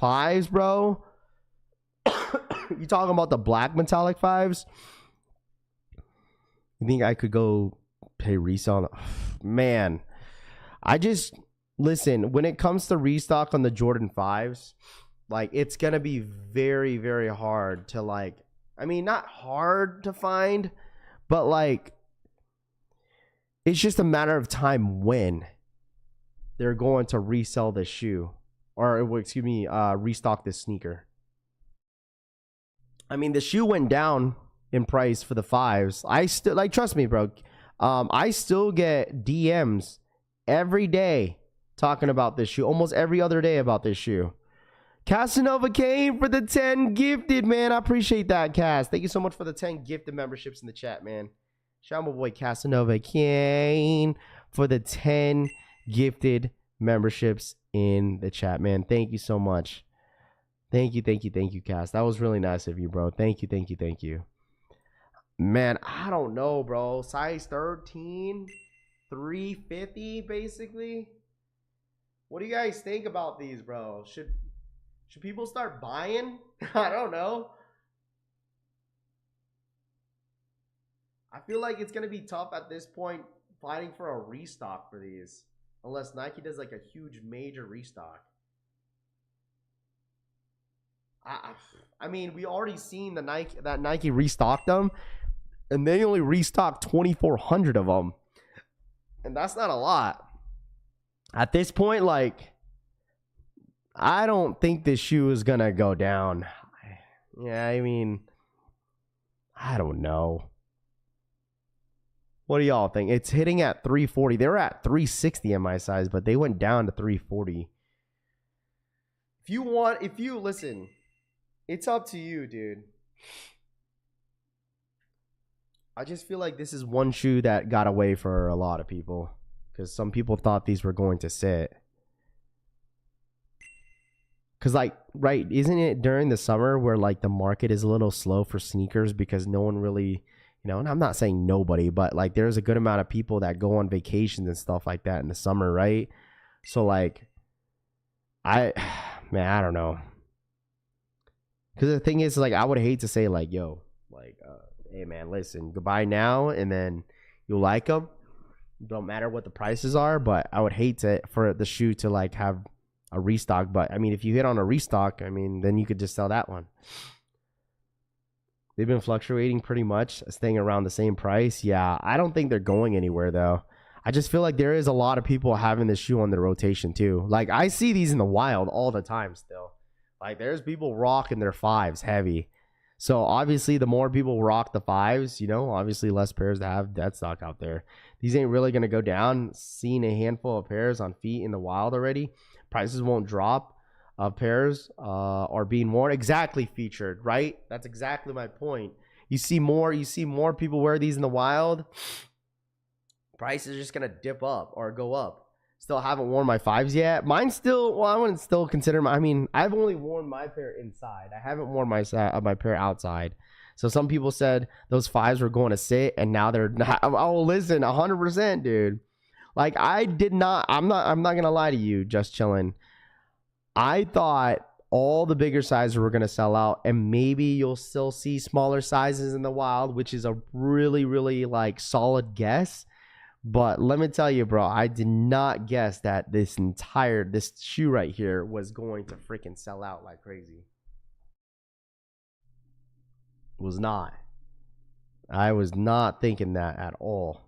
5s, bro. You talking about the black metallic 5s? You think I could go pay resale? Man, listen, when it comes to restock on the Jordan 5s, like it's going to be very, very hard to like, I mean, not hard to find, but like, it's just a matter of time when they're going to resell this shoe or excuse me, restock this sneaker. I mean, the shoe went down in price for the 5s. I still like, trust me, bro. I still get DMs every day talking about this shoe, almost every other day about this shoe. Casanova came for the 10 gifted, man. I appreciate that, Cass. Thank you so much for the 10 gifted memberships in the chat, man. Shout out my boy Casanova Kane for the 10 gifted memberships in the chat, man. Thank you so much. Thank you, Cass. That was really nice of you, bro. Thank you. Man, I don't know, bro. Size 13, 350, basically. What do you guys think about these, bro? Should people start buying? I don't know. I feel like it's going to be tough at this point fighting for a restock for these. Unless Nike does like a huge major restock. I mean, we already seen that Nike restocked them. And they only restocked 2,400 of them. And that's not a lot. At this point, like, I don't think this shoe is going to go down. Yeah, I mean, I don't know. What do y'all think? It's hitting at 340. They were at 360 in my size, but they went down to 340. Listen, it's up to you, dude. I just feel like this is one shoe that got away for a lot of people. Because some people thought these were going to sit. Because, like, right, isn't it during the summer where, like, the market is a little slow for sneakers because no one really... You know, and I'm not saying nobody, but like there's a good amount of people that go on vacations and stuff like that in the summer, right? So like, I don't know. Because the thing is, like, I would hate to say like, yo, like, hey man, listen, goodbye now, and then you'll like them. Don't matter what the prices are, but I would hate for the shoe to like have a restock. But I mean, if you hit on a restock, I mean, then you could just sell that one. They've been fluctuating pretty much, staying around the same price. Yeah, I don't think they're going anywhere, though. I just feel like there is a lot of people having this shoe on their rotation, too. Like, I see these in the wild all the time still. Like, there's people rocking their 5s heavy. So, obviously, the more people rock the 5s, you know, obviously less pairs to have dead stock out there. These ain't really going to go down. Seeing a handful of pairs on feet in the wild already. Prices won't drop. Pairs are being worn, exactly featured, right? That's exactly my point. You see more people wear these in the wild. Price is just gonna dip up or go up. Still haven't worn my 5s yet. Mine still, well, I wouldn't still consider my. I mean, I've only worn my pair inside. I haven't worn my pair outside. So some people said those 5s were going to sit, and now they're not. Oh, listen, 100%, dude. Like I'm not gonna lie to you, just chilling. I thought all the bigger sizes were going to sell out, and maybe you'll still see smaller sizes in the wild, which is a really, really like solid guess. But let me tell you, bro, I did not guess that this shoe right here was going to freaking sell out like crazy. Was not. I was not thinking that at all.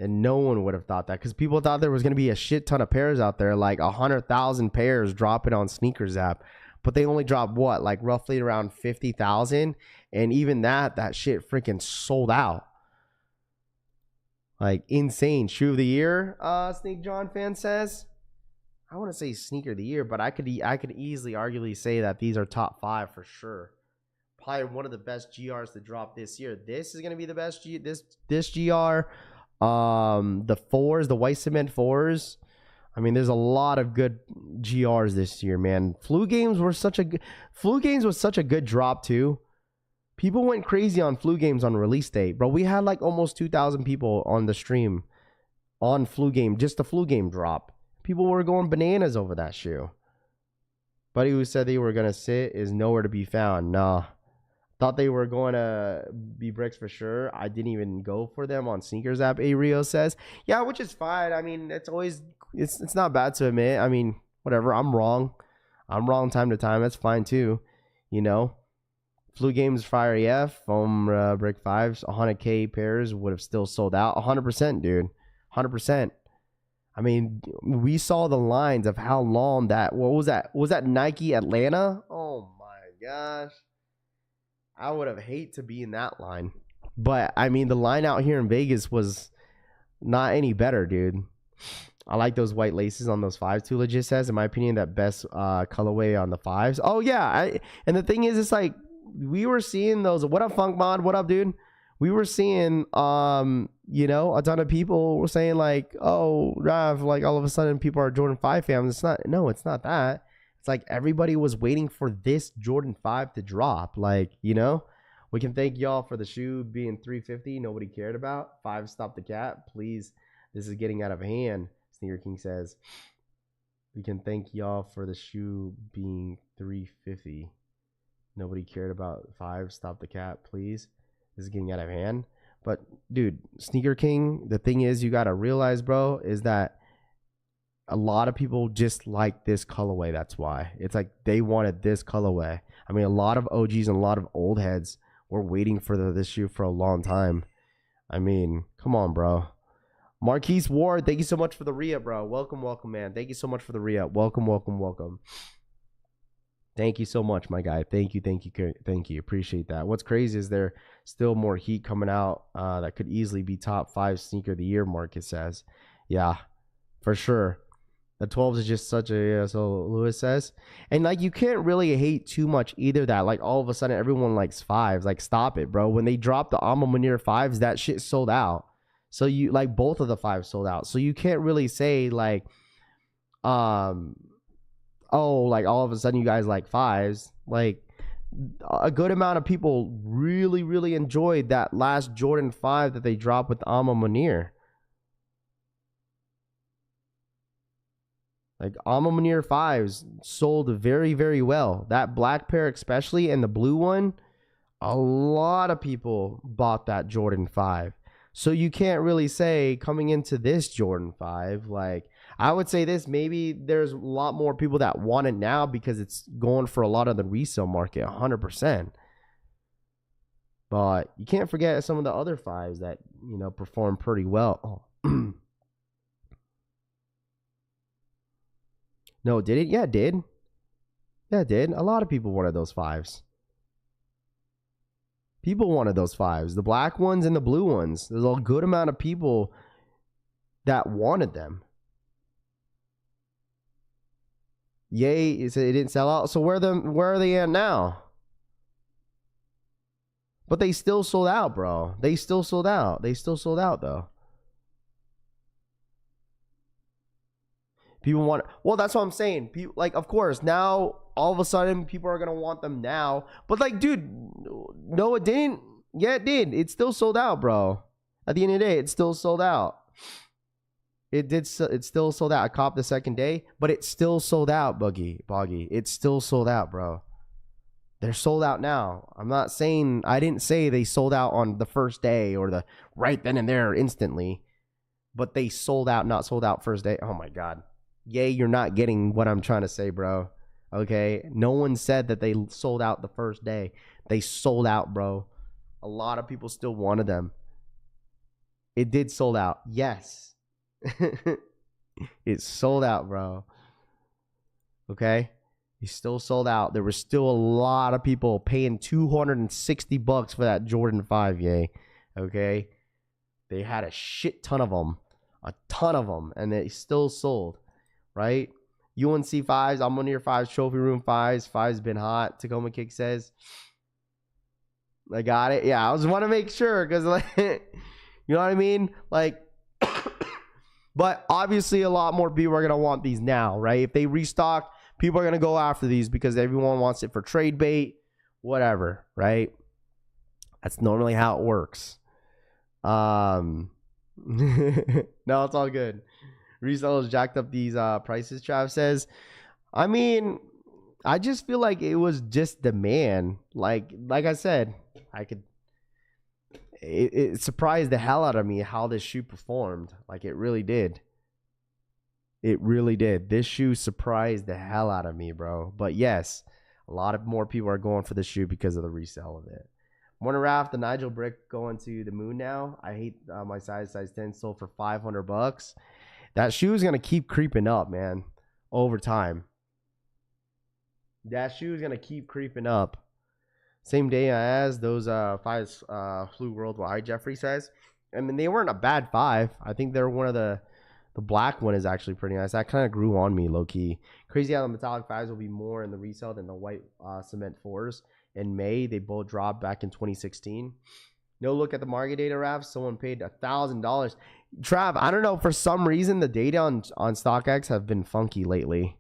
And no one would have thought that, because people thought there was going to be a shit ton of pairs out there, like 100,000 pairs dropping on Sneakers app. But they only dropped what, like roughly around 50,000. And even that shit freaking sold out. Like insane. Shoe of the year, Sneak John fan says. I want to say sneaker of the year, but I could easily arguably say that these are top 5 for sure. Probably one of the best GRs to drop this year. This is going to be the best this GR. The 4s, the white cement 4s. I mean, there's a lot of good GRs this year, man. Flu games was such a good drop too. People went crazy on flu games on release date, bro. We had like almost 2,000 people on the stream on flu game, just the flu game drop. People were going bananas over that shoe. Buddy who said they were gonna sit is nowhere to be found. Nah. Thought they were going to be bricks for sure. I didn't even go for them on Sneakers app, A Rio says. Yeah, which is fine. I mean, it's not bad to admit. I mean, whatever. I'm wrong time to time. That's fine too. You know, flu games, fire EF, foam brick 5s, 100K pairs would have still sold out. 100%, dude. 100%. I mean, we saw the lines of how long that, what was that? Was that Nike Atlanta? Oh my gosh. I would have hate to be in that line. But, I mean, the line out here in Vegas was not any better, dude. I like those white laces on those 5s too. Legit says, in my opinion, that best colorway on the 5s. Oh yeah, and the thing is, it's like we were seeing those. What up, Funk Mod? What up, dude? We were seeing, you know, a ton of people were saying like, oh, Rav, like all of a sudden people are Jordan 5 fans. It's not. No, it's not that. It's like everybody was waiting for this Jordan 5 to drop. Like, you know, we can thank y'all for the shoe being $350. Nobody cared about. 5 stop the cat, please. This is getting out of hand. Sneaker King says, we can thank y'all for the shoe being $350. Nobody cared about 5 stop the cat, please. This is getting out of hand. But dude, Sneaker King, the thing is, you gotta realize, bro, is that a lot of people just like this colorway. That's why. It's like they wanted this colorway. I mean, a lot of OGs and a lot of old heads were waiting for this shoe for a long time. I mean, come on, bro. Marquise Ward, thank you so much for the re-up, bro. Welcome, welcome, man. Thank you so much for the re-up. Welcome, welcome, welcome. Thank you so much, my guy. Thank you, thank you, thank you. Appreciate that. What's crazy is there still more heat coming out that could easily be top 5 sneaker of the year, Marcus says. Yeah, for sure. The 12s is just such a, so Lewis says. And like, you can't really hate too much either that, like, all of a sudden everyone likes 5s. Like, stop it, bro. When they dropped the Alma Munir 5s, that shit sold out. So you, like, both of the 5s sold out. So you can't really say like, oh, like all of a sudden you guys like 5s. Like, a good amount of people really, really enjoyed that last Jordan 5 that they dropped with Alma Munir. Like, Alma Munir 5s sold very, very well. That black pair especially, and the blue one, a lot of people bought that Jordan 5. So you can't really say coming into this Jordan 5, like, I would say this, maybe there's a lot more people that want it now because it's going for a lot of the resale market, 100%. But you can't forget some of the other 5s that, you know, perform pretty well. Oh. No, did it? Yeah, it did. Yeah, it did. A lot of people wanted those 5s. People wanted those 5s. The black ones and the blue ones. There's a good amount of people that wanted them. Yay, it didn't sell out. So where are they at now? But they still sold out, bro. They still sold out. They still sold out, though. People want, well, that's what I'm saying. People, like, of course, now all of a sudden people are gonna want them now. But like, dude, no, it didn't. Yeah, it did. It still sold out, bro. At the end of the day, it still sold out. It did. It still sold out. I copped the second day, but it still sold out, Boggy. It's still sold out, bro. They're sold out now. I'm not saying, I didn't say they sold out on the first day or the right then and there instantly, but they sold out, not sold out first day. Oh my God. Yay, you're not getting what I'm trying to say, bro. Okay. No one said that they sold out the first day. They sold out, bro. A lot of people still wanted them. It did sold out. Yes. It sold out, bro. Okay. He still sold out. There was still a lot of people paying $260 for that Jordan 5, yay. Okay. They had a shit ton of them. A ton of them. And they still sold. Right? UNC 5s, I'm on your 5s, Trophy Room 5s. 5's been hot. Tacoma Kick says. I got it. Yeah, I just want to make sure because, like, you know what I mean? Like, but obviously a lot more people are going to want these now, right? If they restock, people are going to go after these because everyone wants it for trade bait, whatever, right? That's normally how it works. No, it's all good. Resellers jacked up these prices, Trav says. I mean, I just feel like it was just demand. Like I said, it surprised the hell out of me how this shoe performed. Like, it really did. It really did. This shoe surprised the hell out of me, bro. But yes, a lot of more people are going for the shoe because of the resale of it. Morning Raft, the Nigel Brick going to the moon now. I hate my size 10 sold for $500. That shoe is going to keep creeping up, man, over time. That shoe is going to keep creeping up. Same day as those 5s flew worldwide, Jeffrey says. I mean, they weren't a bad 5. I think they're one of the The black one is actually pretty nice. That kind of grew on me low key. Crazy how the metallic 5s will be more in the resale than the white cement 4s. In May, they both dropped back in 2016. No look at the market data, Rav. Someone paid $1,000. Trav, I don't know. For some reason, the data on StockX have been funky lately.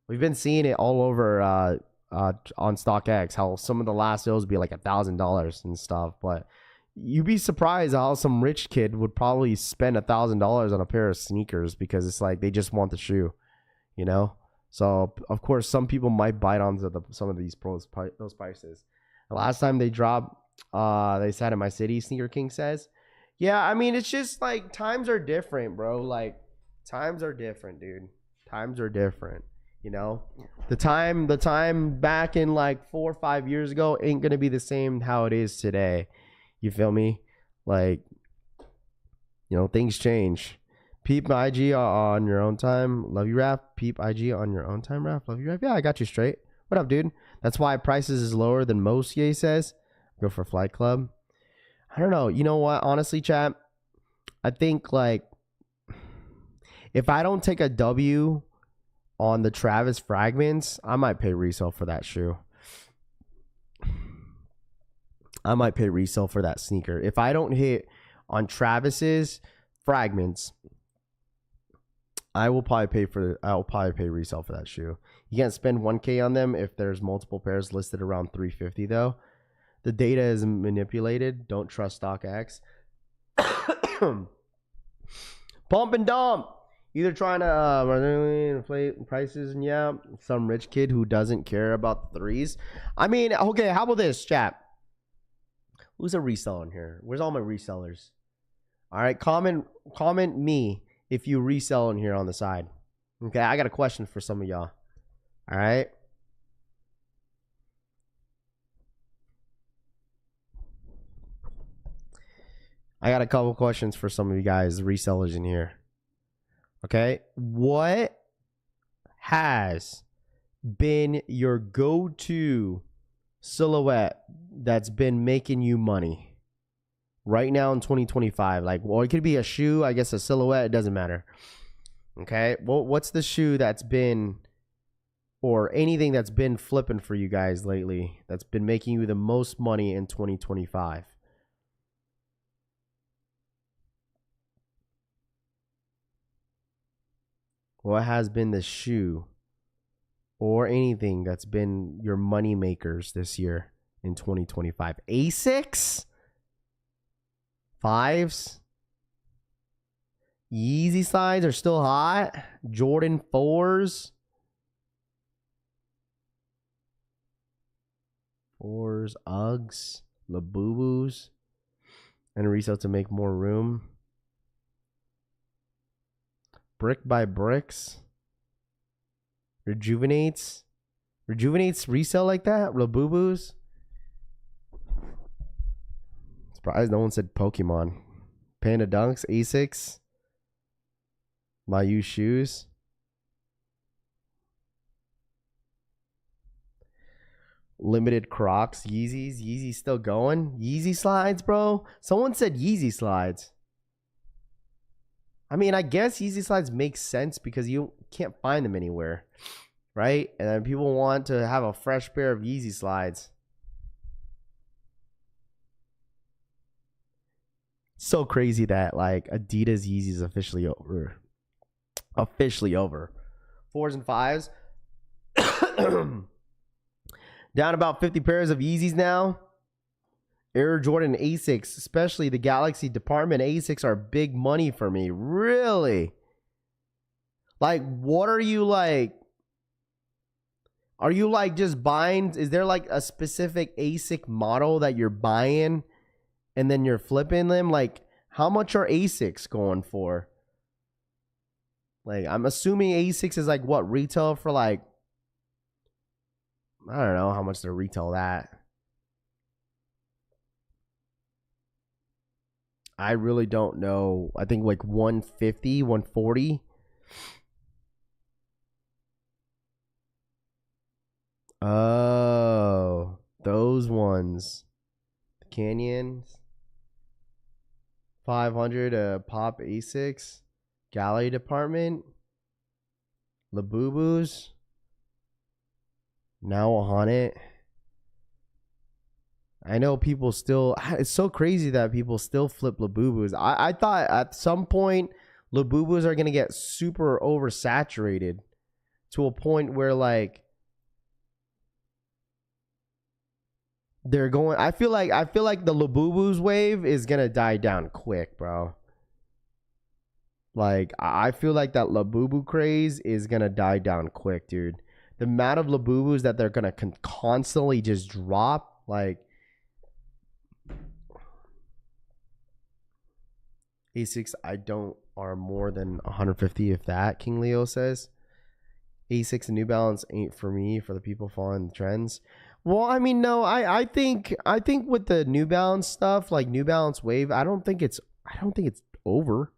We've been seeing it all over on StockX. How some of the last sales be like $1,000 and stuff. But you'd be surprised how some rich kid would probably spend $1,000 on a pair of sneakers because it's like they just want the shoe, you know. So of course, some people might bite onto some of those prices. The last time they dropped. They said in my city, Sneaker King says. Yeah, I mean, it's just like times are different, bro. Like times are different, dude. Times are different. You know, the time back in like 4 or 5 years ago ain't gonna be the same how it is today. You feel me? Like, you know, things change. Peep my IG on your own time. Love you, Raph. Peep IG on your own time, Raph. Love you, Raph. Yeah, I got you straight. What up, dude? That's why prices is lower than most, Ye says. Go for Flight Club. I don't know. You know what? Honestly, chat, I think like if I don't take a W on the Travis Fragments, I might pay resale for that shoe. I might pay resale for that sneaker. If I don't hit on Travis's Fragments, I'll probably pay resale for that shoe. You can't spend 1K on them if there's multiple pairs listed around 350 though. The data is manipulated. Don't trust StockX. Pump and dump. Either trying to inflate prices and yeah, some rich kid who doesn't care about the threes. I mean, okay, how about this, chat? Who's a reseller in here? Where's all my resellers? All right, comment me if you resell in here on the side. Okay, I got a question for some of y'all. All right. I got a couple questions for some of you guys, resellers in here. Okay. What has been your go-to silhouette that's been making you money right now in 2025? Like, well, it could be a shoe, I guess a silhouette, it doesn't matter. Okay. Well, what's the shoe that's been, or anything that's been flipping for you guys lately that's been making you the most money in 2025? What has been the shoe or anything that's been your money makers this year in 2025? Asics? 5s? Yeezy slides are still hot. Jordan 4s? 4s, Uggs, Labubus, and resale to make more room. Brick by Bricks. Rejuvenates resell like that. Labubus. Surprised no one said Pokemon. Panda Dunks, Asics. Mayu shoes. Limited Crocs, Yeezys still going. Yeezy slides, bro. Someone said Yeezy slides. I mean, I guess Yeezy slides make sense because you can't find them anywhere, right? And then people want to have a fresh pair of Yeezy slides. So crazy that like Adidas Yeezy is officially over. Officially over. 4s and 5s. Down about 50 pairs of Yeezys now. Air Jordan Asics, especially the Galaxy department Asics, are big money for me. Really? Like, what are you like? Are you like just buying? Is there like a specific ASIC model that you're buying and then you're flipping them? Like, how much are ASICs going for? Like, I'm assuming ASICs is like what, retail for like, I don't know how much they retail that. I really don't know. I think like 150, 140. Oh, those ones. The Canyons. 500 pop A6. Gallery department. Labubus. Now on it. I know people still, it's so crazy that people still flip Labubus. I thought at some point Labubus are going to get super oversaturated to a point where like they're going, I feel like the Labubus wave is going to die down quick, bro. Like I feel like that Labubu craze is going to die down quick, dude. The amount of Labubus that they're going to constantly just drop, like Asics, I don't, are more than 150 if that, King Leo says. Asics and New Balance ain't for me, for the people following the trends. Well, I mean, no, I think with the New Balance stuff, like New Balance wave, I don't think it's over.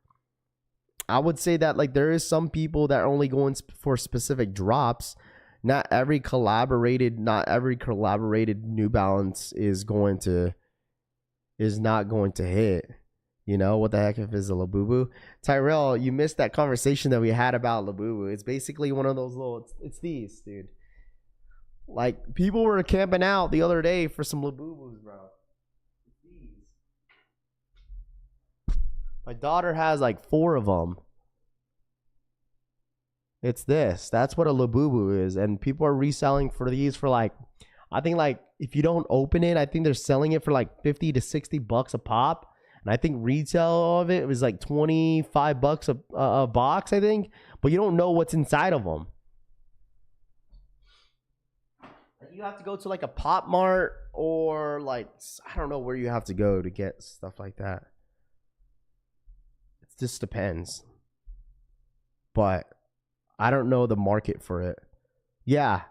I would say that like there is some people that are only going for specific drops. Not every collaborated New Balance is not going to hit. You know, what the heck if it's a Labubu? Tyrell, you missed that conversation that we had about Labubu. It's basically one of those little, it's these, dude. Like, people were camping out the other day for some Labubus, bro. It's these. My daughter has like 4 of them. It's this. That's what a Labubu is. And people are reselling for these for like, I think like, if you don't open it, I think they're selling it for like 50 to 60 bucks a pop. And I think retail of it was like 25 bucks a box, I think. But you don't know what's inside of them. You have to go to like a Pop Mart or like, I don't know where you have to go to get stuff like that. It just depends. But I don't know the market for it. Yeah.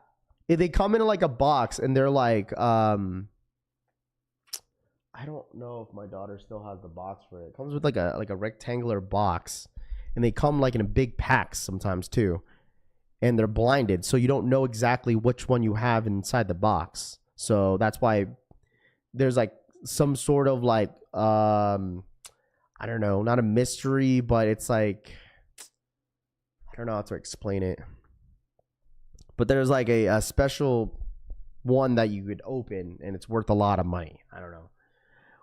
If they come in like a box and they're like, I don't know if my daughter still has the box for it. It comes with like a rectangular box, and they come like in a big packs sometimes too, and they're blinded, so you don't know exactly which one you have inside the box. So that's why there's like some sort of like I don't know, not a mystery, but it's like I don't know how to explain it. But there's like a special one that you could open, and it's worth a lot of money. I don't know.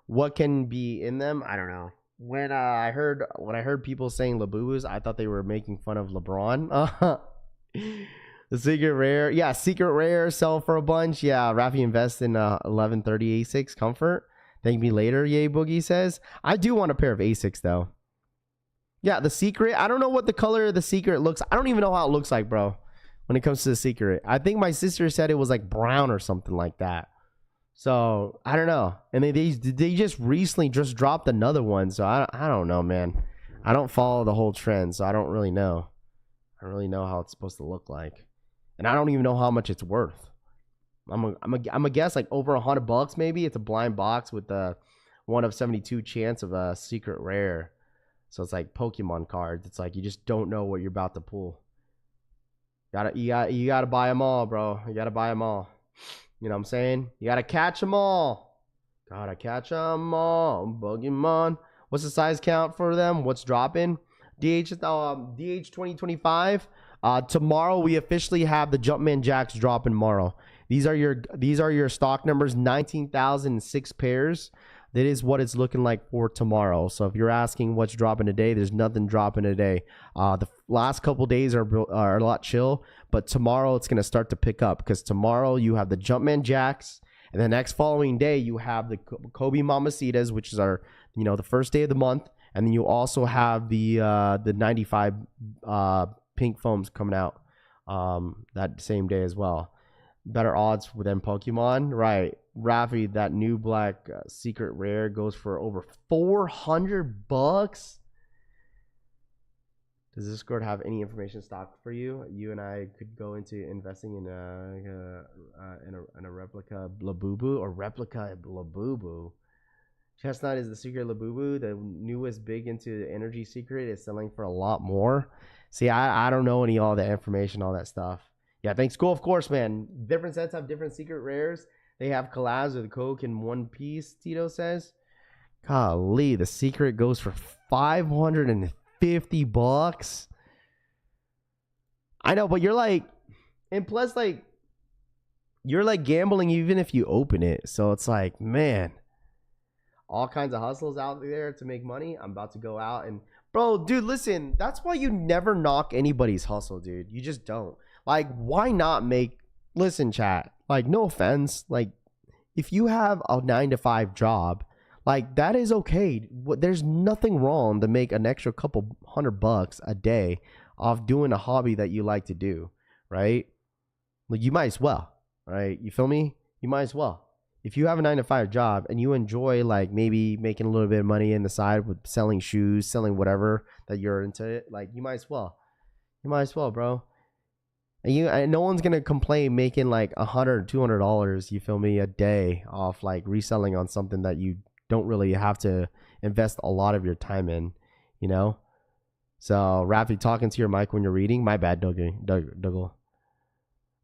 What can be in them? I don't know. When I heard people saying Labubus, I thought they were making fun of LeBron. The secret rare, yeah, secret rare sell for a bunch. Yeah, Rafi invest in 1130 Asics Comfort. Thank me later. Yay Boogie says. I do want a pair of Asics though. Yeah, the secret. I don't know what the color of the secret looks. I don't even know how it looks like, bro. When it comes to the secret, I think my sister said it was like brown or something like that. So I don't know, and they just recently just dropped another one. So I don't know, man. I don't follow the whole trend, so I don't really know. I don't really know how it's supposed to look like, and I don't even know how much it's worth. I'm a guess like over $100 maybe. It's a blind box with a 1 of 72 chance of a secret rare. So it's like Pokemon cards. It's like you just don't know what you're about to pull. You gotta buy them all, bro. You gotta buy them all. You know what I'm saying? You gotta catch them all. Gotta catch them all. Pokemon. What's the size count for them? What's dropping? DH 2025. Tomorrow we officially have the Jumpman Jacks dropping tomorrow. These are your stock numbers. 19,006 pairs. That is what it's looking like for tomorrow. So if you're asking what's dropping today, there's nothing dropping today. The last couple days are a lot chill, but tomorrow it's going to start to pick up because tomorrow you have the Jumpman Jacks, and the next following day you have the Kobe Mamacitas, which is our, the first day of the month, and then you also have the 95 pink foams coming out that same day as well. Better odds within Pokemon, right? Rafi, that new black secret rare goes for over $400. Does Discord have any information stocked for you? You and I could go into investing in a replica Labubu or replica Labubu. Chestnut is the secret Labubu. The newest big into energy secret is selling for a lot more. See, I don't know all that information, all that stuff. Yeah, thanks. Cool, of course, man. Different sets have different secret rares. They have collabs with Coke in one piece, Tito says. Golly, the secret goes for $530. $50. I know, but you're like, and plus like, you're like gambling even if you open it. So it's like, man, all kinds of hustles out there to make money. I'm about to go out and, bro, dude, listen, that's why you never knock anybody's hustle, dude. You just don't. Like, why not listen, chat, like, no offense, like, if you have a 9-to-5 job, like, that is okay. There's nothing wrong to make an extra couple $100 a day off doing a hobby that you like to do, right? Like, you might as well, right? You feel me? You might as well. If you have a 9-to-5 job and you enjoy, like, maybe making a little bit of money in the side with selling shoes, selling whatever that you're into, it, like, you might as well. You might as well, bro. And no one's gonna complain making like $100, $200, you feel me, a day off like reselling on something that you don't really have to invest a lot of your time in, you know. So Rafi, talking to your mic when you're reading, my bad, Dougal.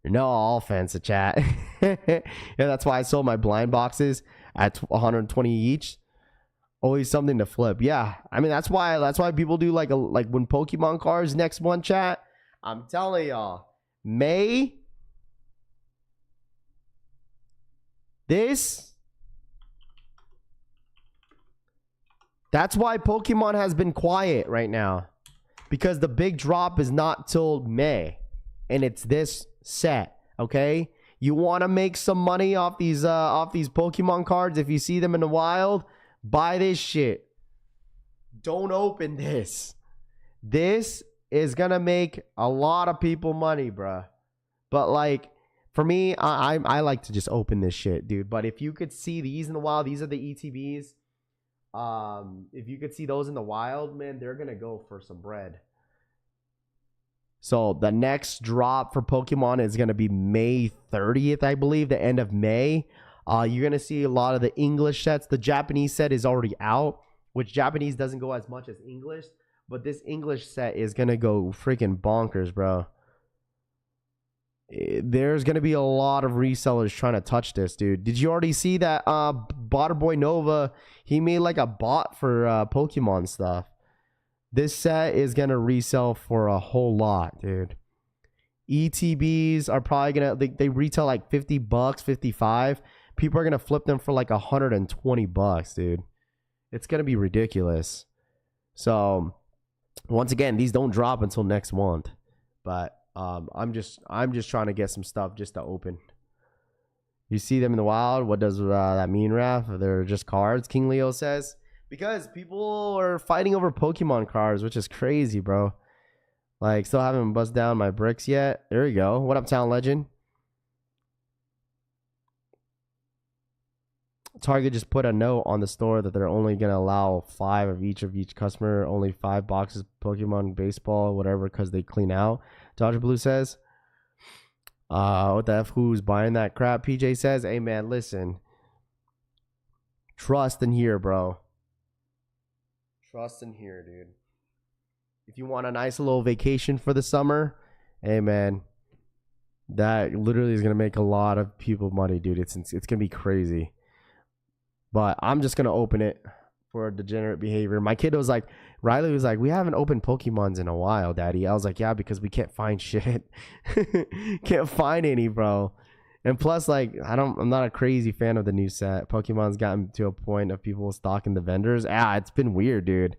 No offense to chat. Yeah, that's why I sold my blind boxes at 120 each. Always something to flip. Yeah, I mean that's why people do like when Pokemon cards next month, chat. I'm telling y'all. May, that's why Pokemon has been quiet right now, because the big drop is not till May, and it's this set. Okay, you want to make some money off these Pokemon cards. If you see them in the wild, buy this shit. Don't open this. This is gonna make a lot of people money, bruh. But like, for me, I like to just open this shit, dude. But if you could see these in the wild, these are the ETBs. If you could see those in the wild, man, they're gonna go for some bread. So the next drop for Pokemon is gonna be May 30th, I believe, the end of May. You're gonna see a lot of the English sets. The Japanese set is already out, which Japanese doesn't go as much as English. But this English set is going to go freaking bonkers, bro. There's going to be a lot of resellers trying to touch this, dude. Did you already see that Botterboy Nova? He made like a bot for Pokemon stuff. This set is going to resell for a whole lot, dude. ETBs are probably going to... They retail like $50, 55. People are going to flip them for like $120, dude. It's going to be ridiculous. So... once again, these don't drop until next month, but I'm just trying to get some stuff just to open. You see them in the wild. What does that mean, Raph? They're just cards, King Leo says. Because people are fighting over Pokemon cards, which is crazy, bro. Like, still haven't buzzed down my bricks yet. There we go. What up, Town Legend? Target just put a note on the store that they're only going to allow 5 of each customer, only 5 boxes Pokemon baseball, whatever, because they clean out. Dodger Blue says, what the F, who's buying that crap? PJ says, hey man, listen, trust in here, bro. Trust in here, dude. If you want a nice little vacation for the summer, hey man, that literally is going to make a lot of people money, dude. It's going to be crazy. But I'm just going to open it for degenerate behavior. My kid was like, Riley was like, we haven't opened Pokemons in a while, Daddy. I was like, yeah, because we can't find shit. Can't find any, bro. And plus, like, I'm not a crazy fan of the new set. Pokemon's gotten to a point of people stocking the vendors. It's been weird, dude.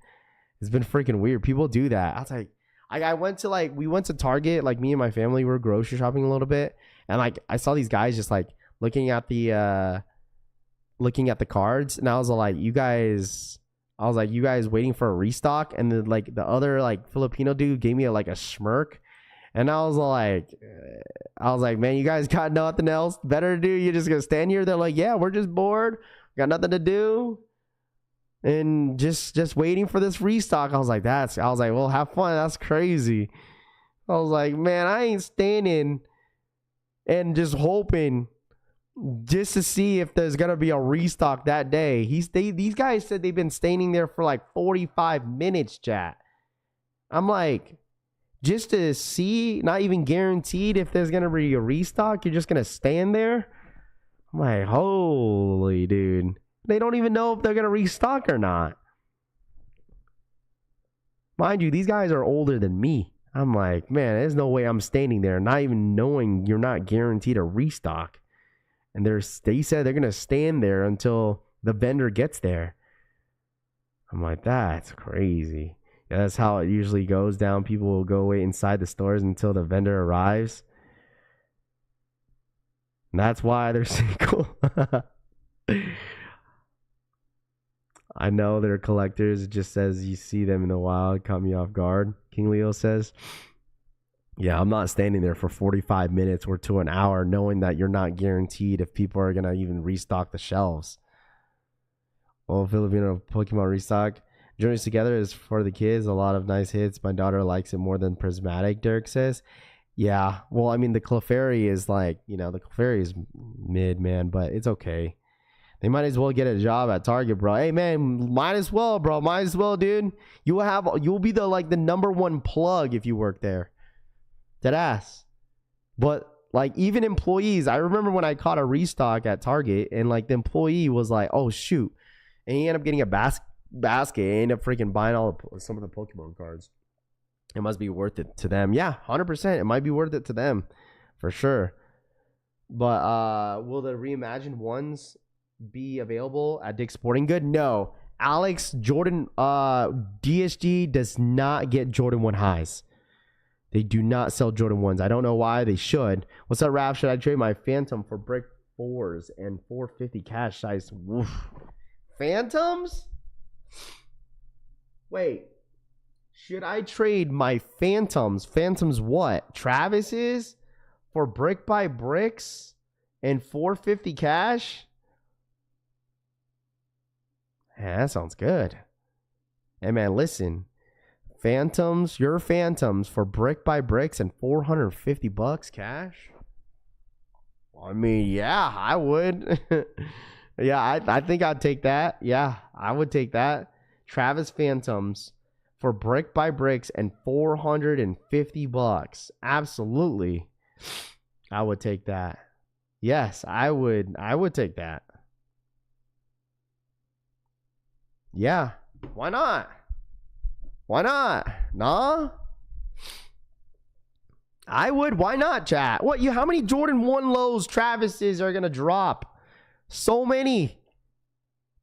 It's been freaking weird. People do that. I was like, we went to Target, like me and my family were grocery shopping a little bit. And like, I saw these guys just like looking at the cards, and I was like, you guys waiting for a restock? And then like the other like Filipino dude gave me a smirk, and I was like, man, you guys got nothing else better to do? You're just gonna stand here? They're like, yeah, we're just bored, got nothing to do, and just waiting for this restock. I was like, well, have fun. That's crazy. I was like, man, I ain't standing and just hoping just to see if there's gonna be a restock that day. These guys said they've been standing there for like 45 minutes, chat. I'm like, just to see, not even guaranteed if there's gonna be a restock, you're just gonna stand there? I'm like, holy dude. They don't even know if they're gonna restock or not. Mind you, these guys are older than me. I'm like, man, there's no way I'm standing there, not even knowing you're not guaranteed a restock. And they said they're going to stand there until the vendor gets there. I'm like, that's crazy. Yeah, that's how it usually goes down. People will go wait inside the stores until the vendor arrives. And that's why they're single. I know they're collectors. It just says you see them in the wild. Caught me off guard. King Leo says, yeah, I'm not standing there for 45 minutes or to an hour knowing that you're not guaranteed if people are going to even restock the shelves. Well, Filipino Pokemon restock. Journeys Together is for the kids. A lot of nice hits. My daughter likes it more than Prismatic, Derek says. Yeah, well, I mean, the Clefairy is like, the Clefairy is mid, man, but it's okay. They might as well get a job at Target, bro. Hey, man, might as well, bro. Might as well, dude. You'll be the number one plug if you work there. Dead ass. But even employees, I remember when I caught a restock at Target and the employee was like, oh shoot. And he ended up getting a basket. He ended up freaking buying some of the Pokemon cards. It must be worth it to them. Yeah, 100%. It might be worth it to them for sure. But will the reimagined ones be available at Dick's Sporting Good? No. Alex, Jordan, DSG does not get Jordan 1 highs. They do not sell Jordan 1s. I don't know why. They should. What's up, Raph? Should I trade my Phantom for Brick 4s and 450 cash size? Woof. Phantoms? Wait. Should I trade my Phantoms? Phantoms what? Travis's? For Brick by Bricks and 450 cash? Yeah, that sounds good. Hey, man, listen. Phantoms, your Phantoms for Brick by Bricks and $450 cash? I mean, yeah, I would. Yeah, I think I'd take that. Yeah, I would take that. Travis Phantoms for Brick by Bricks and $450. Absolutely. I would take that. Yes, I would take that. Yeah, why not? Why not? Nah? I would. Why not, chat? What? How many Jordan 1 lows Travis's are going to drop? So many.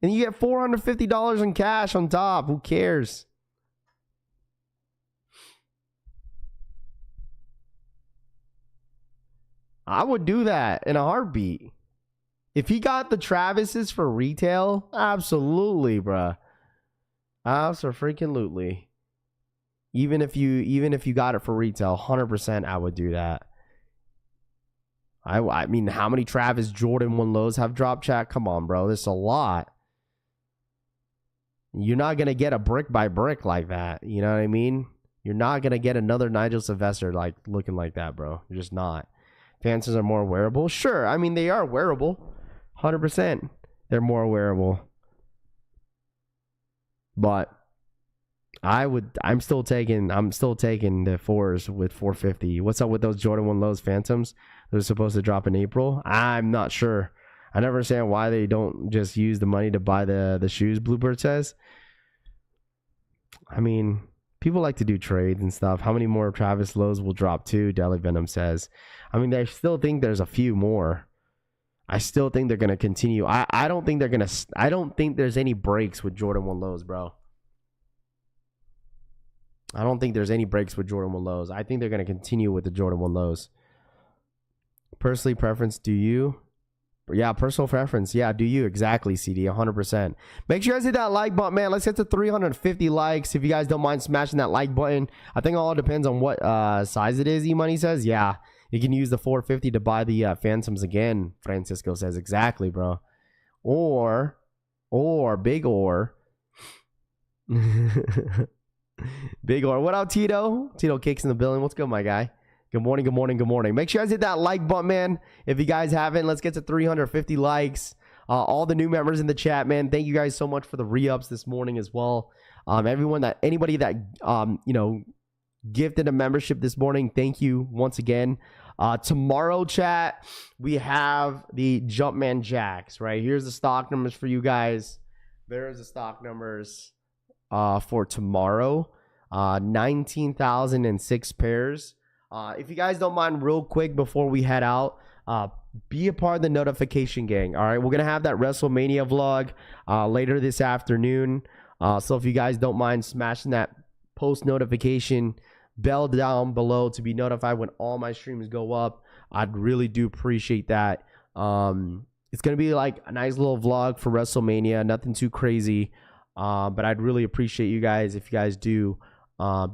And you get $450 in cash on top. Who cares? I would do that in a heartbeat. If he got the Travis's for retail, absolutely, bruh. Absolutely. Even if you got it for retail, 100% I would do that. I mean, how many Travis Jordan 1 lows have dropped, chat? Come on, bro. This is a lot. You're not going to get a brick by brick like that. You know what I mean? You're not going to get another Nigel Sylvester looking like that, bro. You're just not. Phantoms are more wearable. Sure. I mean, they are wearable. 100%. They're more wearable. But I'm still taking the 4s with 450. What's up with those Jordan 1 lows Phantoms? They're supposed to drop in April. I'm not sure. I never understand why they don't just use the money to buy the shoes, Bluebird says. I mean, people like to do trades and stuff. How many more Travis lows will drop too? Deli Venom says. I mean, I still think there's a few more. I still think they're going to continue. I don't think there's any breaks with Jordan 1 lows, bro. I don't think there's any breaks with Jordan 1 lows. I think they're going to continue with the Jordan 1 lows. Personally preference, do you? Yeah, personal preference. Yeah, do you? Exactly, CD, 100%. Make sure you guys hit that like button, man. Let's get to 350 likes. If you guys don't mind smashing that like button. I think all depends on what size it is, E-Money says. Yeah, you can use the 450 to buy the Phantoms again, Francisco says. Exactly, bro. Or, big or. Big or. What up, Tito? Tito Kicks in the building. What's good, my guy? Good morning, good morning, good morning. Make sure you guys hit that like button, man. If you guys haven't, let's get to 350 likes. All the new members in the chat, man. Thank you guys so much for the re-ups this morning as well. Anybody that gifted a membership this morning, thank you once again. Tomorrow, chat, we have the Jumpman Jacks, right? Here's the stock numbers for you guys. There's the stock numbers for tomorrow. 19,006 pairs. If you guys don't mind, real quick before we head out, be a part of the notification gang. All right, we're gonna have that WrestleMania vlog later this afternoon. So if you guys don't mind smashing that post notification bell down below to be notified when all my streams go up, I'd really do appreciate that. It's gonna be like a nice little vlog for WrestleMania, nothing too crazy, but I'd really appreciate you guys if you guys do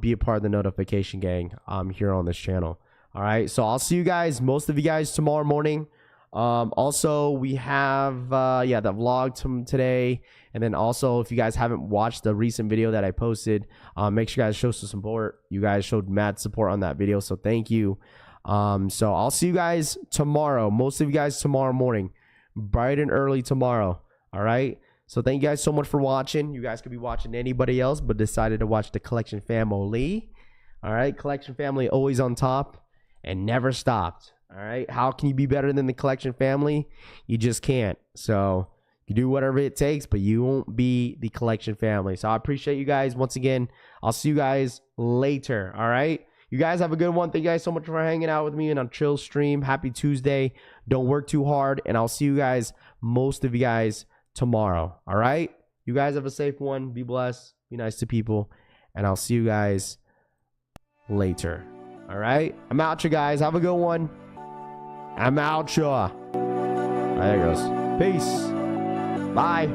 be a part of the notification gang here on this channel. All right, so I'll see you guys, most of you guys, tomorrow morning. Also, we have the vlog today, and then also if you guys haven't watched the recent video that I posted, make sure you guys show some support. You guys showed mad support on that video, so thank you. So I'll see you guys tomorrow, most of you guys tomorrow morning, bright and early tomorrow. All right, so thank you guys so much for watching. You guys could be watching anybody else, but decided to watch the Collection family. All right, Collection family always on top and never stopped. All right, how can you be better than the Collection family? You just can't. So you do whatever it takes, but you won't be the Collection family. So I appreciate you guys once again. I'll see you guys later. All right, you guys have a good one. Thank you guys so much for hanging out with me and on Chill Stream. Happy Tuesday. Don't work too hard, and I'll see you guys, most of you guys, tomorrow. All right, you guys have a safe one. Be blessed, be nice to people, and I'll see you guys later. All right, I'm out, you guys. Have a good one. I'm out, sure. There it goes. Peace. Bye.